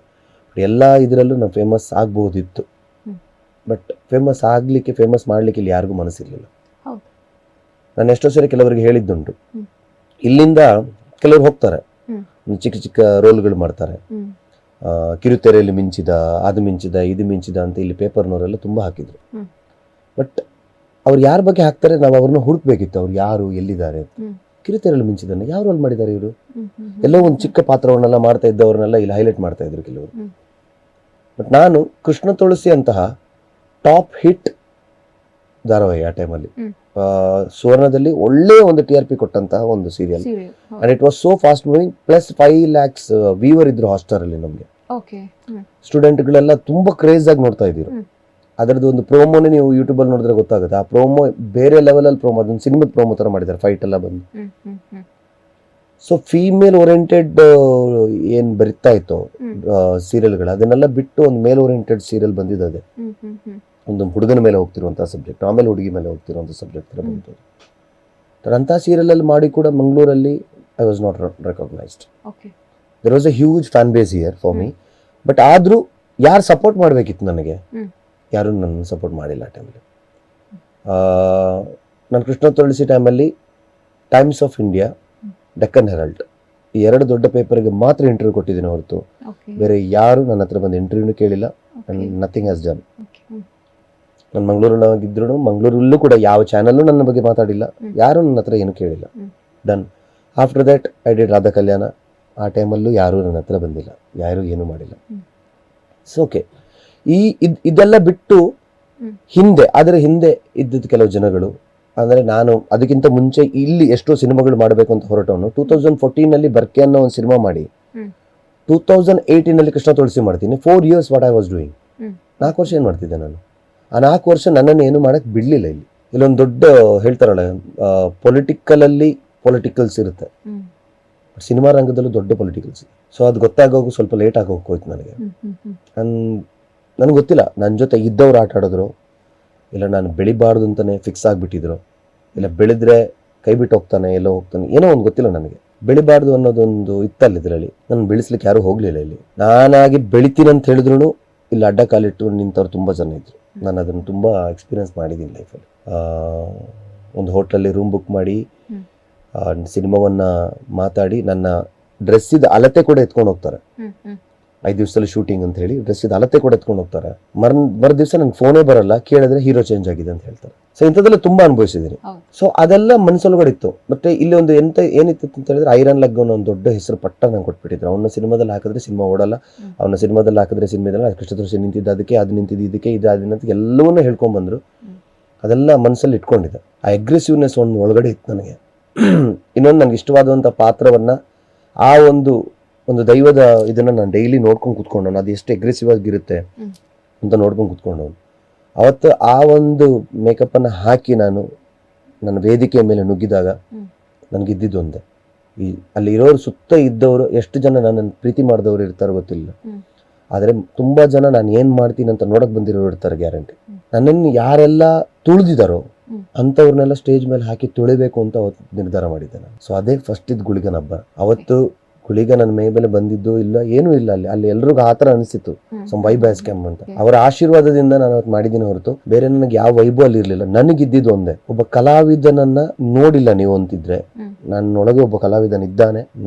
ಎಲ್ಲ ಇದರಲ್ಲೂ ನಾನು ಫೇಮಸ್ ಆಗ್ಬೋದಿತ್ತು. ಬಟ್ ಫೇಮಸ್ ಮಾಡಲಿಕ್ಕೆ ಇಲ್ಲಿ ಯಾರಿಗೂ ಮನಸ್ಸಿರಲಿಲ್ಲ. ನಾನು ಎಷ್ಟೋ ಸರಿ ಕೆಲವರಿಗೆ ಹೇಳಿದ್ದುಂಟು, ಇಲ್ಲಿಂದ ಕೆಲವರು ಹೋಗ್ತಾರೆ, ಚಿಕ್ಕ ಚಿಕ್ಕ ರೋಲ್ಗಳು ಮಾಡ್ತಾರೆ, ಕಿರುತೆರೆಯಲ್ಲಿ ಮಿಂಚಿದ, ಅದು ಮಿಂಚಿದ, ಇದು ಮಿಂಚಿದ ಅಂತ ಇಲ್ಲಿ ಪೇಪರ್ನವರೆಲ್ಲ ತುಂಬ ಹಾಕಿದ್ರು. ಬಟ್ ಅವ್ರು ಯಾರ ಬಗ್ಗೆ ಹಾಕ್ತಾರೆ ನಾವು ಅವ್ರನ್ನ ಹುಡುಕ್ಬೇಕಿತ್ತು, ಅವ್ರು ಯಾರು ಎಲ್ಲಿದ್ದಾರೆ ಅಂತ. ಕಿರುತೆರೆಯಲ್ಲಿ ಮಿಂಚಿದನ್ನು ಯಾವ ರೋಲ್ ಮಾಡಿದ್ದಾರೆ ಇವರು? ಎಲ್ಲೋ ಒಂದು ಚಿಕ್ಕ ಪಾತ್ರವನ್ನೆಲ್ಲ ಮಾಡ್ತಾ ಇದ್ದವ್ರನ್ನೆಲ್ಲ ಇಲ್ಲಿ ಹೈಲೈಟ್ ಮಾಡ್ತಾ ಇದ್ರು ಕೆಲವರು. ಬಟ್ ನಾನು ಕೃಷ್ಣ ತುಳಸಿ ಅಂತಹ ಟಾಪ್ ಹಿಟ್ ಧಾರಾವಾಹಿ ಆ ಟೈಮಲ್ಲಿ, ಸುವರ್ಣದಲ್ಲಿ ಒಳ್ಳೆಯ ಒಂದು TRP ಕೊಟ್ಟಂತಹ ಒಂದು serial. And it was so fast moving. Plus 5 lakhs viewer ಇದ್ರು ಹಾಟ್ಸ್ಟಾರ್ ಅಲ್ಲಿ. ನಮಗೆ ಸ್ಟೂಡೆಂಟ್ಗಳೆಲ್ಲ ತುಂಬಾ ಕ್ರೇಜ್ ಆಗಿ ನೋಡ್ತಾ ಇದ್ರು. ಅದರದ್ದು ಒಂದು ಪ್ರೋಮೋನೇ ನೀವು ಯೂಟ್ಯೂಬಲ್ಲಿ ನೋಡಿದ್ರೆ ಗೊತ್ತಾಗುತ್ತೆ. ಆ ಪ್ರೋಮೋ ಬೇರೆ ಲೆವೆಲಲ್ಲಿ ಪ್ರೋಮೋ, ಅದೊಂದು ಸಿನಿಮಾದ ಪ್ರೋಮೋ ಥರ ಮಾಡಿದ್ದಾರೆ, ಫೈಟ್ ಎಲ್ಲ ಬಂದು. ಸೊ ಫೀಮೇಲ್ ಓರಿಯೆಂಟೆಡ್ ಏನು ಬರಿತಾ ಇತ್ತು ಸೀರಿಯಲ್ಗಳು, ಅದನ್ನೆಲ್ಲ ಬಿಟ್ಟು ಒಂದು ಮೇಲ್ ಓರಿಯೆಂಟೆಡ್ ಸೀರಿಯಲ್ ಬಂದಿದೆ. ಒಂದು ಹುಡುಗನ ಮೇಲೆ ಹೋಗ್ತಿರುವಂಥ ಸಬ್ಜೆಕ್ಟ್, ಆಮೇಲೆ ಹುಡುಗಿ ಮೇಲೆ ಹೋಗ್ತಿರುವಂಥ ಸಬ್ಜೆಕ್ಟ್ ಥರ ಬಂತು. ಅಂಥ ಸೀರಿಯಲಲ್ಲಿ ಮಾಡಿ ಕೂಡ ಮಂಗಳೂರಲ್ಲಿ I was not recognized. There was a huge fan base here for me. But ಆದರೂ ಯಾರು ಸಪೋರ್ಟ್ ಮಾಡಬೇಕಿತ್ತು ನನಗೆ, ಯಾರೂ ನನ್ನ ಸಪೋರ್ಟ್ ಮಾಡಿಲ್ಲ ಆ ಟೈಮಲ್ಲಿ. ನಾನು ಕೃಷ್ಣ ತುಳಸಿ ಟೈಮಲ್ಲಿ Times of India, Deccan Herald, ಈ 2 ದೊಡ್ಡ ಪೇಪರ್ಗೆ ಮಾತ್ರ ಇಂಟರ್ವ್ಯೂ ಕೊಟ್ಟಿದ್ದೀನಿ ಹೊರತು ಬೇರೆ ಯಾರು ನನ್ನ ಹತ್ರ ಬಂದು ಇಂಟರ್ವ್ಯೂನು ಕೇಳಿಲ್ಲ. Nothing has done. ನಾನು ಮಂಗಳೂರಲ್ಲಾಗಿದ್ರು, ಮಂಗಳೂರಲ್ಲೂ ಕೂಡ ಯಾವ ಚಾನಲ್ಲು ನನ್ನ ಬಗ್ಗೆ ಮಾತಾಡಿಲ್ಲ, ಯಾರು ನನ್ನ ಹತ್ರ ಏನು ಕೇಳಿಲ್ಲ. Done. After that I did Radha Kalyana. ಆ ಟೈಮಲ್ಲೂ ಯಾರೂ ನನ್ನ ಹತ್ರ ಬಂದಿಲ್ಲ, ಯಾರೂ ಏನೂ ಮಾಡಿಲ್ಲ. ಸೊ ಓಕೆ, ಇದೆಲ್ಲ ಬಿಟ್ಟು ಅದರ ಹಿಂದೆ ಇದ್ದದ್ದು ಕೆಲವು ಜನಗಳು, ಅಂದರೆ ನಾನು ಅದಕ್ಕಿಂತ ಮುಂಚೆ ಇಲ್ಲಿ ಎಷ್ಟೋ ಸಿನಿಮಾಗಳು ಮಾಡಬೇಕು ಅಂತ ಹೊರಟವನು. 2014 ಬರ್ಕೆ ಅನ್ನೋ ಒಂದು ಸಿನಿಮಾ ಮಾಡಿ 2018 ಕೃಷ್ಣ ತುಳಸಿ ಮಾಡ್ತೀನಿ. 4 years what I was doing. 4 ವರ್ಷ ಏನು ಮಾಡ್ತಿದ್ದೆ ನಾನು? ಆ 4 ವರ್ಷ ನನ್ನನ್ನು ಏನು ಮಾಡಕ್ಕೆ ಬಿಡಲಿಲ್ಲ. ಇಲ್ಲೊಂದು ದೊಡ್ಡ ಹೇಳ್ತಾರಲ್ಲ, ಪೊಲಿಟಿಕಲ್ಸ್ ಇರುತ್ತೆ, ಸಿನಿಮಾ ರಂಗದಲ್ಲೂ ದೊಡ್ಡ ಪೊಲಿಟಿಕಲ್ಸ್. ಸೊ ಅದು ಗೊತ್ತಾಗೋಗು ಸ್ವಲ್ಪ ಲೇಟ್ ಆಗಿ ಹೋಗ್ಕೋಯ್ತು ನನಗೆ. ನನಗೆ ಗೊತ್ತಿಲ್ಲ, ನನ್ನ ಜೊತೆ ಇದ್ದವ್ರು ಆಟ ಆಡಿದ್ರು, ಇಲ್ಲ ನಾನು ಬೆಳಿಬಾರ್ದು ಅಂತಲೇ ಫಿಕ್ಸ್ ಆಗಿಬಿಟ್ಟಿದ್ರು, ಇಲ್ಲ ಬೆಳೆದ್ರೆ ಕೈ ಬಿಟ್ಟು ಹೋಗ್ತಾನೆ, ಎಲ್ಲೋ ಹೋಗ್ತಾನೆ, ಏನೋ ಒಂದು ಗೊತ್ತಿಲ್ಲ ನನಗೆ. ಬೆಳಿಬಾರ್ದು ಅನ್ನೋದೊಂದು ಇತ್ತಲ್ಲ ಇದರಲ್ಲಿ. ನಾನು ಬೆಳೆಸ್ಲಿಕ್ಕೆ ಯಾರೂ ಹೋಗಲಿಲ್ಲ. ಇಲ್ಲಿ ನಾನಾಗಿ ಬೆಳಿತೀನಿ ಅಂತ ಹೇಳಿದ್ರು ಇಲ್ಲಿ ಅಡ್ಡ ಕಾಲಿಟ್ಟು ನಿಂತವ್ರು ತುಂಬ ಜನ ಇದ್ರು. ನಾನು ಅದನ್ನು ತುಂಬ ಎಕ್ಸ್ಪೀರಿಯನ್ಸ್ ಮಾಡಿದ್ದೀನಿ ಲೈಫಲ್ಲಿ. ಒಂದು ಹೋಟ್ಲಲ್ಲಿ ರೂಮ್ ಬುಕ್ ಮಾಡಿ ಸಿನಿಮಾವನ್ನು ಮಾತಾಡಿ ನನ್ನ ಡ್ರೆಸ್ಸಿದ ಅಳತೆ ಕೂಡ ಎತ್ಕೊಂಡು ಹೋಗ್ತಾರೆ. 5 ದಿವಸದಲ್ಲಿ ಶೂಟಿಂಗ್ ಅಂತ ಹೇಳಿ ಡ್ರೆಸ್ಸಿದ ಅಳತೆ ಕೂಡ ಎತ್ಕೊಂಡು ಹೋಗ್ತಾರೆ. ಮರು ದಿವಸ ನನಗೆ ಫೋನೇ ಬರಲ್ಲ, ಕೇಳಿದ್ರೆ ಹೀರೋ ಚೇಂಜ್ ಆಗಿದೆ ಅಂತ ಹೇಳ್ತಾರೆ. ಸೊ ಇಂಥದ್ದೆಲ್ಲ ತುಂಬ ಅನುಭವಿಸಿದ್ದೀನಿ. ಸೊ ಅದೆಲ್ಲ ಮನಸ್ಸೊಳಗಡೆ ಇತ್ತು. ಮತ್ತೆ ಇಲ್ಲಿ ಒಂದು ಏನಿತ್ತು ಅಂತ ಹೇಳಿದ್ರೆ ಐರನ್ ಲೆಗ್ ಅನ್ನೋ ಒಂದು ದೊಡ್ಡ ಹೆಸರು ಪಟ್ಟ ನಂಗೆ ಕೊಟ್ಬಿಟ್ಟಿದ್ರು. ಅವನ ಸಿನಿಮಾದಲ್ಲಿ ಹಾಕಿದ್ರೆ ಸಿನಿಮಾ ಓಡಲ್ಲ, ಅವನ ಸಿನಿಮಾದಲ್ಲಿ ಹಾಕಿದ್ರೆ ಸಿನಿಮಾದಲ್ಲ, ಕೃಷ್ಣ ತುಳಸಿ ನಿಂತಿದ್ದ ಅದಕ್ಕೆ, ಅದು ನಿಂತಿದ್ದು ಇದಕ್ಕೆ, ಇದು ಅದನ್ನಂತ ಎಲ್ಲವನ್ನೂ ಹೇಳ್ಕೊಂಡ್ಬಂದ್ರು. ಅದೆಲ್ಲ ಮನಸ್ಸಲ್ಲಿ ಇಟ್ಕೊಂಡಿದ್ದೆ. ಆ ಅಗ್ರೆಸಿವ್ನೆಸ್ ಒಂದು ಒಳಗಡೆ ಇತ್ತು ನನಗೆ. ಇನ್ನೊಂದು ನನಗೆ ಇಷ್ಟವಾದಂಥ ಪಾತ್ರವನ್ನು, ಆ ಒಂದು ದೈವದ ಇದನ್ನು ನಾನು ಡೈಲಿ ನೋಡ್ಕೊಂಡು ಕೂತ್ಕೊಂಡವನು. ಅದು ಎಷ್ಟು ಅಗ್ರೆಸಿವ್ ಆಗಿರುತ್ತೆ ಅಂತ ನೋಡ್ಕೊಂಡು ಕೂತ್ಕೊಂಡವನು. ಅವತ್ತು ಆ ಒಂದು ಮೇಕಪ್ಪನ್ನು ಹಾಕಿ ನಾನು ನನ್ನ ವೇದಿಕೆಯ ಮೇಲೆ ನುಗ್ಗಿದಾಗ ನನಗಿದ್ದಿದ್ದು ಒಂದೇ, ಅಲ್ಲಿ ಇರೋರು ಸುತ್ತ ಇದ್ದವರು ಎಷ್ಟು ಜನ ನನ್ನನ್ನು ಪ್ರೀತಿ ಮಾಡಿದವರು ಇರ್ತಾರೋ ಗೊತ್ತಿಲ್ಲ, ಆದರೆ ತುಂಬ ಜನ ನಾನು ಏನು ಮಾಡ್ತೀನಿ ಅಂತ ನೋಡಕ್ಕೆ ಬಂದಿರೋರು ಇರ್ತಾರೆ ಗ್ಯಾರಂಟಿ. ನನ್ನನ್ನು ಯಾರೆಲ್ಲ ತುಳಿದಿದ್ದಾರೋ ಅಂಥವ್ರನ್ನೆಲ್ಲ ಸ್ಟೇಜ್ ಮೇಲೆ ಹಾಕಿ ತುಳಿಬೇಕು ಅಂತ ಅವತ್ತು ನಿರ್ಧಾರ ಮಾಡಿದ್ದೆ ನಾನು. ಸೊ ಅದೇ ಫಸ್ಟ್ ಇದ್ದು ಗುಳಿಗನ ಹಬ್ಬ. ಅವತ್ತು ಗುಳಿಗ ನನ್ನ ಮೈ ಮೇಲೆ ಬಂದಿದ್ದು ಇಲ್ಲ, ಏನೂ ಇಲ್ಲ. ಅಲ್ಲಿ ಎಲ್ರಿಗೂ ಆ ಥರ ಅನಿಸಿತ್ತು, ಸಮ್ ವೈಬ್ ಹ್ಯಾಸ್ ಕಮ್ ಅಂತ. ಅವರ ಆಶೀರ್ವಾದದಿಂದ ನಾನು ಅವತ್ತು ಮಾಡಿದ್ದೀನಿ ಹೊರತು ಬೇರೆ ನನಗೆ ಯಾವ ವೈಬು ಅಲ್ಲಿ ಇರಲಿಲ್ಲ. ನನಗಿದ್ದಿದ್ದು ಒಂದೇ, ಒಬ್ಬ ಕಲಾವಿದನನ್ನ ನೋಡಿಲ್ಲ ನೀವು ಅಂತಿದ್ರೆ, ನನ್ನೊಳಗೆ ಒಬ್ಬ ಕಲಾವಿದನಿದ್ದಾನೆ,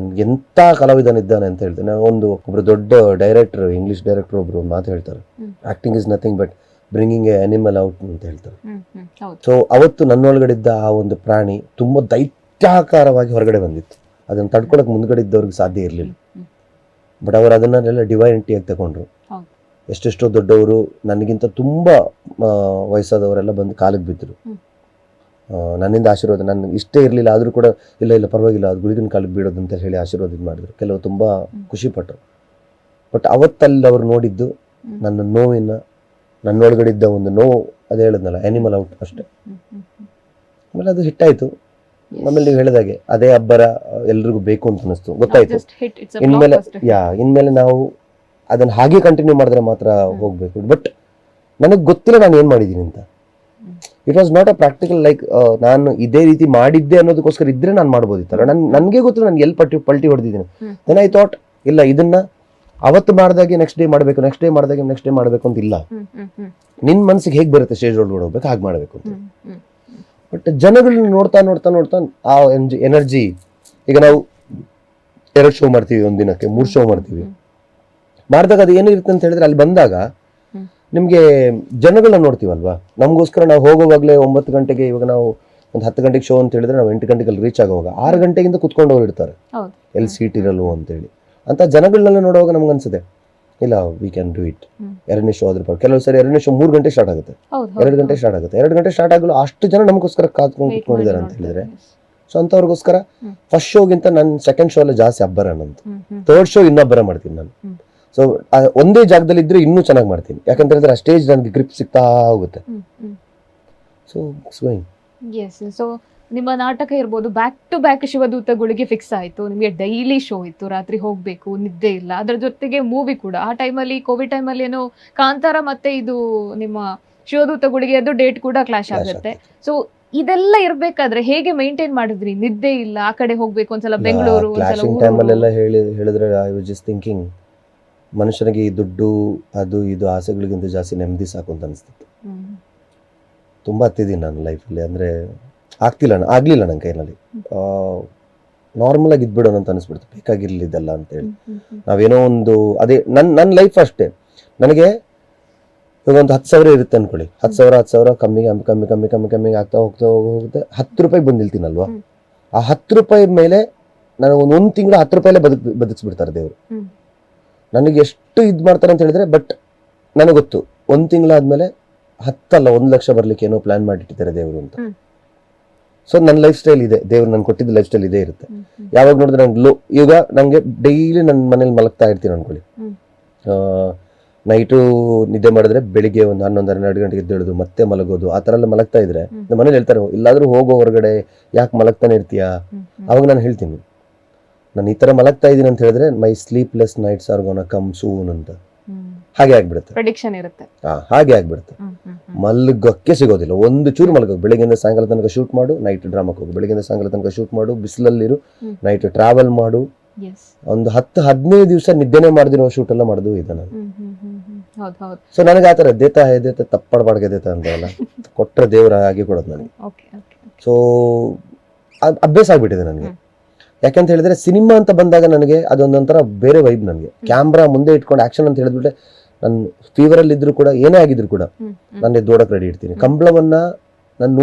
ಎಂಥ ಕಲಾವಿದನಿದ್ದಾನೆ ಅಂತ ಹೇಳ್ತೇನೆ. ಒಬ್ರು ದೊಡ್ಡ ಡೈರೆಕ್ಟರ್, ಇಂಗ್ಲಿಷ್ ಡೈರೆಕ್ಟರ್ ಒಬ್ರು ಒಂದು ಮಾತು ಹೇಳ್ತಾರೆ, acting is nothing but bringing A animal out ಅಂತ ಹೇಳ್ತಾರೆ. ಸೊ ಅವತ್ತು ನನ್ನೊಳಗಡೆ ಇದ್ದ ಆ ಒಂದು ಪ್ರಾಣಿ ತುಂಬ ದೈತ್ಯಾಕಾರವಾಗಿ ಹೊರಗಡೆ ಬಂದಿತ್ತು. ಅದನ್ನು ತಡ್ಕೊಳಕ್ಕೆ ಮುಂದ್ಗಡೆ ಇದ್ದವ್ರಿಗೆ ಸಾಧ್ಯ ಇರಲಿಲ್ಲ. ಬಟ್ ಅವರು ಅದನ್ನೆಲ್ಲ ಡಿವೈನಿಟಿಯಾಗಿ ತಗೊಂಡ್ರು. ಎಷ್ಟೆಷ್ಟೋ ದೊಡ್ಡವರು, ನನಗಿಂತ ತುಂಬ ವಯಸ್ಸಾದವರೆಲ್ಲ ಬಂದು ಕಾಲಿಗೆ ಬಿದ್ದರು. ನನ್ನಿಂದ ಆಶೀರ್ವಾದ, ನನಗೆ ಇಷ್ಟೇ ಇರಲಿಲ್ಲ ಆದರೂ ಕೂಡ ಇಲ್ಲ ಪರವಾಗಿಲ್ಲ, ಅದು ಗುಳಿಗಿನ ಕಾಲಿಗೆ ಬೀಳೋದು ಅಂತ ಹೇಳಿ ಆಶೀರ್ವಾದ ಮಾಡಿದ್ರು. ಕೆಲವು ತುಂಬ ಖುಷಿಪಟ್ಟರು. ಬಟ್ ಅವತ್ತಲ್ಲಿ ಅವರು ನೋಡಿದ್ದು ನನ್ನ ನೋವಿನ, ನನ್ನೊಳಗಡೆ ಇದ್ದ ಒಂದು ನೋವು, ಅದೇ ಹೇಳಿದ್ನಲ್ಲ, ಆ್ಯನಿಮಲ್ ಔಟ್ ಅಷ್ಟೇ. ಆಮೇಲೆ ಅದು ಹಿಟ್ಟಾಯಿತು. ಆಮೇಲೆ ನೀವು ಹೇಳಿದಾಗೆ ಅದೇ ಅಬ್ಬರ ಎಲ್ರಿಗೂ ಬೇಕು ಅಂತ ಅನಿಸ್ತು, ಗೊತ್ತಾಯ್ತು. ಇನ್ಮೇಲೆ ನಾವು ಅದನ್ನ ಹಾಗೆ ಕಂಟಿನ್ಯೂ ಮಾಡಿದ್ರೆ ಮಾತ್ರ ಹೋಗ್ಬೇಕು. ಬಟ್ ನನಗೆ ಗೊತ್ತಿಲ್ಲ ನಾನು ಏನ್ ಮಾಡಿದೀನಿ ಅಂತ. It was not a practical like ನಾನು ಇದೇ ರೀತಿ ಮಾಡಿದ್ದೆ ಅನ್ನೋದಕ್ಕೋಸ್ಕರ ಇದ್ರೆ ನಾನು ಮಾಡ್ಬೋದಿತ್ತಲ್ಲ. ನನ್ಗೆ ಗೊತ್ತಿಲ್ಲ ನಾನು ಎಲ್ಲಿ ಪಲ್ಟಿ ಹೊಡೆದಿದ್ದೀನಿ. ದೆನ್ ಐ ಥಾಟ್ ಇಲ್ಲ, ಇದನ್ನ ಅವತ್ತು ಮಾಡ್ದಾಗೆ ನೆಕ್ಸ್ಟ್ ಡೇ ಮಾಡಬೇಕು, ನೆಕ್ಸ್ಟ್ ಡೇ ಮಾಡ್ದಾಗೆ ನೆಕ್ಸ್ಟ್ ಡೇ ಮಾಡಬೇಕು ಅಂತ ಇಲ್ಲ. ನಿನ್ ಮನ್ಸಿಗೆ ಹೇಗೆ ಬರುತ್ತೆ ಸ್ಟೇಜ್ ಒಳಗಡೆ ಹೋಗ್ಬೇಕು ಹಾಗೆ ಮಾಡಬೇಕು ಅಂತ. ಬಟ್ ಜನಗಳನ್ನ ನೋಡ್ತಾ ನೋಡ್ತಾ ನೋಡ್ತಾ ಆ ಎನರ್ಜಿ, ಈಗ ನಾವು 2 ಶೋ ಮಾಡ್ತೀವಿ, ಒಂದಿನಕ್ಕೆ 3 ಶೋ ಮಾಡ್ತೀವಿ, ಮಾಡಿದಾಗ ಅದು ಏನಿರುತ್ತೆ ಅಂತ ಹೇಳಿದ್ರೆ ಅಲ್ಲಿ ಬಂದಾಗ ನಿಮ್ಗೆ ಜನಗಳನ್ನ ನೋಡ್ತೀವಲ್ವಾ. ನಮಗೋಸ್ಕರ ನಾವು ಹೋಗೋವಾಗ್ಲೇ 9 ಗಂಟೆಗೆ, ಇವಾಗ ನಾವು ಒಂದು 10 ಗಂಟೆಗೆ ಶೋ ಅಂತ ಹೇಳಿದ್ರೆ ನಾವು 8 ಗಂಟೆಗೆ ಅಲ್ಲಿ ರೀಚ್ ಆಗುವಾಗ 6 ಗಂಟೆಗಿಂತ ಕುತ್ಕೊಂಡವ್ರು ಇರ್ತಾರೆ, ಎಲ್ಲಿ ಸೀಟ್ ಇರಲ್ವೋ ಅಂತೇಳಿ. ಅಂತ ಜನಗಳನ್ನೆಲ್ಲ ನೋಡುವಾಗ ನಮ್ಗೆ ಅನ್ಸುತ್ತೆ ಇಲ್ಲ, ವಿ ಕ್ಯಾನ್ ಡೂ ಇಟ್. 2ನೇ ಶೋ ಆದ್ರೆ ಕೆಲವು ಸರಿ 2ನೇ ಶೋ 3 ಗಂಟೆ ಸ್ಟಾರ್ಟ್ ಆಗುತ್ತೆ, 2 ಗಂಟೆ ಸ್ಟಾರ್ಟ್ ಆಗುತ್ತೆ. 2 ಗಂಟೆ ಸ್ಟಾರ್ಟ್ ಆಗಲು ಅಷ್ಟು ಜನ ನಮಗೋಸ್ಕರ ಕಾತ್ಕೊಂಡು ಕುತ್ಕೊಂಡಿದ್ದಾರೆ ಅಂತ ಹೇಳಿದ್ರೆ, ಸೊ ಅಂತವ್ರಿಗೋಸ್ಕರ ಫಸ್ಟ್ ಶೋಗಿಂತ ನನ್ನ ಸೆಕೆಂಡ್ ಶೋ ಎಲ್ಲ ಜಾಸ್ತಿ ಅಬ್ಬರ ನಂದು. 3rd ಶೋ ಇನ್ನೊಬ್ಬರ ಮಾಡ್ತೀನಿ ನಾನು. ಸೊ ಒಂದೇ ಜಾಗದಲ್ಲಿ ಇದ್ರೆ ಇನ್ನೂ ಚೆನ್ನಾಗಿ ಮಾಡ್ತೀನಿ, ಯಾಕಂತ ಹೇಳಿದ್ರೆ ಆ ಸ್ಟೇಜ್ ನನಗೆ ಗ್ರಿಪ್ ಸಿಗ್ತಾ ಹೋಗುತ್ತೆ. So it's going. ಸೊ ನಿಮ್ಮ ನಾಟಕ ಇರ್ಬೋದು, ಬ್ಯಾಕ್ ಟು ಬ್ಯಾಕ್ ಶಿವದೂತಗಳಿಗೆ ಫಿಕ್ಸ್ ಆಯ್ತು. ನಿಮಗೆ ಡೈಲಿ ಶೋ ಇತ್ತು, ರಾತ್ರಿ ಹೋಗ್ಬೇಕು, ನಿದ್ದೆ ಇಲ್ಲ. ಅದರ ಜೊತೆಗೆ ಮೂವಿ ಕೂಡ ಆ ಟೈಮಲ್ಲಿ, ಕೋವಿಡ್ ಟೈಮಲ್ಲಿ ಏನೋ ಕಾಂತಾರ ಮತ್ತೆ ಇದು ನಿಮ್ಮ ಶಿವದೂತಗಳಿಗೆ ಅದು ಡೇಟ್ ಕೂಡ ಕ್ಲಾಶ್ ಆಗುತ್ತೆ. ಸೊ ಇದೆಲ್ಲ ಇರ್ಬೇಕಾದ್ರೆ ಹೇಗೆ ಮೇಂಟೈನ್ ಮಾಡಿದ್ರಿ? ನಿದ್ದೆ ಇಲ್ಲ, ಆ ಕಡೆ ಹೋಗ್ಬೇಕು, ಒಂದ್ಸಲ ಬೆಂಗಳೂರು, ಟೈಮಲ್ಲೆಲ್ಲ ಹೇಳಿದ್ರೆ ಐ ವಾಸ್ ಜಸ್ಟ್ ಥಿಂಕಿಂಗ್, ಮನುಷ್ಯನಿಗೆ ಈ ದುಡ್ಡು ಅದು ಇದು ಆಸೆಗಳಿಗಿಂತ ಜಾಸ್ತಿ ನೆಮ್ಮದಿ ಸಾಕು ಅಂತ ಅನಿಸ್ತಿತ್ತು. ತುಂಬ ಹತ್ತಿದ್ದೀನಿ ನಾನು ಲೈಫಲ್ಲಿ. ಅಂದರೆ ಆಗಲಿಲ್ಲ ನನ್ನ ಕೈನಲ್ಲಿ. ನಾರ್ಮಲ್ ಆಗಿ ಇದ್ಬಿಡೋಣ ಅಂತ ಅನಿಸ್ಬಿಡ್ತು, ಬೇಕಾಗಿರ್ಲಿದ್ದಲ್ಲ ಅಂತೇಳಿ. ನಾವೇನೋ ಒಂದು ಅದೇ ನನ್ನ ಲೈಫ್ ಅಷ್ಟೇ. ನನಗೆ ಇವಾಗ ಒಂದು 10,000 ಇರುತ್ತೆ ಅನ್ಕೊಳ್ಳಿ, 10,000 ಕಮ್ಮಿ ಆಗ್ತಾ ಹೋಗುತ್ತೆ 10 ರೂಪಾಯಿಗೆ ಬಂದು ನಿಲ್ತೀನಲ್ವಾ. ಆ 10 ರೂಪಾಯಿ ಮೇಲೆ ನಾನು ಒಂದು ತಿಂಗಳು 10 ರೂಪಾಯಿಲೇ ಬದುಕಿಸ್ಬಿಡ್ತಾರೆ ದೇವರು. ನನಗೆ ಎಷ್ಟು ಇದು ಮಾಡ್ತಾರೆ ಅಂತ ಹೇಳಿದ್ರೆ, ಬಟ್ ನನಗೆ ಗೊತ್ತು 1 ತಿಂಗಳಾದ್ಮೇಲೆ 10 ಅಲ್ಲ 1 ಲಕ್ಷ ಬರ್ಲಿಕ್ಕೆ ಏನೋ ಪ್ಲಾನ್ ಮಾಡಿಟ್ಟಿದ್ದಾರೆ ದೇವರು ಅಂತ. ಸೊ ನನ್ನ ಲೈಫ್ ಸ್ಟೈಲ್ ಇದೆ, ದೇವ್ರು ನನ್ಗೆ ಕೊಟ್ಟಿದ್ದ ಲೈಫ್ ಸ್ಟೈಲ್ ಇದೇ ಇರುತ್ತೆ. ಯಾವಾಗ ನೋಡಿದ್ರೆ ನಂಗೆ ಈಗ ನಂಗೆ ಡೈಲಿ ನನ್ನ ಮನೇಲಿ ಮಲಗ್ತಾ ಇರ್ತೀನಿ ಅನ್ಕೊಳ್ಳಿ. ನೈಟು ನಿದ್ದೆ ಮಾಡಿದ್ರೆ ಬೆಳಿಗ್ಗೆ ಒಂದು 11-12 ಗಂಟೆಗೆ ಎದ್ದೇಳೋದು, ಮತ್ತೆ ಮಲಗೋದು, ಆ ಥರ ಎಲ್ಲ ಮಲಗ್ತಾ ಇದ್ರೆ ನಮ್ಮ ಮನೇಲಿ ಹೇಳ್ತಾರೆ, ಇಲ್ಲಾದ್ರೂ ಹೋಗೋ ಹೊರಗಡೆ ಯಾಕೆ ಮಲಗ್ತಾನೆ ಇರ್ತೀಯಾ? ಅವಾಗ ನಾನು ಹೇಳ್ತೀನಿ, ನಾನು ಈ ಥರ ಮಲಗ್ತಾ ಇದ್ದೀನಿ ಅಂತ ಹೇಳಿದ್ರೆ my sleepless nights are gonna come soon ಅಂತ. ಹಾಗೆ ಆಗ್ಬಿಡುತ್ತೆ, ಪ್ರೆಡಿಕ್ಷನ್ ಇರುತ್ತೆ. ಹಾಗೆ ಆಗ್ಬಿಡುತ್ತೆ. ಮಲಗಕ್ಕೆ ಸಿಗೋದಿಲ್ಲ, ಒಂದು ಚೂರು ಮಲಗೋದು. ಬೆಳಗ್ಗೆಯಿಂದ ಸಾಯಂಕಾಲ ತನಕ ಶೂಟ್ ಮಾಡು, ನೈಟ್ ಡ್ರಾಮಕ್ಕೆ ಹೋಗು, ಬೆಳಗ್ಗೆಯಿಂದ ಸಾಯಂಕಾಲ ತನಕ ಶೂಟ್ ಮಾಡು, ಬಿಸಿಲಲ್ಲಿರು, ನೈಟ್ ಟ್ರಾವೆಲ್ ಮಾಡು. ಒಂದು 10-15 ದಿವಸ ನಿದ್ದೆನೆ ಮಾಡಿದಿರೋ ಶೂಟ್ ಎಲ್ಲ ಮಾಡಿದ್ವು ಇದೆ ನಾನು. ಸೊ ನನಗೆ ಆತರ ದೇತ ತಪ್ಪಡ್ಬಾಡ್ಗೆ ದೇತ ಅಂತಲ್ಲ, ಕೊಟ್ರೆ ದೇವರ ಆಗಿ ಕೊಡೋದು ನನಗೆ. ಸೊ ಅಭ್ಯಾಸ ಆಗ್ಬಿಟ್ಟಿದೆ ನನಗೆ. ಯಾಕಂತ ಹೇಳಿದ್ರೆ ಸಿನಿಮಾ ಅಂತ ಬಂದಾಗ ನನಗೆ ಅದೊಂದೊಂಥರ ಬೇರೆ ವೈಬ್. ನನಗೆ ಕ್ಯಾಮ್ರಾ ಮುಂದೆ ಇಟ್ಕೊಂಡು ಆಕ್ಷನ್ ಅಂತ ಹೇಳಿದ್ಬಿಟ್ರೆ, ನಾನು ಫೀವರ್ ಅಲ್ಲಿ ಇದ್ರು ಕೂಡ ಏನೇ ಆಗಿದ್ರು ಕೂಡ ನಾನು ಎದ್ದೋಡಕ್ ರೆಡಿ ಇರ್ತೀನಿ. ಕಂಬಳವನ್ನ ನಾನು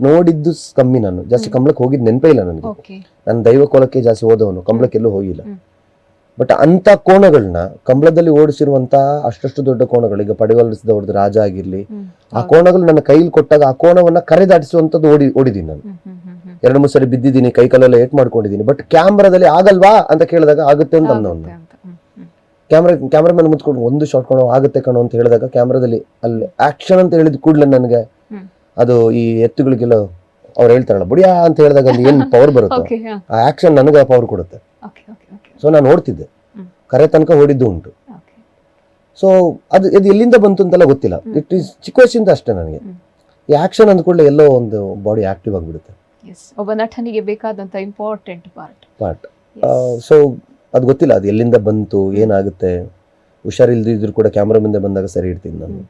ನೋಡಿದ್ದು ಕಮ್ಮಿ, ನಾನು ಜಾಸ್ತಿ ಕಂಬಳಕ್ಕೆ ಹೋಗಿದ್ದು ನೆನಪೇ ಇಲ್ಲ ನನಗೆ. ನಾನು ದೈವ ಕೋಲಕ್ಕೆ ಜಾಸ್ತಿ ಹೋದವನು, ಕಂಬಳಕ್ಕೆಲ್ಲೂ ಹೋಗಿಲ್ಲ. ಬಟ್ ಅಂತ ಕೋಣಗಳನ್ನ ಕಂಬಳದಲ್ಲಿ ಓಡಿಸಿರುವಂತ ಅಷ್ಟು ದೊಡ್ಡ ಕೋಣಗಳು, ಈಗ ಪಡೆವಲಿಸಿದವ್ರದ್ದು ರಾಜ ಆಗಿರ್ಲಿ, ಆ ಕೋಣಗಳು ನನ್ನ ಕೈಲಿ ಕೊಟ್ಟಾಗ ಆ ಕೋಣವನ್ನ ಕರೆದಾಡಿಸುವಂತದ್ದು ಓಡಿದೀನಿ ನಾನು. 2-3 ಸರಿ ಬಿದ್ದಿದ್ದೀನಿ, ಕೈ ಕಾಲೆಲ್ಲ ಏಟ್ ಮಾಡ್ಕೊಂಡಿದ್ದೀನಿ. ಬಟ್ ಕ್ಯಾಮ್ರಾದಲ್ಲಿ ಆಗಲ್ವಾ ಅಂತ ಕೇಳಿದಾಗ ಆಗುತ್ತೆ ಅಂತ ಅಂದವನು. ಕ್ಯಾಮ್ರಾಮನ್ ಮುತ್ಕೊಂಡು ಒಂದು ಶಾಟ್ ಕೊಡೋ ಆಗುತ್ತೆ ಕಣೋ ಅಂತ ಹೇಳಿದಾಗ, ಕ್ಯಾಮ್ರಾದಲ್ಲಿ ಅಲ್ಲಿ ಆಕ್ಷನ್ ಅಂತ ಹೇಳಿದ ಕೂಡಲೇ ನನಗೆ ಅದು ಈ ಎತ್ತುಗಳಿಗೆಲ್ಲ ಅವ್ರು ಹೇಳ್ತಾರಲ್ಲ ಬುಡಿಯಾ ಅಂತ ಹೇಳಿದಾಗ ಅಲ್ಲಿ ಏನ್ ಪವರ್ ಬರುತ್ತೋ, ಆ ಆಕ್ಷನ್ ನನಗೆ ಪವರ್ ಕೊಡುತ್ತೆ. ಸೊ ನಾನು ಓಡ್ತಿದ್ದೆ, ಕರೆ ತನಕ ಓಡಿದ್ದು ಉಂಟು. ಸೊ ಅದು ಎಲ್ಲಿಂದ ಬಂತು ಅಂತೆಲ್ಲ ಗೊತ್ತಿಲ್ಲ. ಇಟ್ ಈಸ್ ಚಿಕ್ಕ ವಯಸ್ಸಿಂದ ಅಷ್ಟೇ ನನಗೆ ಈ ಆಕ್ಷನ್ ಅಂದ್ಕೊಳ್ಳೆ ಎಲ್ಲೋ ಒಂದು ಬಾಡಿ ಆಕ್ಟಿವ್ ಆಗಿಬಿಡುತ್ತೆ. ಒಬ್ಬ ನಟನಿಗೆ ಬೇಕಾದಂತ ಇಂಪಾರ್ಟೆಂಟ್ ಪಾರ್ಟ್. ಸೊ ಅದು ಗೊತ್ತಿಲ್ಲ ಅದು ಎಲ್ಲಿಂದ ಬಂತು, ಏನಾಗುತ್ತೆ. ಹುಷಾರಿಲ್ದಿದ್ರು ಕೂಡ ಕ್ಯಾಮ್ರಾ ಮುಂದೆ ಬಂದಾಗ ಸರಿ ಇಡ್ತೀನಿ ನಾನು,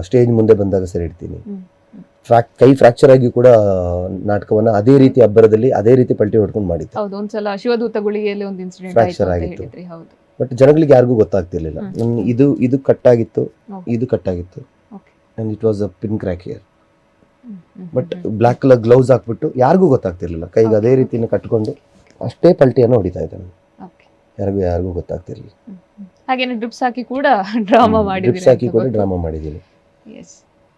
ಸ್ಟೇಜ್ ಮುಂದೆ ಬಂದಾಗ ಸರಿ ಇಡ್ತೀನಿ. ಕೈ ಫ್ರಾಕ್ಚರ್ ಆಗಿ ಕೂಡ ನಾಟಕವನ್ನ ಅದೇ ರೀತಿ ಅಬ್ಬರದಲ್ಲಿ ಅದೇ ರೀತಿ ಪಲ್ಟಿ ಹೊಡ್ಕೊಂಡು ಮಾಡಿದ್ದೆ. ಒಂದ್ಸಲ ಶಿವದೂತಗುಳಿಯಲ್ಲಿ ಒಂದು ಇನ್ಸಿಡೆಂಟ್ ಫ್ರಾಕ್ಚರ್ ಆಗಿತ್ತು. ಬಟ್ ಜನಗಳಿಗೆ ಯಾರಿಗೂ ಗೊತ್ತಾಗ್ತಿರ್ಲಿಲ್ಲ. ಇದು ಕಟ್ಟಾಗಿತ್ತು, ಇದು ಕಟ್ಟಾಗಿತ್ತು, and it was a pin crack here. But black colour gloves ಹಾಕ್ಬಿಟ್ಟು ಯಾರಿಗೂ ಗೊತ್ತಾಗ್ತಿರ್ಲಿಲ್ಲ. ಕೈಗೆ ಅದೇ ರೀತಿನ ಕಟ್ಕೊಂಡು ಅಷ್ಟೇ ಪಲ್ಟಿಯನ್ನು ಹೊಡಿತಾ ಇದ್ದೆ ನಾನು, ಯಾರಿಗೂ ಗೊತ್ತಾಗ್ತಿರ್ಲಿಲ್ಲ. ಹಾಗೇನೆ ಡ್ರಿಪ್ಸ್ ಹಾಕಿ ಕೂಡ ಡ್ರಾಮಾ ಮಾಡಿದ್ದೀನಿ.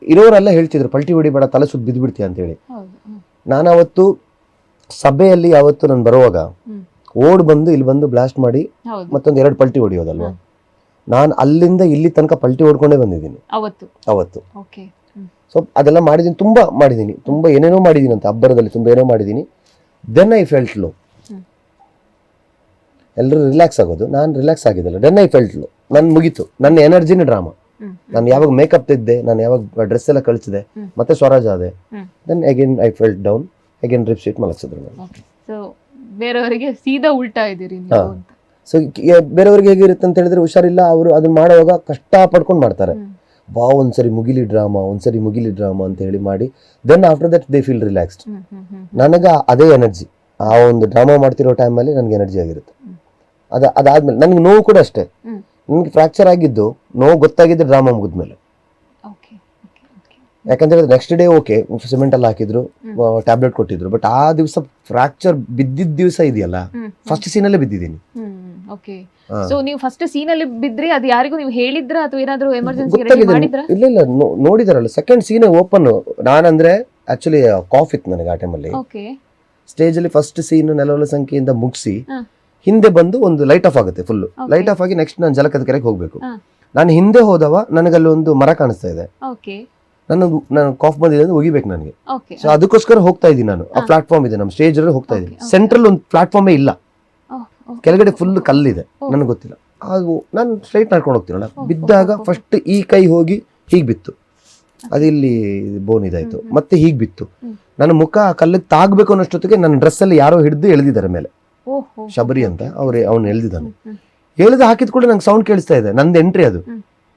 ಇರೋರೆಲ್ಲ ಹೇಳ್ತಿದ್ರು ಪಲ್ಟಿ ಹೊಡಿಬೇಡ, ತಲೆ ಸುತ್ತ ಬಿದ್ದುಬಿಡ್ತೀಯ ಅಂತೇಳಿ. ನಾನು ಅವತ್ತು ಸಭೆಯಲ್ಲಿ ಯಾವತ್ತು ನಾನು ಬರುವಾಗ ಓಡ್ ಬಂದು ಇಲ್ಲಿ ಬಂದು ಬ್ಲಾಸ್ಟ್ ಮಾಡಿ ಮತ್ತೊಂದು 2 ಪಲ್ಟಿ ಹೊಡಿಯೋದಲ್ವಾ. ನಾನು ಅಲ್ಲಿಂದ ಇಲ್ಲಿ ತನಕ ಪಲ್ಟಿ ಹೊಡ್ಕೊಂಡೇ ಬಂದಿದ್ದೀನಿ ಅವತ್ತು. ಸೊ ಅದೆಲ್ಲ ಮಾಡಿದ್ದೀನಿ, ತುಂಬ ಏನೇನೋ ಮಾಡಿದ್ದೀನಿ ಅಂತ ಅಬ್ಬರದಲ್ಲಿ ತುಂಬ ಏನೋ ಮಾಡಿದ್ದೀನಿ. Then I felt low. ಎಲ್ಲರೂ ರಿಲ್ಯಾಕ್ಸ್ ಆಗೋದು, ನಾನು ರಿಲ್ಯಾಕ್ಸ್ ಆಗಿದ್ದಲ್ಲ. Then I felt low. ನಾನು ಮುಗೀತು, ನನ್ನ ಎನರ್ಜಿನೇ ಡ್ರಾಮಾ. ನಾನು ಯಾವಾಗ ಮೇಕಪ್ ತೆಗ್ದೆ, ನಾನು ಯಾವಾಗ ಡ್ರೆಸ್ ಎಲ್ಲ ಕಳಿಸಿದೆ, ಮತ್ತೆ ಸ್ವರಾಜ್ ಆದೆ, then again I felt down, again drip sheet ಮಲಗಿಸಿದ್ರು ನಾನು. ಸೊ ಬೇರೆಯವರಿಗೆ ಸೀದಾ ಉಲ್ಟಾ ಇದ್ದೀರಿ ನೀವು ಅಂತ. ಸೊ ಬೇರೆಯವ್ರಿಗೆ ಹೇಗಿರುತ್ತೆ ಅಂತ ಹೇಳಿದ್ರೆ, ಹುಷಾರಿಲ್ಲ, ಅವರು ಅದನ್ನ ಮಾಡುವಾಗ ಕಷ್ಟ ಪಡ್ಕೊಂಡು ಮಾಡ್ತಾರೆ. ಒಂದ್ಸರಿ ಮುಗಿಲಿ ಡ್ರಾಮಾ ಅಂತ ಹೇಳಿ ಮಾಡಿ, then after that they feel relaxed. ನನಗೆ ಅದೇ ಎನರ್ಜಿ, ಆ ಒಂದು ಡ್ರಾಮಾ ಮಾಡ್ತಿರೋ ಟೈಮಲ್ಲಿ ನನಗೆ ಎನರ್ಜಿ ಆಗಿರುತ್ತೆ. ಅದಾದ್ಮೇಲೆ ನನಗೆ ನೋವು ಕೂಡ ಅಷ್ಟೇ. ನನಗೆ ಫ್ರಾಕ್ಚರ್ ಆಗಿದ್ದು ನೋವು ಗೊತ್ತಾಗಿದ್ದು ಡ್ರಾಮಾ ಮುಗಿದ್ಮೇಲೆ. ಯಾಕಂತ ಹೇಳಿದ್ರೆ ನೆಕ್ಸ್ಟ್ ಡೇ ಓಕೆ, ಸಿಮೆಂಟ್ ಎಲ್ಲ ಹಾಕಿದ್ರು, ಟ್ಯಾಬ್ಲೆಟ್ ಕೊಟ್ಟಿದ್ರು, ಬಟ್ ಆ ದಿವಸ ಫ್ರಾಕ್ಚರ್ ಬಿದ್ದಿದ್ದ ದಿವಸ ಇದೆಯಲ್ಲ, ಫಸ್ಟ್ ಸೀನಲ್ಲೇ ಬಿದ್ದಿದ್ದೀನಿ. ಓಕೆ. ಸೊ ನೀವು ಫಸ್ಟ್ ಸೀನ್ ಅಲ್ಲಿ ಬಿದ್ರಿ, ಅದು ಯಾರಿಗೂ ನೀವು ಹೇಳಿದ್ರ ಅಥವಾ ಏನಾದ್ರು ಎಮರ್ಜೆನ್ಸಿ ಮಾಡಿದ್ರ? ಇಲ್ಲ ನೋಡಿದಾರಲ್ಲ, ಸೆಕೆಂಡ್ ಸೀನ್ ಓಪನ್. ನಾನಂದ್ರೆ ಆಕ್ಚುಲಿ ಕಾಫ್ ಇತ್ತು ನನಗೆ ಆ ಟೈಮಲ್ಲಿ. ಸ್ಟೇಜ್ ಅಲ್ಲಿ ಫಸ್ಟ್ ಸೀನ್ ನೆಲವಲ ಸಂಖ್ಯೆಯಿಂದ ಮುಗಿಸಿ ಹಿಂದೆ ಬಂದು ಒಂದು ಲೈಟ್ ಆಫ್ ಆಗುತ್ತೆ, ಫುಲ್ ಲೈಟ್ ಆಫ್ ಆಗಿ ನೆಕ್ಸ್ಟ್ ನಾನು ಜಲಕದ ಕೆರೆಗೆ ಹೋಗ್ಬೇಕು. ನಾನು ಹಿಂದೆ ಹೋದವ, ನನಗಲ್ಲಿ ಒಂದು ಮರ ಕಾಣಿಸ್ತಾ ಇದೆ, ನಾನು ಕಾಫ್ ಬಂದಿದೆ ಅಂತ ಒಗಿಬೇಕು ನನಗೆ. ಸೊ ಅದಕ್ಕೋಸ್ಕರ ಹೋಗ್ತಾ ಇದ್ದೀನಿ ನಾನು. ಆ ಪ್ಲಾಟ್ಫಾರ್ಮ್ ಇದೆ, ನಮ್ಮ ಸ್ಟೇಜ್ ಅಲ್ಲಿ ಹೋಗ್ತಾ ಇದ್ದೀನಿ. ಸೆಂಟ್ರಲ್ ಒಂದು ಪ್ಲಾಟ್ಫಾರ್ಮೇ ಇಲ್ಲ, ಕೆಳಗಡೆ ಫುಲ್ ಕಲ್ಲಿದೆ, ನನಗೆ ಗೊತ್ತಿಲ್ಲ. ಅದು ನಾನು ಸ್ಟ್ರೈಟ್ ನಡ್ಕೊಂಡು ಹೋಗ್ತೀನಲ್ಲ, ಬಿದ್ದಾಗ ಫಸ್ಟ್ ಈ ಕೈ ಹೋಗಿ ಹೀಗೆ ಬಿತ್ತು, ಅದಿಲ್ಲಿ ಬೋನ್ ಇದಾಯ್ತು, ಮತ್ತೆ ಹೀಗೆ ಬಿತ್ತು. ನನ್ನ ಮುಖ ಕಲ್ಲಿಗೆ ತಾಗ್ಬೇಕು ಅನ್ನೋಷ್ಟೊತ್ತಿಗೆ ನನ್ನ ಡ್ರೆಸ್ ಅಲ್ಲಿ ಯಾರೋ ಹಿಡಿದು ಎಳೆದಿದ್ದಾರೆ ಮೇಲೆ, ಶಬರಿ ಅಂತ ಅವ್ನು ಎಳ್ದಿದ್ದಾನೆ. ಎಳೆದು ಹಾಕಿದ ಕೂಡ ನಂಗೆ ಸೌಂಡ್ ಕೇಳಿಸ್ತಾ ಇದೆ, ನಂದು ಎಂಟ್ರಿ ಅದು.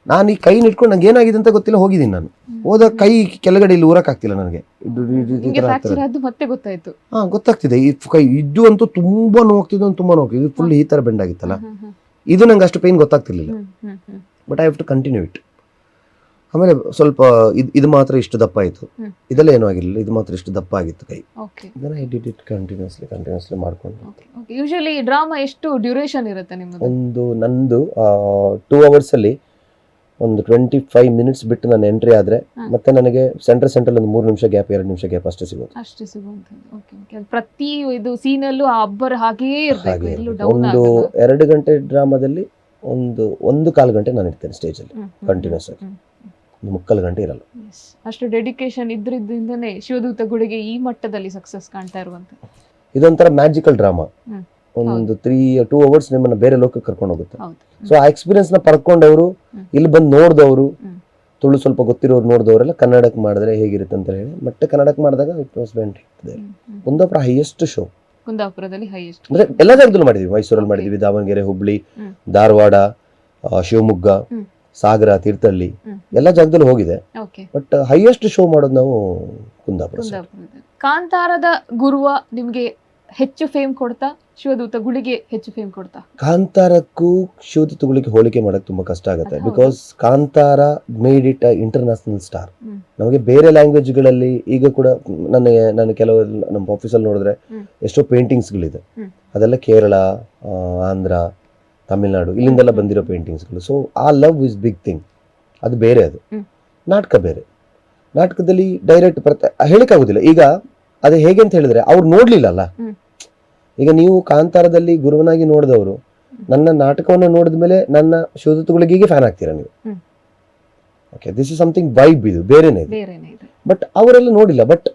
ನಾನು ಈ ಕೈ ಇಟ್ಕೊಂಡು ನಂಗೆ ಏನಾಗಿದೆ ಅಂತ ಗೊತ್ತಿಲ್ಲ, ಹೋಗಿದ್ದೀನಿ ನಾನು. ಹೋದ ಕೈ ಕೆಳಗಡೆ ಇಲ್ಲಿ ಊರಕ್ ಆಗ್ತಿಲ್ಲ ನನಗೆ, ಗೊತ್ತಾಗ್ತಿದೆ ಈ ಕೈ ಇದು ಅಂತೂ ತುಂಬಾ ನೋವಾಗ್ತಿದ್ದು, ತುಂಬಾ ನೋವಾಗ್ತಿದ್ದು, ಫುಲ್ ಈ ತರ ಬೆಂಡ್ ಆಗಿತ್ತಲ್ಲ, ಇದು ನಂಗೆ ಅಷ್ಟು ಪೇನ್ ಗೊತ್ತಾಗ್ತಿರ್ಲಿಲ್ಲ. But I have to continue it. ಆಮೇಲೆ ಸ್ವಲ್ಪ ಇದು ಮಾತ್ರ ಇಷ್ಟು ದಪ್ಪ ಆಯ್ತು, ಇದೆಲ್ಲ ಏನೂ ಆಗಿರಲಿಲ್ಲ, ಇದು ಮಾತ್ರ ಇಷ್ಟು ದಪ್ಪ ಆಗಿತ್ತು ಕೈ. ಐ ಡಿಡ್ ಇಟ್ ಕಂಟಿನ್ಯೂಸ್ಲಿ ಮಾಡ್ಕೊಂಡು. ಯೂಶುವಲಿ ಡ್ರಾಮಾ ಎಷ್ಟು ಡ್ಯೂರೇಷನ್ ಇರುತ್ತೆ ನಿಮ್ಮದು? ನಂದು 2 hours ಅಲ್ಲಿ ಒಂದು 25 minutes ಬಿಟ್ಟು ನಾನು ಎಂಟ್ರಿ ಆದ್ರೆ, ಮತ್ತೆ ನನಗೆ ಸೆಂಟ್ರಲ್ ಒಂದು 3 ನಿಮಿಷ ಗ್ಯಾಪ್, 2 ನಿಮಿಷ ಗ್ಯಾಪ್ ಅಷ್ಟೇ ಸಿಗೋದು. ಪ್ರತಿ ಇದು ಸೀನಲ್ಲೂ ಆ ಅಬ್ಬರ ಹಾಗೆಯೇ ಇರಬೇಕು. ಒಂದು 2 ಗಂಟೆ ಡ್ರಾಮಾದಲ್ಲಿ ಒಂದು 1.25 ಗಂಟೆ ನಾನು ಇರ್ತೇನೆ ಸ್ಟೇಜ್ ಅಲ್ಲಿ ಕಂಟಿನ್ಯೂಸ್ ಆಗಿ, 3/4 ಗಂಟೆ ಇರಲ್ಲ. ಅಷ್ಟು ಡೆಡಿಕೇಶನ್ ಇದ್ರಿಂದನೇ ಶಿವದೂತ ಗುಡಿಗೆ ಈ ಮಟ್ಟದಲ್ಲಿ ಸಕ್ಸಸ್ ಕಾಣ್ತಾ ಇರುವಂತ. ಇದೊಂಥರ ಮ್ಯಾಜಿಕಲ್ ಡ್ರಾಮಾ. ಒಂದು 2 hours ನಿಮ್ಮನ್ನ ಬೇರೆ ಲೋಕಕ್ಕೆ ಕರ್ಕೊಂಡು ಹೋಗುತ್ತೆ. ಸೊ ಆ ಎಕ್ಸ್ಪೀರಿಯನ್ಸ್ ನ ಪಡ್ಕೊಂಡವರು, ಇಲ್ಲಿ ಬಂದು ನೋಡಿದವರು, ತುಳು ಸ್ವಲ್ಪ ಗೊತ್ತಿರೋರು ನೋಡಿದವರೆಲ್ಲ ಕನ್ನಡಕ್ಕೆ ಮಾಡಿದ್ರೆ ಹೇಗಿರುತ್ತೆ ಅಂತ ಹೇಳಿ ಮತ್ತೆ ಕನ್ನಡಕ್ಕೆ ಮಾಡಿದಾಗ it was went. Kundapura highest show, ಕುಂದಾಪುರದಲ್ಲಿ ಹೈಯೆಸ್ಟ್ ಅಂದ್ರೆ ಎಲ್ಲ ಜಾಗದಲ್ಲೂ ಮಾಡಿದ್ವಿ. ಮೈಸೂರಲ್ಲಿ ಮಾಡಿದ್ವಿ, ದಾವಣಗೆರೆ, ಹುಬ್ಳಿ, ಧಾರವಾಡ, ಶಿವಮೊಗ್ಗ, ಸಾಗರ, ತೀರ್ಥಹಳ್ಳಿ, ಎಲ್ಲ ಜಾಗದಲ್ಲೂ ಹೋಗಿದೆ. ಬಟ್ ಹೈಯೆಸ್ಟ್ ಶೋ ಮಾಡೋದು ನಾವು ಕುಂದಾಪುರ. ಕಾಂತಾರದ ಗುರುವ ನಿಮ್ಗೆ ಹೆಚ್ಚು ಫೇಮ್ ಕೊಡ್ತಾ, ಶಿವದೂತ ಗುಳಿಗೆ ಹೆಚ್ಚು ಫೇಮ್ ಕೊಡ್ತಾ? ಕಾಂತಾರಕ್ಕೂ ಶಿವದೂತ ಗುಳಿಗೆ ಹೋಲಿಕೆ ಮಾಡಕ್ ತುಂಬಾ ಕಷ್ಟ ಆಗುತ್ತೆ. Because Kantara made it international star. ನಮಗೆ ಬೇರೆ ಲ್ಯಾಂಗ್ವೇಜ್ ಗಳಲ್ಲಿ ಈಗ ಕೂಡ ನಾನು ಕೆಲವು ನಮ್ಮ ಆಫೀಸಲ್ಲಿ ನೋಡಿದ್ರೆ ಎಷ್ಟೋ ಪೇಂಟಿಂಗ್ಸ್ ಗಳಿದೆ, ಅದೆಲ್ಲ ಕೇರಳ, ಆಂಧ್ರ, ತಮಿಳ್ನಾಡು, ಇಲ್ಲಿಂದೆಲ್ಲ ಬಂದಿರೋ ಪೇಂಟಿಂಗ್ಸ್ಗಳು. ಸೊ ಆ ಲವ್ ಇಸ್ ಬಿಗ್ ಥಿಂಗ್, ಅದು ಬೇರೆ. ಅದು ನಾಟಕ ಬೇರೆ. ನಾಟಕದಲ್ಲಿ ಡೈರೆಕ್ಟ್ ಹೇಳಿಕಾಗೋದಿಲ್ಲ. ಈಗ ಅದು ಹೇಗೆ ಅಂತ ಹೇಳಿದ್ರೆ ಅವ್ರು ನೋಡ್ಲಿಲ್ಲಲ್ಲ. ಈಗ ನೀವು ಕಾಂತಾರದಲ್ಲಿ ಗುರುವನಾಗಿ ನೋಡಿದವರು ನನ್ನ ನಾಟಕವನ್ನು ನೋಡಿದ ಮೇಲೆ ನನ್ನ ಶಿವದೂತ ಗುಳಿಗೆಗೆ ಫ್ಯಾನ್ ಆಗ್ತೀರಾ ನೀವು. Okay, this is something vibe, ಇದು ಬೇರೆನೇ ಇದೆ. ಬಟ್ ಅವರೆಲ್ಲ ನೋಡಿಲ್ಲ. ಬಟ್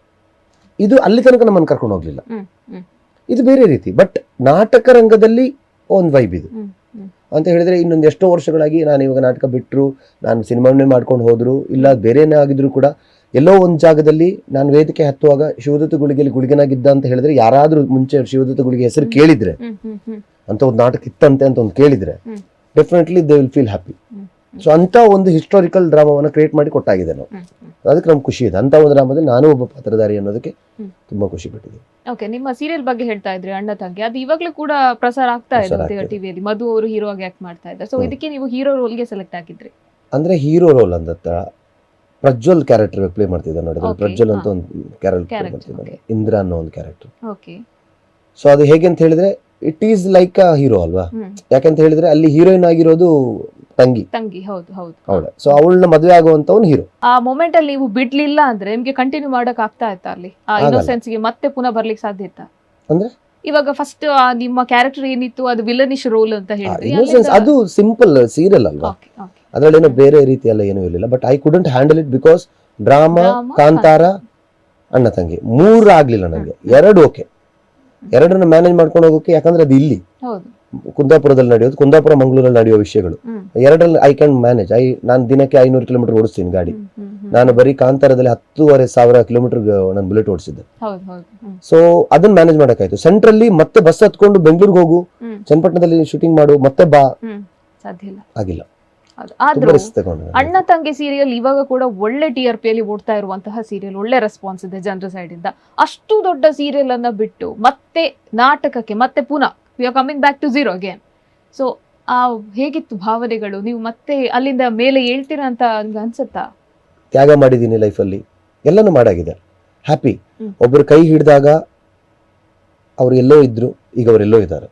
ಇದು ಅಲ್ಲಿ ತನಕ ನಮ್ಮನ್ನು ಕರ್ಕೊಂಡು ಹೋಗ್ಲಿಲ್ಲ, ಇದು ಬೇರೆ ರೀತಿ. ಬಟ್ ನಾಟಕ ರಂಗದಲ್ಲಿ ಒಂದು ವೈಬ್ ಇದು ಅಂತ ಹೇಳಿದ್ರೆ, ಇನ್ನೊಂದು ಎಷ್ಟೋ ವರ್ಷಗಳಾಗಿ ನಾನು ಇವಾಗ ನಾಟಕ ಬಿಟ್ಟರು, ನಾನು ಸಿನಿಮಾವನ್ನೇ ಮಾಡ್ಕೊಂಡು ಹೋದ್ರು, ಇಲ್ಲ ಬೇರೆನೇ ಆಗಿದ್ರು ಕೂಡ, ಎಲ್ಲೋ ಒಂದು ಜಾಗದಲ್ಲಿ ನಾನು ವೇದಿಕೆ ಹತ್ತುವಾಗ ಶಿವದೂತ ಗುಳಿಗೆಯಲ್ಲಿ ಗುಳಿಗನಾಗಿದ್ದ ಅಂತ ಹೇಳಿದ್ರೆ, ಯಾರಾದ್ರೂ ಮುಂಚೆ ಶಿವದೂತ ಗುಳಿಗೆ ಹೆಸರು ಕೇಳಿದ್ರೆ, ಅಂತ ಒಂದು ನಾಟಕ ಇತ್ತಂತೆ ಅಂತ ಒಂದು ಕೇಳಿದ್ರೆ, definitely they will feel happy. So ಅಂತ ಒಂದು ಹಿಸ್ಟಾರಿಕಲ್ ಡ್ರಾಮಾವನ್ನು ಕ್ರಿಯೇಟ್ ಮಾಡಿ ಕೊಟ್ಟಾಗಿದೆ ನಾವು. ಅದಕ್ಕೆ ನಮ್ಗೆ ಖುಷಿ ಇದೆ. ಅಂತ ಒಂದು ಡ್ರಾಮಾದಲ್ಲಿ ನಾನು ಒಬ್ಬ ಪಾತ್ರಧಾರಿ ಅನ್ನೋದಕ್ಕೆ ತುಂಬಾ ಖುಷಿ ಪಟ್ಟಿದ್ದೀನಿ. ಓಕೆ, ನಿಮ್ಮ ಸೀರಿಯಲ್ ಬಗ್ಗೆ ಹೇಳ್ತಾ ಇದ್ರಿ, ಅಣ್ಣ ತಂಗಿ, ಅದು ಇವಾಗ್ಲೂ ಕೂಡ ಪ್ರಸಾರ ಆಗ್ತಾ ಇದೆ ಟಿವಿಯಲ್ಲಿ. ಮಧು ಅವರು ಹೀರೋ ಆಗಿ ಆಕ್ಟ್ ಮಾಡ್ತಾ ಇದ್ದಾರೆ. ಸೊ ಇದಕ್ಕೆ ನೀವು ಹೀರೋ ರೋಲ್ಗೆ ಸೆಲೆಕ್ಟ್ ಆಗಿದ್ರಿ? ಅಂದ್ರೆ ಹೀರೋ ರೋಲ್ ಅಂತ ಪ್ರಜ್ವಲ್ ಕ್ಯಾರೆಕ್ಟರ್ ಪ್ಲೇ ಮಾಡ್ತಿದ್ದಾನೆ ನೋಡಿ. ಪ್ರಜ್ವಲ್ ಅಂತ ಒಂದು ಕ್ಯಾರೆಕ್ಟರ್ ಮಾಡ್ತಿದ್ದಾನೆ, ಇಂದ್ರ ಅನ್ನೋ ಒಂದು ಕ್ಯಾರೆಕ್ಟರ್. ಸೊ ಅದು ಹೇಗೆ ಅಂತ ಹೇಳಿದ್ರೆ, it is like a hero ಅಲ್ವಾ. ಯಾಕಂತ ಹೇಳಿದ್ರೆ ಅಲ್ಲಿ ಹೀರೋಯಿನ್ ಆಗಿರೋದು ತಂಗಿ. ಹೌದು. ಸೊ ಅವಳನ್ನ ಮದುವೆ ಆಗುವಂತವನು ಹೀರೋ. ಆ ಮೊಮೆಂಟ್ ಅಲ್ಲಿ ನೀವು ಬಿಡ್ಲಿಲ್ಲ ಅಂದ್ರೆ ನಿಮ್ಗೆ ಕಂಟಿನ್ಯೂ ಮಾಡಕ್ ಆಗ್ತಾ ಇತ್ತಾ ಅಲ್ಲಿ? ಆ ಇನ್ನೋಸೆನ್ಸ್ ಗೆ ಮತ್ತೆ ಪುನಃ ಬರ್ಲಿಕ್ಕೆ ಸಾಧ್ಯ ಇತ್ತಾ? ಅಂದ್ರೆ ಇವಾಗ ಫಸ್ಟ್ ನಿಮ್ಮ ಕ್ಯಾರೆಕ್ಟರ್ ಏನಿತ್ತು, ಅದು ವಿಲನಿಶ್ ರೋಲ್ ಅಂತ ಹೇಳಿದ್ರಿ, ಅದು ಸಿಂಪಲ್ ಸೀರಿಯಲ್ ಅಲ್ವಾ, ಅದ್ರಲ್ಲಿ ಏನೋ ಬೇರೆ ರೀತಿ ಎಲ್ಲ ಏನೂ ಇರಲಿಲ್ಲ. But I couldn't handle it because drama, Kantara, ಅಣ್ಣ ತಂಗಿ 3 ಆಗ್ಲಿಲ್ಲ ನನಗೆ, 2 ಓಕೆ. 2 ಮ್ಯಾನೇಜ್ ಮಾಡ್ಕೊಂಡು ಹೋಗೋಕೆ, ಯಾಕಂದ್ರೆ ಅದು ಇಲ್ಲಿ ಹೌದು. ಕುಂದಾಪುರದಲ್ಲಿ ನಡೆಯೋದು, ಕುಂದಾಪುರ ಮಂಗಳೂರಲ್ಲಿ ನಡೆಯೋ ವಿಷಯಗಳು. 2ರಲ್ಲಿ ಐ ಕ್ಯಾನ್ ಮ್ಯಾನೇಜ್. ನಾನು ದಿನಕ್ಕೆ 500 ಕಿಲೋಮೀಟರ್ ಓಡಿಸ್ತೀನಿ ಗಾಡಿ. ನಾನು ಬರೀ ಕಾಂತಾರದಲ್ಲಿ 10,500 ಕಿಲೋಮೀಟರ್ ನಾನು ಬುಲೆಟ್ ಓಡಿಸಿದ್ದೆ. ಸೊ ಅದನ್ನ ಮ್ಯಾನೇಜ್ ಮಾಡಕ್ಕಾಯ್ತು. ಸೆಂಟ್ರಲ್ಲಿ ಮತ್ತೆ ಬಸ್ ಹತ್ಕೊಂಡು ಬೆಂಗಳೂರಿಗೆ ಹೋಗು, ಚನ್ನಪಟ್ಟಣದಲ್ಲಿ ಶೂಟಿಂಗ್ ಮಾಡು, ಮತ್ತೆ ಬಾ, ಸಾಧ್ಯ ಇಲ್ಲ, ಆಗಿಲ್ಲ. ಆದ್ರೂ ಅಣ್ಣ ತಂಗಿ ಸೀರಿಯಲ್ ಇವಾಗ ಕೂಡ ಒಳ್ಳೆ TRP ಅಲ್ಲಿ ಓಡ್ತಾ ಇರುವಂತಹ ಸೀರಿಯಲ್, ಒಳ್ಳೆ ರೆಸ್ಪಾನ್ಸ್ ಇದೆ ಜನರ ಸೈಡ್ ಇಂದ. ಅಷ್ಟು ದೊಡ್ಡ ಸೀರಿಯಲ್ ಅನ್ನ ಬಿಟ್ಟು ಮತ್ತೆ ನಾಟಕಕ್ಕೆ, ಮತ್ತೆ ಪುನಃ we are coming back to zero again. So ಹೇಗಿತ್ತು ಭಾವನೆಗಳು? ನೀವು ಮತ್ತೆ ಅಲ್ಲಿಂದ ಮೇಲೆ ಹೇಳ್ತೀರಾ ಅಂತ ಅನ್ಸುತ್ತಾ? ತ್ಯಾಗ ಮಾಡಿದ್ದೀನಿ ಲೈಫಲ್ಲಿ, ಎಲ್ಲನೂ ಮಾಡಾಗಿದೆ. ಹ್ಯಾಪಿ. ಒಬ್ರು ಕೈ ಹಿಡಿದಾಗ ಅವ್ರು ಎಲ್ಲೋ ಇದ್ರು, ಈಗ ಅವರೆಲ್ಲೋ ಇದ್ದಾರೆ.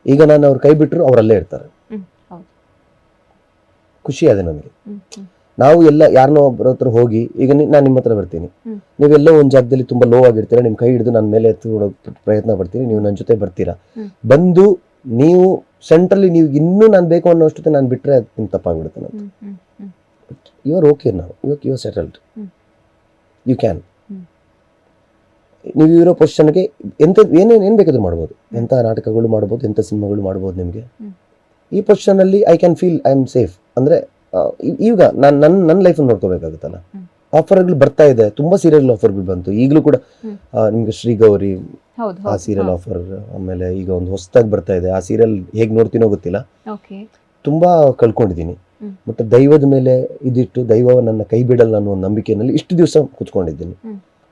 ಈಗ ನಾನು ಅವ್ರ ಕೈ ಬಿಟ್ಟರು ಅವರಲ್ಲೇ ಇರ್ತಾರೆ. ಖುಷಿ ಅದೇ ನನಗೆ. ನಾವು ಎಲ್ಲ ಯಾರನ್ನೋ ಒಬ್ಬರ ಹತ್ರ ಹೋಗಿ, ಈಗ ನಾನು ನಿಮ್ಮ ಹತ್ರ ಬರ್ತೀನಿ, ನೀವೆಲ್ಲೋ ಒಂದ್ ಜಾಗದಲ್ಲಿ ತುಂಬಾ ಲೋ ಆಗಿರ್ತೀರಾ, ನಿಮ್ ಕೈ ಹಿಡಿದು ನನ್ನ ಮೇಲೆ ಎತ್ತಿ ಪ್ರಯತ್ನ ಪಡ್ತೀನಿ, ನೀವು ನನ್ನ ಜೊತೆ ಬರ್ತೀರಾ. ಬಂದು ನೀವು ಸೆಂಟ್ರಲ್ಲಿ ನೀವು ಇನ್ನೂ ನಾನು ಬೇಕು ಅನ್ನೋ ಅಷ್ಟೊತ್ತೆ ನಾನು ಬಿಟ್ರೆ ಅದು ನಿಮ್ಗೆ ತಪ್ಪಾಗ್ಬಿಡುತ್ತೆ. ನಾನು ಯು ಆರ್ ಓಕೆ, ನಾವು you are settled, you can. ನೀವು ಇರೋ ಪೊಸಿಷನ್ಗೆ ಏನ್ ಬೇಕಾದ್ರೂ ಮಾಡ್ಬೋದು, ಎಂಥ ನಾಟಕಗಳು ಮಾಡ್ಬೋದು, ಎಂಥ ಸಿನಿಮಾಗಳು ಮಾಡ್ಬೋದು. ನಿಮಗೆ ಈ ಪೊಸಿಷನ್ ಅಲ್ಲಿ I can feel I am safe. ಅಂದ್ರೆ ಈಗ ನನ್ನ ಲೈಫ್ ನೋಡ್ಕೋಬೇಕಾಗುತ್ತಲ್ಲ. ಆಫರ್ಗಳು ಬರ್ತಾ ಇದೆ, ತುಂಬಾ ಸೀರಿಯಲ್ ಆಫರ್ಗಳು ಬಂತು. ಈಗಲೂ ಕೂಡ ನಿಮ್ಗೆ ಶ್ರೀಗೌರಿ ಆ ಸೀರಿಯಲ್ ಆಫರ್, ಆಮೇಲೆ ಈಗ ಒಂದು ಹೊಸದಾಗಿ ಬರ್ತಾ ಇದೆ. ಆ ಸೀರಿಯಲ್ ಹೇಗ್ ನೋಡ್ತೀನೋ ಗೊತ್ತಿಲ್ಲ, ತುಂಬಾ ಕಳ್ಕೊಂಡಿದ್ದೀನಿ. ಬಟ್ ದೈವದ ಮೇಲೆ ಇದಿಟ್ಟು ದೈವ ನನ್ನ ಕೈ ಬಿಡಲ್ಲ ಅನ್ನೋ ಒಂದು ನಂಬಿಕೆಯಲ್ಲಿ ಇಷ್ಟು ದಿವಸ ಕುತ್ಕೊಂಡಿದ್ದೀನಿ.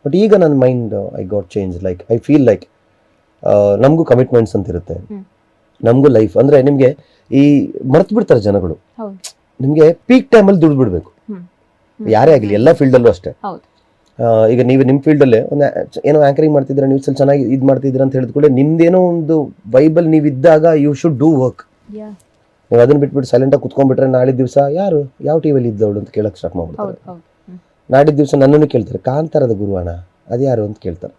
ಬಟ್ ಈಗ ನನ್ನ mind I got change. Like I feel like ನಮಗೂ ಕಮಿಟ್ಮೆಂಟ್ಸ್ ಅಂತ ಇರುತ್ತೆ, ನಮಗೂ ಲೈಫ್. ಅಂದ್ರೆ ನಿಮ್ಗೆ ಈ ಮರ್ತು ಬಿಡ್ತಾರೆ ಜನಗಳು. ನಿಮ್ಗೆ ಪೀಕ್ ಟೈಮಲ್ಲಿ ದುಡ್ಡು ಬಿಡ್ಬೇಕು, ಯಾರೇ ಆಗಲಿ, ಎಲ್ಲ ಫೀಲ್ಡಲ್ಲೂ ಅಷ್ಟೇ. ಈಗ ನೀವು ನಿಮ್ಮ ಫೀಲ್ಡಲ್ಲೇ ಒಂದು ಏನೋ ಆಂಕರಿಂಗ್ ಮಾಡ್ತಿದ್ದೀರಾ, ನೀವು ಸ್ವಲ್ಪ ಚೆನ್ನಾಗಿ ಇದು ಮಾಡ್ತಿದ್ದೀರಾ ಅಂತ ಹೇಳಿದ ಕೂಡ ನಿಮ್ದೇನೋ ಒಂದು ವೈಬಲ್ ನೀವು ಇದ್ದಾಗ ಯು ಶುಡ್ ಡೂ ವರ್ಕ್. ನೀವು ಅದನ್ನ ಬಿಟ್ಬಿಟ್ಟು ಸೈಲೆಂಟಾಗಿ ಕುತ್ಕೊಂಡ್ಬಿಟ್ರೆ ನಾಳೆ ದಿವಸ ಯಾರು ಯಾವ ಟಿವಿಯಲ್ಲಿ ಇದ್ದವಳು ಅಂತ ಕೇಳಕ್ ಸ್ಟಾರ್ಟ್ ಮಾಡ್ಬಿಡ್ತಾರೆ. ನಾಡಿದ ದಿವಸ ನನ್ನನ್ನು ಕೇಳ್ತಾರೆ, ಕಾಂತಾರದ ಗುರು ಅಣ್ಣ ಅದ್ಯಾರು ಅಂತ ಕೇಳ್ತಾರೆ.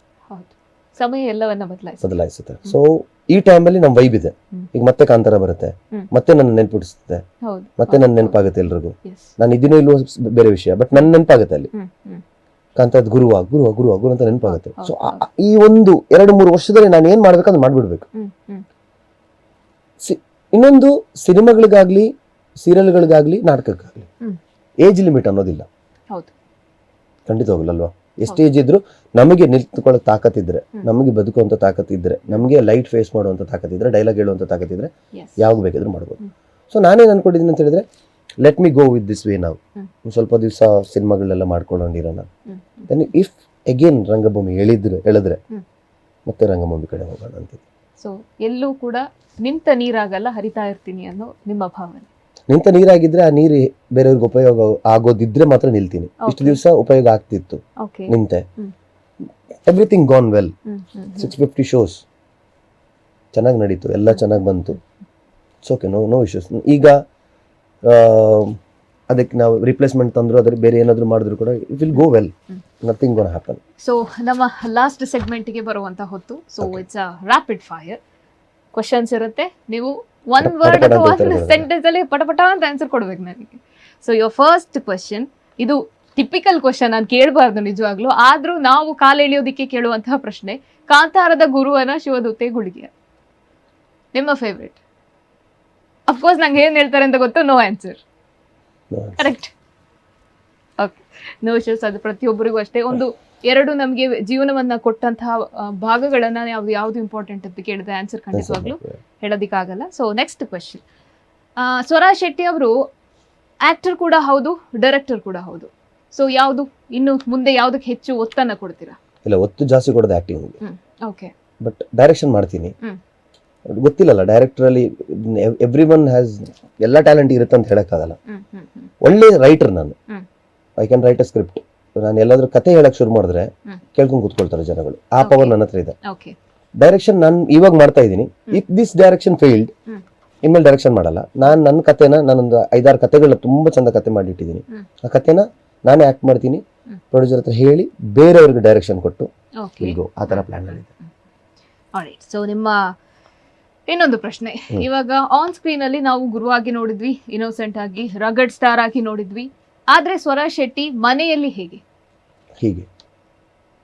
ಸಮಯ ಎಲ್ಲವನ್ನ ಬದಲಾಯಿಸುತ್ತೆ. ಸೊ ಈ ಟೈಮಲ್ಲಿ ನಮ್ಮ ವೈಬ್ ಇದೆ. ಈಗ ಮತ್ತೆ ಕಾಂತಾರ ಬರುತ್ತೆ, ಮತ್ತೆ ನನ್ನ ನೆನಪಿಡಿಸುತ್ತೆ, ಮತ್ತೆ ನನ್ನ ನೆನಪಾಗುತ್ತೆ ಎಲ್ರಿಗೂ. ನಾನು ಇದೀನೋ ಇಲ್ಲೋ ಬೇರೆ ವಿಷಯ, ಬಟ್ ನನ್ನ ನೆನಪಾಗುತ್ತೆ ಅಲ್ಲಿ. ಕಾಂತಾರದ ಗುರುವ ಗುರುವ ಗುರುವ ಗುರು ಅಂತ ನೆನಪಾಗುತ್ತೆ. ಸೊ ಈ ಒಂದು 2-3 ವರ್ಷದಲ್ಲಿ ನಾನು ಏನ್ ಮಾಡ್ಬೇಕು ಅದನ್ನ ಮಾಡ್ಬಿಡ್ಬೇಕು. ಇನ್ನೊಂದು, ಸಿನಿಮಾಗಳಿಗಾಗ್ಲಿ, ಸೀರಿಯಲ್ಗಳಿಗಾಗ್ಲಿ, ನಾಟಕಕ್ಕಾಗ್ಲಿ ಏಜ್ ಲಿಮಿಟ್ ಅನ್ನೋದಿಲ್ಲ. ಖಂಡಿತವಾಗಲ್ವಾ? ಎಷ್ಟು ಏಜ್ ಇದ್ರು ನಮಗೆ ನಿಂತ್ಕೊಳ್ಳೋ ತಾಕತ್ತಿದ್ರೆ, ನಮಗೆ ಬದುಕುವಂತ ತಾಕತ್ತಿದ್ರೆ, ನಮಗೆ ಲೈಟ್ ಫೇಸ್ ಮಾಡುವಂತ ತಾಕತ್ತಿದ್ರೆ, ಡೈಲಾಗ್ ಹೇಳುವಂತ ತಾಕತ್ತಿದ್ರೆ ಯಾವಾಗ ಬೇಕಾದ್ರೂ ಮಾಡ್ಬೋದು. ಸೊ ನಾನೇನ್ ಅನ್ಕೊಂಡಿದ್ದೀನಿ ಅಂತ ಹೇಳಿದ್ರೆ, let me go with this way. ನಾವು ಸ್ವಲ್ಪ ದಿವಸ ಸಿನಿಮಾಗಳೆಲ್ಲ ಮಾಡ್ಕೊಂಡಿರೋಣ, ದೆನ್ ಇಫ್ ಅಗೇನ್ ರಂಗಭೂಮಿ ಹೇಳಿದ್ರೆ ಮತ್ತೆ ರಂಗಭೂಮಿ ಕಡೆ ಹೋಗೋಣ ಅಂತ. ಸೊ ಎಲ್ಲೂ ಕೂಡ ನಿಂತ ನೀರಾಗಲ್ಲ, ಹರಿತಾ ಇರ್ತೀನಿ ಅನ್ನೋ ನಿಮ್ಮ ಭಾವನೆ. ನಿಂತ ನೀರಾಗಿದ್ರೆ ಆ ನೀರು ಬೇರೆಯವ್ರಿಗೆ ಉಪಯೋಗ ಆಗೋದಿದ್ರೆ ಮಾತ್ರ ನಿಲ್ತೀನಿ. ಇಷ್ಟು ದಿವಸ ಉಪಯೋಗ ಆಗ್ತಿತ್ತು, ನಿಂತೆ. Everything gone well. 650 ಶೋಸ್ ಚೆನ್ನಾಗಿ ನಡೀತು, ಎಲ್ಲ ಚೆನ್ನಾಗಿ ಬಂತು. It's okay, no issues. ಈಗ ಅದಕ್ಕೆ ನಾವು ರಿಪ್ಲೇಸ್ಮೆಂಟ್ ತಂದ್ರು, ಅದ್ರ ಬೇರೆ ಏನಾದ್ರು ಮಾಡಿದ್ರು ಕೂಡ it will go well, nothing gonna happen. So ನಮ್ಮ ಲಾಸ್ಟ್ ಸೆಗ್ಮೆಂಟ್ಗೆ ಬರುವಂತ ಹೊತ್ತು. So it's a rapid fire questions ಇರುತ್ತೆ. ನೀವು ಒನ್ ವರ್ಡ್ ಅಥವಾ ಒಂದು ಸೆಂಟೆನ್ಸ್ ಅಲ್ಲಿ ಪಟಪಟ ಅಂತ ಆನ್ಸರ್ ಕೊಡ್ಬೇಕು ನನಗೆ. ಸೊ ಯುವರ್ ಫಸ್ಟ್ ಕ್ವಶನ್, ಇದು ಟಿಪಿಕಲ್ ಕ್ವಶನ್, ನಾನು ಕೇಳಬಾರ್ದು ನಿಜವಾಗ್ಲೂ, ಆದ್ರೂ ನಾವು ಕಾಲೆಳೆಯೋದಿಕ್ಕೆ ಕೇಳುವಂತಹ ಪ್ರಶ್ನೆ. ಕಾಂತಾರದ ಗುರುವನ ಶಿವದೂತೆ ಗುಳಿಗೆಯ ನಿಮ್ಮ ಫೇವ್ರೇಟ್? ಅಫ್ಕೋರ್ಸ್ ನಂಗೆ ಏನ್ ಹೇಳ್ತಾರೆ ಅಂತ ಗೊತ್ತು, no answer. Correct? Okay, no issues. ಅದು ಪ್ರತಿಯೊಬ್ಬರಿಗೂ ಅಷ್ಟೇ. ಒಂದು 2 ನಮಗೆ ಜೀವನವನ್ನ ಕೊಟ್ಟಂತಹ ಭಾಗಗಳನ್ನ ಯಾವ್ದು ಇಂಪಾರ್ಟೆಂಟ್ ಅಂತ ಕೇಳಿದ್ರೆ ಆನ್ಸರ್ ಖಂಡಿತವಾಗ್ಲೂ ಹೇಳೋದಿಕ್ಕಾಗಲ್ಲ. So next question, Swara Shetty ಅವರು ಆಕ್ಟರ್ ಕೂಡ ಹೌದು, ಡೈರೆಕ್ಟರ್ ಕೂಡ ಹೌದು. ಸೊ ಯಾವುದು ಇನ್ನು ಮುಂದೆ ಯಾವ್ದಕ್ಕೆ ಹೆಚ್ಚು ಒತ್ತನ್ನ ಕೊಡ್ತೀರಾ? ಇಲ್ಲ, ಒತ್ತು ಜಾಸ್ತಿ ಕೊಡೋದು ಆಕ್ಟಿಂಗ್. ಓಕೆ, ಬಟ್ ಡೈರೆಕ್ಷನ್ ಮಾಡ್ತೀನಿ. ಗೊತ್ತಿಲ್ಲಲ್ಲ, ಡೈರೆಕ್ಟರ್ ಅಲ್ಲಿ ಎವ್ರಿ ಒನ್ ಹ್ಯಾಸ್ ಎಲ್ಲ ಟ್ಯಾಲೆಂಟ್ ಇರುತ್ತೆ ಅಂತ ಹೇಳಕ್ಕಾಗಲ್ಲ. ಒಳ್ಳೆ ರೈಟರ್ ನಾನು, I can write a script. ನಾನು ಎಲ್ಲಾದ್ರೂ ಕತೆ ಹೇಳಕ್ ಶುರು ಮಾಡಿದ್ರೆ ಕೇಳ್ಕೊಂಡು ಕೂತ್ಕೊಳ್ತಾರೆ ಜನಗಳು. ಆ ಪವರ್ ನನ್ನ ಹತ್ರ ಇದೆ. ಡೈರೆಕ್ಷನ್ ನಾನು ಇವಾಗ ಮಾಡ್ತಾ ಇದ್ದೀನಿ. ಇಫ್ ದಿಸ್ ಡೈರೆಕ್ಷನ್ ಫೇಲ್ಡ್, ಇನ್ಮೇಲೆ ಡೈರೆಕ್ಷನ್ ಮಾಡಲ್ಲ. ನನ್ನ ಕತೆನ, ನಾನೊಂದು 5-6 ಕತೆಗಳನ್ನ ತುಂಬಾ ಚಂದ ಕತೆ ಮಾಡಿಟ್ಟಿದ್ದೀನಿ. ಆ ಕತೆನ ನಾನೇ ಆಕ್ಟ್ ಮಾಡ್ತೀನಿ, ಪ್ರೊಡ್ಯೂಸರ್ ಹತ್ರ ಹೇಳಿ ಬೇರೆಯವ್ರಿಗೆ ಡೈರೆಕ್ಷನ್ ಕೊಟ್ಟು ಆ ತರ ಪ್ಲಾನ್ ಅಲ್ಲಿ. ಸೊ ನಿಮ್ಮ ಇನ್ನೊಂದು ಪ್ರಶ್ನೆ, ಇವಾಗ ಆನ್ ಸ್ಕ್ರೀನ್ ಅಲ್ಲಿ ನಾವು ಗುರುವಾಗಿ ನೋಡಿದ್ವಿ, ಇನ್ನೋಸೆಂಟ್ ಆಗಿ, ರಗಡ್ ಸ್ಟಾರ್ ಆಗಿ ನೋಡಿದ್ವಿ. ಆದ್ರೆ ಸ್ವರಾ ಶೆಟ್ಟಿ ಮನೆಯಲ್ಲಿ ಹೇಗೆ ಹೀಗೆ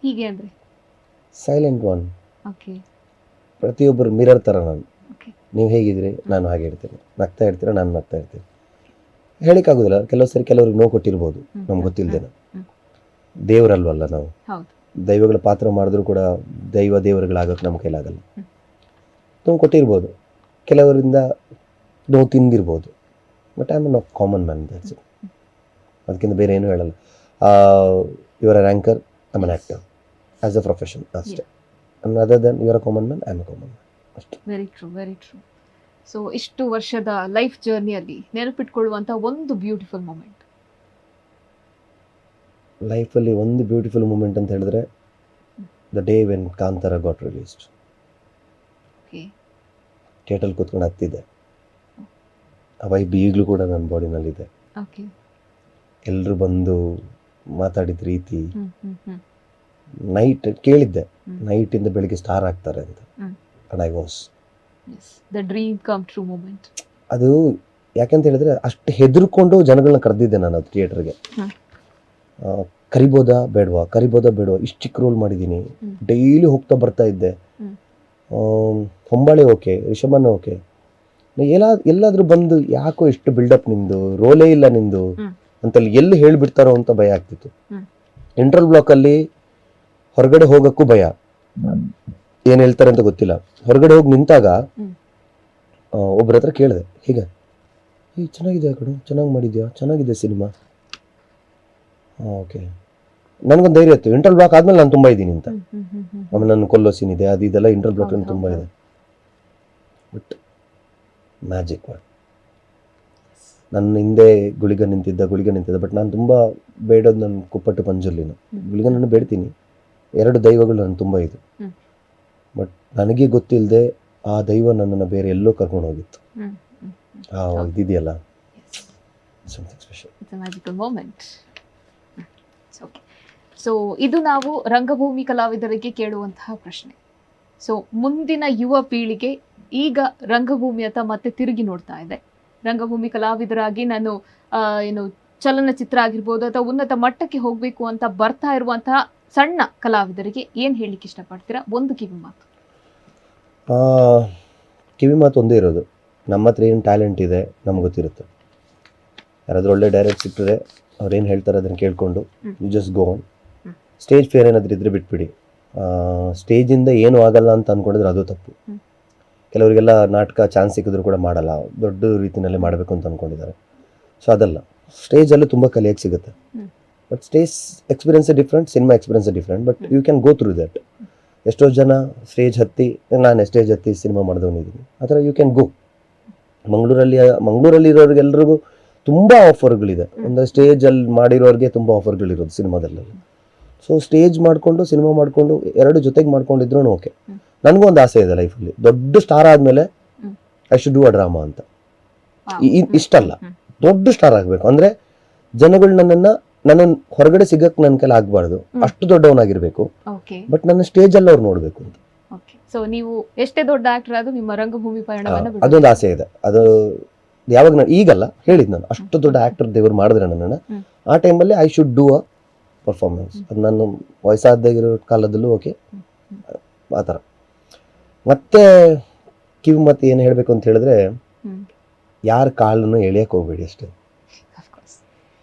ಹೀಗೆ ಅಂದ್ರೆ ಸೈಲೆಂಟ್ ಒನ್. ಓಕೆ ಪ್ರತಿಯೊಬ್ಬರು ಮಿರರ್ ಥರ ನಾನು. ಓಕೆ ನೀವು ಹೇಗಿದ್ರಿ ನಾನು ಹಾಗೆ ಇರ್ತೀನಿ, ನಗ್ತಾ ಇರ್ತೀರ ನಾನು ನಗ್ತಾ ಇರ್ತೀನಿ. ಹೇಳಿಕ್ಕಾಗೋದಿಲ್ಲ, ಕೆಲವು ಸರಿ ಕೆಲವ್ರಿಗೆ ನೋವು ಕೊಟ್ಟಿರ್ಬೋದು ನಮ್ಗೆ ಗೊತ್ತಿಲ್ಲದೇನೆ. ದೇವರಲ್ವಲ್ಲ ನಾವು, ಹೌದು ದೈವಗಳ ಪಾತ್ರ ಮಾಡಿದ್ರು ಕೂಡ ದೇವರುಗಳಾಗೋಕ್ಕೆ ನಮ್ಮ ಕೈಲಾಗಲ್ಲ. ನೋವು ಕೊಟ್ಟಿರ್ಬೋದು, ಕೆಲವರಿಂದ ನೋವು ತಿಂದಿರ್ಬೋದು, but I am not common man, that's it. ಅದಕ್ಕಿಂತ ಬೇರೆ ಏನೂ ಹೇಳಲ್ಲ. You're are anchor, I am an actor as a profession ಅಷ್ಟೇ. And other than you're a common man, I am a common man ಅಷ್ಟೇ. Very true very true. So ಇಷ್ಟು ವರ್ಷದ life ಜರ್ನಿಯಲ್ಲಿ ನೆನಪಿಟ್ಕೊಳ್ಳುವಂತ ಒಂದು beautiful moment. ಲೈಫಲ್ಲಿ ಒಂದು ಬ್ಯೂಟಿಫುಲ್ ಮೂಮೆಂಟ್ ಅಂತ ಹೇಳಿದ್ರೆ the day when Kantara got released. Okay theatre ಕೂತ್ಕೊಂಡು ಹತ್ತಿದ್ದೆ, ಆ ವೈಬ್ ಈಗಲೂ ಕೂಡ ನನ್ನ ಬಾಡಿನಲ್ಲಿದೆ. ಓಕೆ ಎಲ್ಲರೂ ಬಂದು ಮಾತಾಡಿದ ರೀತಿ, ನೈಟ್ ಕೇಳಿದ್ದೆ ನೈಟಿಂದ ಬೆಳಿಗ್ಗೆ ಸ್ಟಾರ್ ಆಗ್ತಾರೆ ಅಂತ. And I was the dream come true moment. ಅದು ಯಾಕೆಂತ ಹೇಳಿದ್ರೆ ಅಷ್ಟು ಹೆದರ್ಕೊಂಡು ಜನಗಳನ್ನ ಕರೆದಿದ್ದೆ ನಾನು ಅದು ಥಿಯೇಟರ್ಗೆ. ಕರಿಬೋದಾ ಬೇಡವಾ ಇಷ್ಟು ಚಿಕ್ಕ ರೋಲ್ ಮಾಡಿದ್ದೀನಿ, ಡೈಲಿ ಹೋಗ್ತಾ ಬರ್ತಾ ಇದ್ದೆ. ಹೊಂಬಾಳೆ ಓಕೆ, ರಿಷಭನ ಓಕೆ, ಎಲ್ಲಾದ್ರೂ ಬಂದು ಯಾಕೋ ಎಷ್ಟು ಬಿಲ್ಡಪ್ ನಿಂದು, ರೋಲೇ ಇಲ್ಲ ನಿಂದು ಅಂತಲ್ಲಿ ಎಲ್ಲಿ ಹೇಳಿಬಿಡ್ತಾರೋ ಅಂತ ಭಯ ಆಗ್ತಿತ್ತು. ಇಂಟರ್ವಲ್ ಬ್ಲಾಕಲ್ಲಿ ಹೊರಗಡೆ ಹೋಗೋಕ್ಕೂ ಭಯ, ಏನು ಹೇಳ್ತಾರೆ ಅಂತ ಗೊತ್ತಿಲ್ಲ. ಹೊರಗಡೆ ಹೋಗಿ ನಿಂತಾಗ ಒಬ್ಬರ ಹತ್ರ ಕೇಳಿದೆ, ಹೀಗೆ ಚೆನ್ನಾಗಿದೆ ಕಡೆ, ಚೆನ್ನಾಗಿ ಮಾಡಿದ್ಯಾ, ಚೆನ್ನಾಗಿದೆ ಸಿನಿಮಾ. ಓಕೆ, ನನಗೊಂದು ಧೈರ್ಯ ಇತ್ತು. ಇಂಟರ್ವಲ್ ಬ್ಲಾಕ್ ಆದ್ಮೇಲೆ ನಾನು ತುಂಬ ಇದ್ದೀನಿ ಅಂತ. ಆಮೇಲೆ ನನ್ನ ಕೊಲ್ಲೋ ಸೀನ್ ಇದೆ, ಅದು ಇದೆಲ್ಲ ಇಂಟರ್ವಲ್ ಬ್ಲಾಕ್ ತುಂಬ ಇದೆ. ಬಟ್ ಮ್ಯಾಜಿಕ್ ನನ್ನ ಹಿಂದೆ ಗುಳಿಗ ನಿಂತಿದ್ದ. ಬಟ್ ನಾನು ತುಂಬ ಬೇಡೋದು ನನ್ನ ಕುಪ್ಪಟ್ಟು ಪಂಜುರ್ಲಿನ ಗುಳಿಗ. ನಾನು ಬೇಡ್ತೀನಿ, 2 ದೈವಗಳು ನಾನು ತುಂಬ ಇದು. ಬಟ್ ನನಗೆ ಗೊತ್ತಿಲ್ಲದೆ ಆ ದೈವ ನನ್ನನ್ನು ಬೇರೆ ಎಲ್ಲೋ ಕರ್ಕೊಂಡು ಹೋಗಿತ್ತು. ಇದಿದೆಯಲ್ಲ, something special. It's a magical moment. Okay, so ಇದು ನಾವು ರಂಗಭೂಮಿ ಕಲಾವಿದರಿಗೆ ಕೇಳುವಂತಹ ಪ್ರಶ್ನೆ. ಸೊ ಮುಂದಿನ ಯುವ ಪೀಳಿಗೆ ಈಗ ರಂಗಭೂಮಿಯತ್ತ ಮತ್ತೆ ತಿರುಗಿ ನೋಡ್ತಾ ಇದೆ. ರಂಗಭೂಮಿ ಕಲಾವಿದರಾಗಿ ನಾನು ಏನು ಚಲನಚಿತ್ರ ಆಗಿರ್ಬೋದು ಅಥವಾ ಉನ್ನತ ಮಟ್ಟಕ್ಕೆ ಹೋಗಬೇಕು ಅಂತ ಬರ್ತಾ ಇರುವಂತಹ ಸಣ್ಣ ಕಲಾವಿದರಿಗೆ ಏನು ಹೇಳಲಿಕ್ಕೆ ಇಷ್ಟಪಡ್ತೀರಾ? ಒಂದು ಕಿವಿ ಮಾತು. ಕಿವಿ ಮಾತು ಒಂದೇ ಇರೋದು, ನಮ್ಮ ಹತ್ರ ಏನು ಟ್ಯಾಲೆಂಟ್ ಇದೆ ನಮ್ಗೆ ಗೊತ್ತಿರುತ್ತೆ. ಯಾರಾದರೂ ಒಳ್ಳೆ ಡೈರೆಕ್ಟ್ ಸಿಕ್ಕಿದ್ರೆ ಅವ್ರೇನು ಹೇಳ್ತಾರೆ ಅದನ್ನು ಕೇಳಿಕೊಂಡು you just go on. Stage fear ಏನಾದರೂ ಇದ್ದರೆ ಬಿಟ್ಬಿಡಿ. ಸ್ಟೇಜಿಂದ ಏನೂ ಆಗಲ್ಲ ಅಂತ ಅಂದ್ಕೊಂಡಿದ್ರೆ ಅದು ತಪ್ಪು. ಕೆಲವರಿಗೆಲ್ಲ ನಾಟಕ ಚಾನ್ಸ್ ಸಿಕ್ಕಿದ್ರು ಕೂಡ ಮಾಡಲ್ಲ, ದೊಡ್ಡ ರೀತಿಯಲ್ಲಿ ಮಾಡಬೇಕು ಅಂತ ಅಂದ್ಕೊಂಡಿದ್ದಾರೆ. ಸೊ ಅದಲ್ಲ, ಸ್ಟೇಜಲ್ಲೂ ತುಂಬ ಕಲಿಯೋಕ್ಕೆ ಸಿಗುತ್ತೆ. But stage experience different, cinema experience different, but you can go through that. ಎಷ್ಟೋ ಜನ ಸ್ಟೇಜ್ ಹತ್ತಿ, ನಾನು ಸ್ಟೇಜ್ ಹತ್ತಿ ಸಿನಿಮಾ ಮಾಡಿದವನಿದ್ದೀನಿ, ಆ ಥರ ಯು ಕ್ಯಾನ್ ಗೋ. ಮಂಗಳೂರಲ್ಲಿ ಇರೋರಿಗೆಲ್ರಿಗೂ ತುಂಬ ಆಫರ್ಗಳಿದೆ. ಅಂದರೆ ಸ್ಟೇಜಲ್ಲಿ ಮಾಡಿರೋರಿಗೆ ತುಂಬ ಆಫರ್ಗಳಿರೋದು ಸಿನಿಮಾದಲ್ಲಿ. ಸೊ ಸ್ಟೇಜ್ ಮಾಡಿಕೊಂಡು ಸಿನಿಮಾ ಮಾಡಿಕೊಂಡು 2 ಜೊತೆಗೆ ಮಾಡ್ಕೊಂಡಿದ್ರು ಓಕೆ. ನನಗೂ ಒಂದು ಆಸೆ ಇದೆ ಲೈಫಲ್ಲಿ, ದೊಡ್ಡ ಸ್ಟಾರ್ ಆದಮೇಲೆ I should do a drama ಅಂತ. ಇಷ್ಟಲ್ಲ, ದೊಡ್ಡ ಸ್ಟಾರ್ ಆಗಬೇಕು ಅಂದರೆ ಜನಗಳು ನನ್ನ ಹೊರಗಡೆ ಸಿಗಕ್ಕೆ ನನ್ನ ಕೈಲಿ ಆಗಬಾರ್ದು, ಅಷ್ಟು ದೊಡ್ಡವನಾಗಿರ್ಬೇಕು. ಬಟ್ ನನ್ನ ಸ್ಟೇಜಲ್ಲಿ ಅವ್ರು ನೋಡಬೇಕು ಅಂತ. ಸೊ ನೀವು ಎಷ್ಟೇ ದೊಡ್ಡ ಆಕ್ಟರ್ ಆದ್ರೂ ನಿಮ್ಮ ರಂಗಭೂಮಿ ಪಯಣವನ್ನು ಅದೊಂದು ಆಸೆ ಇದೆ. ಅದು ಯಾವಾಗ ನಾನು ಈಗಲ್ಲ ಹೇಳಿದ್, ನಾನು ಅಷ್ಟು ದೊಡ್ಡ ಆಕ್ಟರ್ ದೇವರು ಮಾಡಿದ್ರೆ ನನ್ನನ್ನು, ಆ ಟೈಮಲ್ಲಿ I should do a performance. ಅದು ನಾನು ವಯಸ್ಸಾದಾಗಿರೋ ಕಾಲದಲ್ಲೂ ಓಕೆ, ಆ ಥರ. ಮತ್ತೆ ಕಿವಿ ಮತ್ತೆ ಏನು ಹೇಳಬೇಕು ಅಂತ ಹೇಳಿದ್ರೆ, ಯಾರ ಕಾಳನ್ನು ಎಳೆಯಕ್ಕೆ ಹೋಗ್ಬೇಡಿ ಅಷ್ಟೇ.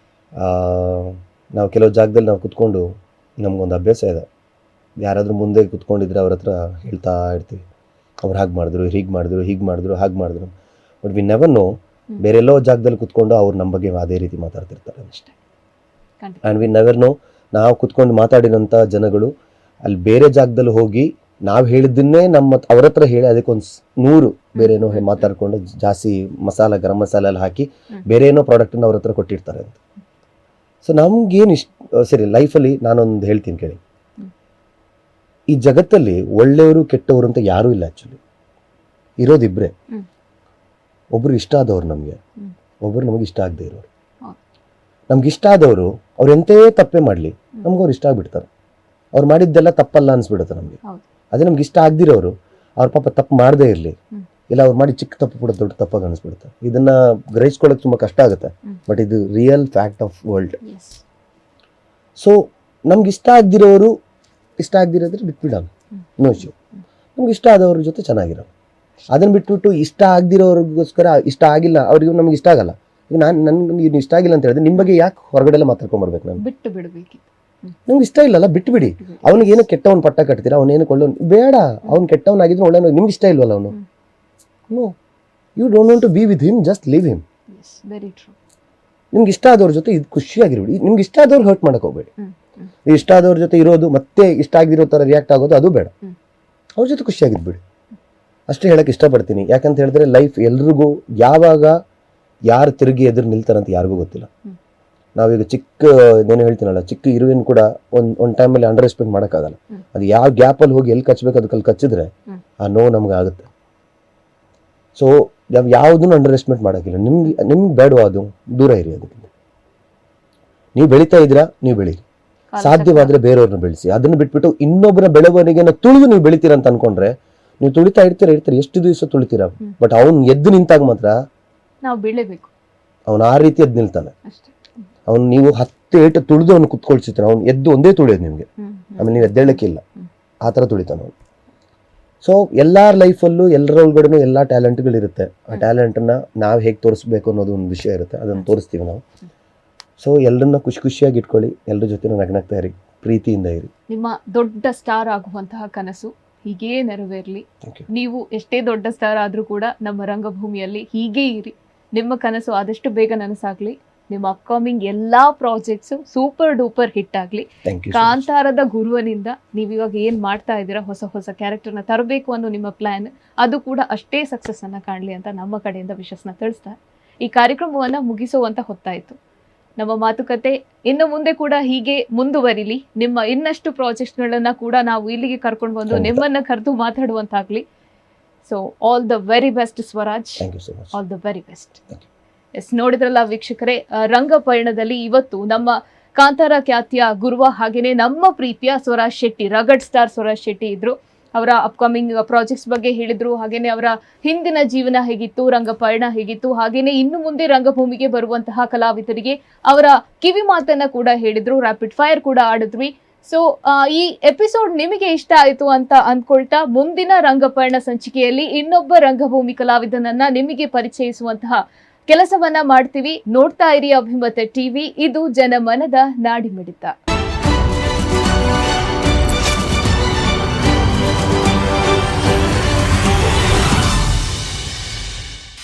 ನಾವು ಕೆಲವು ಜಾಗದಲ್ಲಿ ನಾವು ಕುತ್ಕೊಂಡು, ನಮಗೊಂದು ಅಭ್ಯಾಸ ಇದೆ, ಯಾರಾದರೂ ಮುಂದೆ ಕುತ್ಕೊಂಡಿದ್ರೆ ಅವ್ರ ಹತ್ರ ಹೇಳ್ತಾ ಇರ್ತೀವಿ, ಅವ್ರು ಹಾಗೆ ಮಾಡಿದ್ರು, ಹೀಗೆ ಮಾಡಿದ್ರು, ಹಾಗೆ ಮಾಡಿದ್ರು. ಬಟ್ ವಿ ನೆವರ್ ನೋ, ಬೇರೆಲ್ಲೋ ಜಾಗದಲ್ಲಿ ಕುತ್ಕೊಂಡು ಅವ್ರು ನಮ್ಮ ಬಗ್ಗೆ ಅದೇ ರೀತಿ ಮಾತಾಡ್ತಿರ್ತಾರೆ ಅಷ್ಟೇ. ಆ್ಯಂಡ್ ವಿ ನೆವರ್ ನೋ, ನಾವು ಕುತ್ಕೊಂಡು ಮಾತಾಡಿರೋಂಥ ಜನಗಳು ಅಲ್ಲಿ ಬೇರೆ ಜಾಗದಲ್ಲಿ ಹೋಗಿ ನಾವು ಹೇಳಿದ್ದನ್ನೇ ಅವ್ರ ಹತ್ರ ಹೇಳಿ ಅದಕ್ಕೊಂದು 100 ಬೇರೆ ಏನೋ ಮಾತಾಡ್ಕೊಂಡು ಜಾಸ್ತಿ ಗರಂ ಮಸಾಲ ಎಲ್ಲ ಹಾಕಿ ಬೇರೆ ಏನೋ ಪ್ರಾಡಕ್ಟನ್ನು ಅವ್ರ ಹತ್ರ ಕೊಟ್ಟಿರ್ತಾರೆ ಅಂತ. ಸೊ ನಮ್ಗೇನು ಸರಿ, ಲೈಫಲ್ಲಿ ನಾನೊಂದು ಹೇಳ್ತೀನಿ ಕೇಳಿ, ಈ ಜಗತ್ತಲ್ಲಿ ಒಳ್ಳೆಯವರು ಕೆಟ್ಟವರು ಅಂತ ಯಾರೂ ಇಲ್ಲ. ಆ್ಯಕ್ಚುಲಿ ಇರೋದಿಬ್ಬರೇ, ಒಬ್ಬರು ಇಷ್ಟ ಆದವ್ರು ನಮಗೆ, ಒಬ್ಬರು ನಮಗೆ ಇಷ್ಟ ಆಗದೆ ಇರೋರು. ನಮ್ಗೆ ಇಷ್ಟ ಆದವರು ಅವ್ರು ಎಂತೇ ತಪ್ಪೇ ಮಾಡಲಿ ನಮ್ಗೆ ಅವ್ರು ಇಷ್ಟ ಆಗ್ಬಿಡ್ತಾರೆ. ಅವ್ರು ಮಾಡಿದ್ದೆಲ್ಲ ತಪ್ಪಲ್ಲ ಅನ್ಸ್ಬಿಡುತ್ತೆ ನಮಗೆ. ಅದೇ ನಮ್ಗೆ ಇಷ್ಟ ಆಗದಿರೋರು, ಅವ್ರ ಪಾಪ ತಪ್ಪು ಮಾಡದೇ ಇರಲಿ ಇಲ್ಲ ಅವ್ರು ಮಾಡಿ ಚಿಕ್ಕ ತಪ್ಪು ಕೂಡ ದೊಡ್ಡ ತಪ್ಪಾಗಿ ಅನಿಸ್ಬಿಡುತ್ತೆ. ಇದನ್ನ ಗ್ರಹಿಸ್ಕೊಳ್ಳೋಕೆ ತುಂಬ ಕಷ್ಟ ಆಗುತ್ತೆ, ಬಟ್ ಇದು real fact of world. So ನಮ್ಗೆ ಇಷ್ಟ ಆಗದಿರೋದ್ರೆ ಬಿಟ್ಬಿಡೋಣ, ನೋ ಇಶ್ಯೂ. ನಮ್ಗೆ ಇಷ್ಟ ಆದವ್ರ ಜೊತೆ ಚೆನ್ನಾಗಿರೋ, ಅದನ್ನ ಬಿಟ್ಬಿಟ್ಟು ಇಷ್ಟ ಆಗದಿರೋರಿಗೋಸ್ಕರ ಇಷ್ಟ ಆಗಿಲ್ಲ ಅವ್ರಿಗೂ ನಮ್ಗೆ ಇಷ್ಟ ಆಗಲ್ಲ. ಈಗ ನನ್ಗೆ ಇಷ್ಟ ಆಗಿಲ್ಲ ಅಂತ ಹೇಳಿದ್ರೆ ನಿಮ್ಮ ಬಗ್ಗೆ ಯಾಕೆ ಹೊರಗಡೆ ಎಲ್ಲ ಮಾತಾಡ್ಕೊಂಬರ್ಬೇಕು? ನಾನು ಬಿಟ್ಟು ಬಿಡಬೇಕಿತ್ತು. ನಮ್ಗೆ ಇಷ್ಟ ಇಲ್ಲಲ್ಲ, ಬಿಟ್ಟು ಬಿಡಿ. ಅವನಿಗೆ ಏನೋ ಕೆಟ್ಟವನ್ ಪಟ್ಟ ಕಟ್ತೀರಾ, ಅವನೇನು ಕೊಳ್ಳೋನ್ ಬೇಡ. ಅವ್ನು ಕೆಟ್ಟವನಾಗಿದ್ರು ಒಳ್ಳೆ, ನಿಮ್ಗೆ ಇಷ್ಟ ಇಲ್ವಲ್ಲ ಅವನು, no, you don't want to be with him, just leave him. ನಿಮ್ಗೆ ಇಷ್ಟ ಆದವ್ರ ಜೊತೆ ಇದು ಖುಷಿಯಾಗಿರ್ಬಿಡಿ. ನಿಮ್ಗೆ ಇಷ್ಟ ಆದವ್ರು ಹರ್ಟ್ ಮಾಡಕ್ ಹೋಗ್ಬೇಡಿ. ಇಷ್ಟ ಆದವ್ರ ಜೊತೆ ಇರೋದು ಮತ್ತೆ ಇಷ್ಟ ಆಗಿರೋ ಥರ ರಿಯಾಕ್ಟ್ ಆಗೋದು ಅದು ಬೇಡ. ಅವ್ರ ಜೊತೆ ಖುಷಿಯಾಗಿದ್ಬಿಡಿ, ಅಷ್ಟೇ ಹೇಳಕ್ ಇಷ್ಟಪಡ್ತೀನಿ. ಯಾಕಂತ ಹೇಳಿದ್ರೆ ಲೈಫ್ ಎಲ್ರಿಗೂ ಯಾವಾಗ ಯಾರು ತಿರುಗಿ ಎದುರು ನಿಲ್ತಾರಂತ ಯಾರಿಗೂ ಗೊತ್ತಿಲ್ಲ. ನಾವೀಗ ಏನು ಹೇಳ್ತೀನಲ್ಲ, ಚಿಕ್ಕ ಇರುವಿನ ಕೂಡ ಒಂದು ಟೈಮಲ್ಲಿ ಅಂಡರ್ ಎಸ್ಟಿಮೇಟ್ ಮಾಡೋಕ್ಕಾಗಲ್ಲ. ಅದು ಯಾವ ಗ್ಯಾಪಲ್ಲಿ ಹೋಗಿ ಎಲ್ಲಿ ಕಚ್ಚಬೇಕು ಅದಕ್ಕೆ ಕಚ್ಚಿದ್ರೆ ಆ ನೋವು ನಮ್ಗೆ ಆಗುತ್ತೆ. ಸೊ ಯಾವುದನ್ನು ಅಂಡರ್ ಎಸ್ಟಿಮೇಟ್ ಮಾಡೋಕ್ಕಿಲ್ಲ. ನಿಮ್ಗೆ ಬೇಡವಾ ಅದು, ದೂರ ಇರಿ ಅದಕ್ಕೆ. ನೀವು ಬೆಳೀತಾ ಇದ್ದೀರಾ, ನೀವು ಬೆಳೀರಿ. ಸಾಧ್ಯವಾದ್ರೆ ಬೇರೆಯವ್ರನ್ನ ಬೆಳೆಸಿ. ಅದನ್ನು ಬಿಟ್ಬಿಟ್ಟು ಇನ್ನೊಬ್ಬರ ಬೆಳವಣಿಗೆನ ತುಳಿದು ನೀವು ಬೆಳಿತೀರ ಅಂತ ಅನ್ಕೊಂಡ್ರೆ ನೀವು ತುಳಿತಾ ಇರ್ತೀರ. ಎಷ್ಟು ದಿವಸ ತುಳಿತೀರಾ, ಬಟ್ ಅವ್ನು ಎದ್ದು ನಿಂತಾಗ ಮಾತ್ರ ನಾವು ಬೆಳಿಬೇಕು. ಅವನು ಆ ರೀತಿ ಎದ್ದು ನಿಲ್ತಾನೆ. ಅವ್ನು ನೀವು 10 ಏಟು ತುಳಿದು ಅವ್ನು ಕುತ್ಕೊಳ್ಸಿರ್ತಾನೆ, ಅವ್ನು ಎದ್ದು ಒಂದೇ ತುಳಿಯೋದು ನಿಮಗೆ, ಆಮೇಲೆ ನೀವು ಎದ್ದೇಳಕ್ಕಿಲ್ಲ, ಆ ಥರ ತುಳಿತಾನೆ ಅವನು. ಸೊ ಎಲ್ಲರ ಲೈಫಲ್ಲೂ ಎಲ್ಲರ ಒಳಗಡೆ ಎಲ್ಲ ಟ್ಯಾಲೆಂಟ್ಗಳಿರುತ್ತೆ. ಆ ಟ್ಯಾಲೆಂಟನ್ನು ನಾವು ಹೇಗೆ ತೋರಿಸ್ಬೇಕು ಅನ್ನೋದು ಒಂದು ವಿಷಯ ಇರುತ್ತೆ, ಅದನ್ನು ತೋರಿಸ್ತೀವಿ ನಾವು. ಸೊ ಎಲ್ಲರನ್ನ ಖುಷಿಯಾಗಿ ಇಟ್ಕೊಳ್ಳಿ, ಎಲ್ಲರ ಜೊತೆ ನಗ್ನಗ್ತಾ ಇರಿ, ಪ್ರೀತಿಯಿಂದ ಇರಿ. ನಿಮ್ಮ ದೊಡ್ಡ ಸ್ಟಾರ್ ಆಗುವಂತಹ ಕನಸು ಹೀಗೇ ನೆರವೇರಲಿ. ನೀವು ಎಷ್ಟೇ ದೊಡ್ಡ ಸ್ಟಾರ್ ಆದ್ರೂ ಕೂಡ ನಮ್ಮ ರಂಗಭೂಮಿಯಲ್ಲಿ ಹೀಗೇ ಇರಿ. ನಿಮ್ಮ ಕನಸು ಆದಷ್ಟು ಬೇಗ ನನಸಾಗ್ಲಿ. ನಿಮ್ಮ ಅಪ್ಕಮಿಂಗ್ ಎಲ್ಲಾ ಪ್ರಾಜೆಕ್ಟ್ಸ್ ಸೂಪರ್ ಡೂಪರ್ ಹಿಟ್ ಆಗ್ಲಿ. ಕಾಂತಾರದ ಗುರುವನಿಂದ ನೀವು ಇವಾಗ ಏನ್ ಮಾಡ್ತಾ ಇದ್ದೀರಾ, ಹೊಸ ಕ್ಯಾರೆಕ್ಟರ್ನ ತರಬೇಕು ಅನ್ನೋ ನಿಮ್ಮ ಪ್ಲಾನ್, ಅದು ಕೂಡ ಅಷ್ಟೇ ಸಕ್ಸಸ್ ಅನ್ನ ಕಾಣ್ಲಿ ಅಂತ ನಮ್ಮ ಕಡೆಯಿಂದ ವಿಶ್ವಾಸನ ತಿಳಿಸ್ತಾ ಈ ಕಾರ್ಯಕ್ರಮವನ್ನ ಮುಗಿಸುವಂತ ಹೊತ್ತಾಯ್ತು. ನಮ್ಮ ಮಾತುಕತೆ ಇನ್ನು ಮುಂದೆ ಕೂಡ ಹೀಗೆ ಮುಂದುವರಿಲಿ. ನಿಮ್ಮ ಇನ್ನಷ್ಟು ಪ್ರಾಜೆಕ್ಟ್ಗಳನ್ನ ಕೂಡ ನಾವು ಇಲ್ಲಿಗೆ ಕರ್ಕೊಂಡು ಬಂದು ನಿಮ್ಮನ್ನ ಕರೆದು ಮಾತಾಡುವಂತಾಗ್ಲಿ. So all the very best Swaraj, all the very best. Yes, ನೋಡಿದ್ರಲ್ಲ ವೀಕ್ಷಕರೇ, ರಂಗಪಯಣದಲ್ಲಿ ಇವತ್ತು ನಮ್ಮ ಕಾಂತಾರ ಖ್ಯಾತಿಯ ಗುರುವ ಹಾಗೇನೆ ನಮ್ಮ ಪ್ರೀತಿಯ ಸ್ವರಾಜ್ ಶೆಟ್ಟಿ, ರಗಡ್ ಸ್ಟಾರ್ ಸ್ವರಾಜ್ ಶೆಟ್ಟಿ ಇದ್ರು. ಅವರ ಅಪ್ಕಮಿಂಗ್ ಪ್ರಾಜೆಕ್ಟ್ಸ್ ಬಗ್ಗೆ ಹೇಳಿದ್ರು, ಹಾಗೇನೆ ಅವರ ಹಿಂದಿನ ಜೀವನ ಹೇಗಿತ್ತು, ರಂಗಪಯಣ ಹೇಗಿತ್ತು, ಹಾಗೇನೆ ಇನ್ನು ಮುಂದೆ ರಂಗಭೂಮಿಗೆ ಬರುವಂತಹ ಕಲಾವಿದರಿಗೆ ಅವರ ಕಿವಿ ಮಾತನ್ನ ಕೂಡ ಹೇಳಿದ್ರು. ರ್ಯಾಪಿಡ್ ಫೈರ್ ಕೂಡ ಆಡಿದ್ವಿ. ಸೊ ಈ ಎಪಿಸೋಡ್ ನಿಮಗೆ ಇಷ್ಟ ಆಯಿತು ಅಂತ ಅಂದ್ಕೊಳ್ತಾ ಮುಂದಿನ ರಂಗಪಯಣ ಸಂಚಿಕೆಯಲ್ಲಿ ಇನ್ನೊಬ್ಬ ರಂಗಭೂಮಿ ಕಲಾವಿದನನ್ನ ನಿಮಗೆ ಪರಿಚಯಿಸುವಂತಹ ಕೆಲಸವನ್ನ ಮಾಡ್ತೀವಿ. ನೋಡ್ತಾ ಇರಿ ಅಭಿಮತ ಟಿವಿ, ಇದು ಜನಮನದ ನಾಡಿಮಿಡಿತ.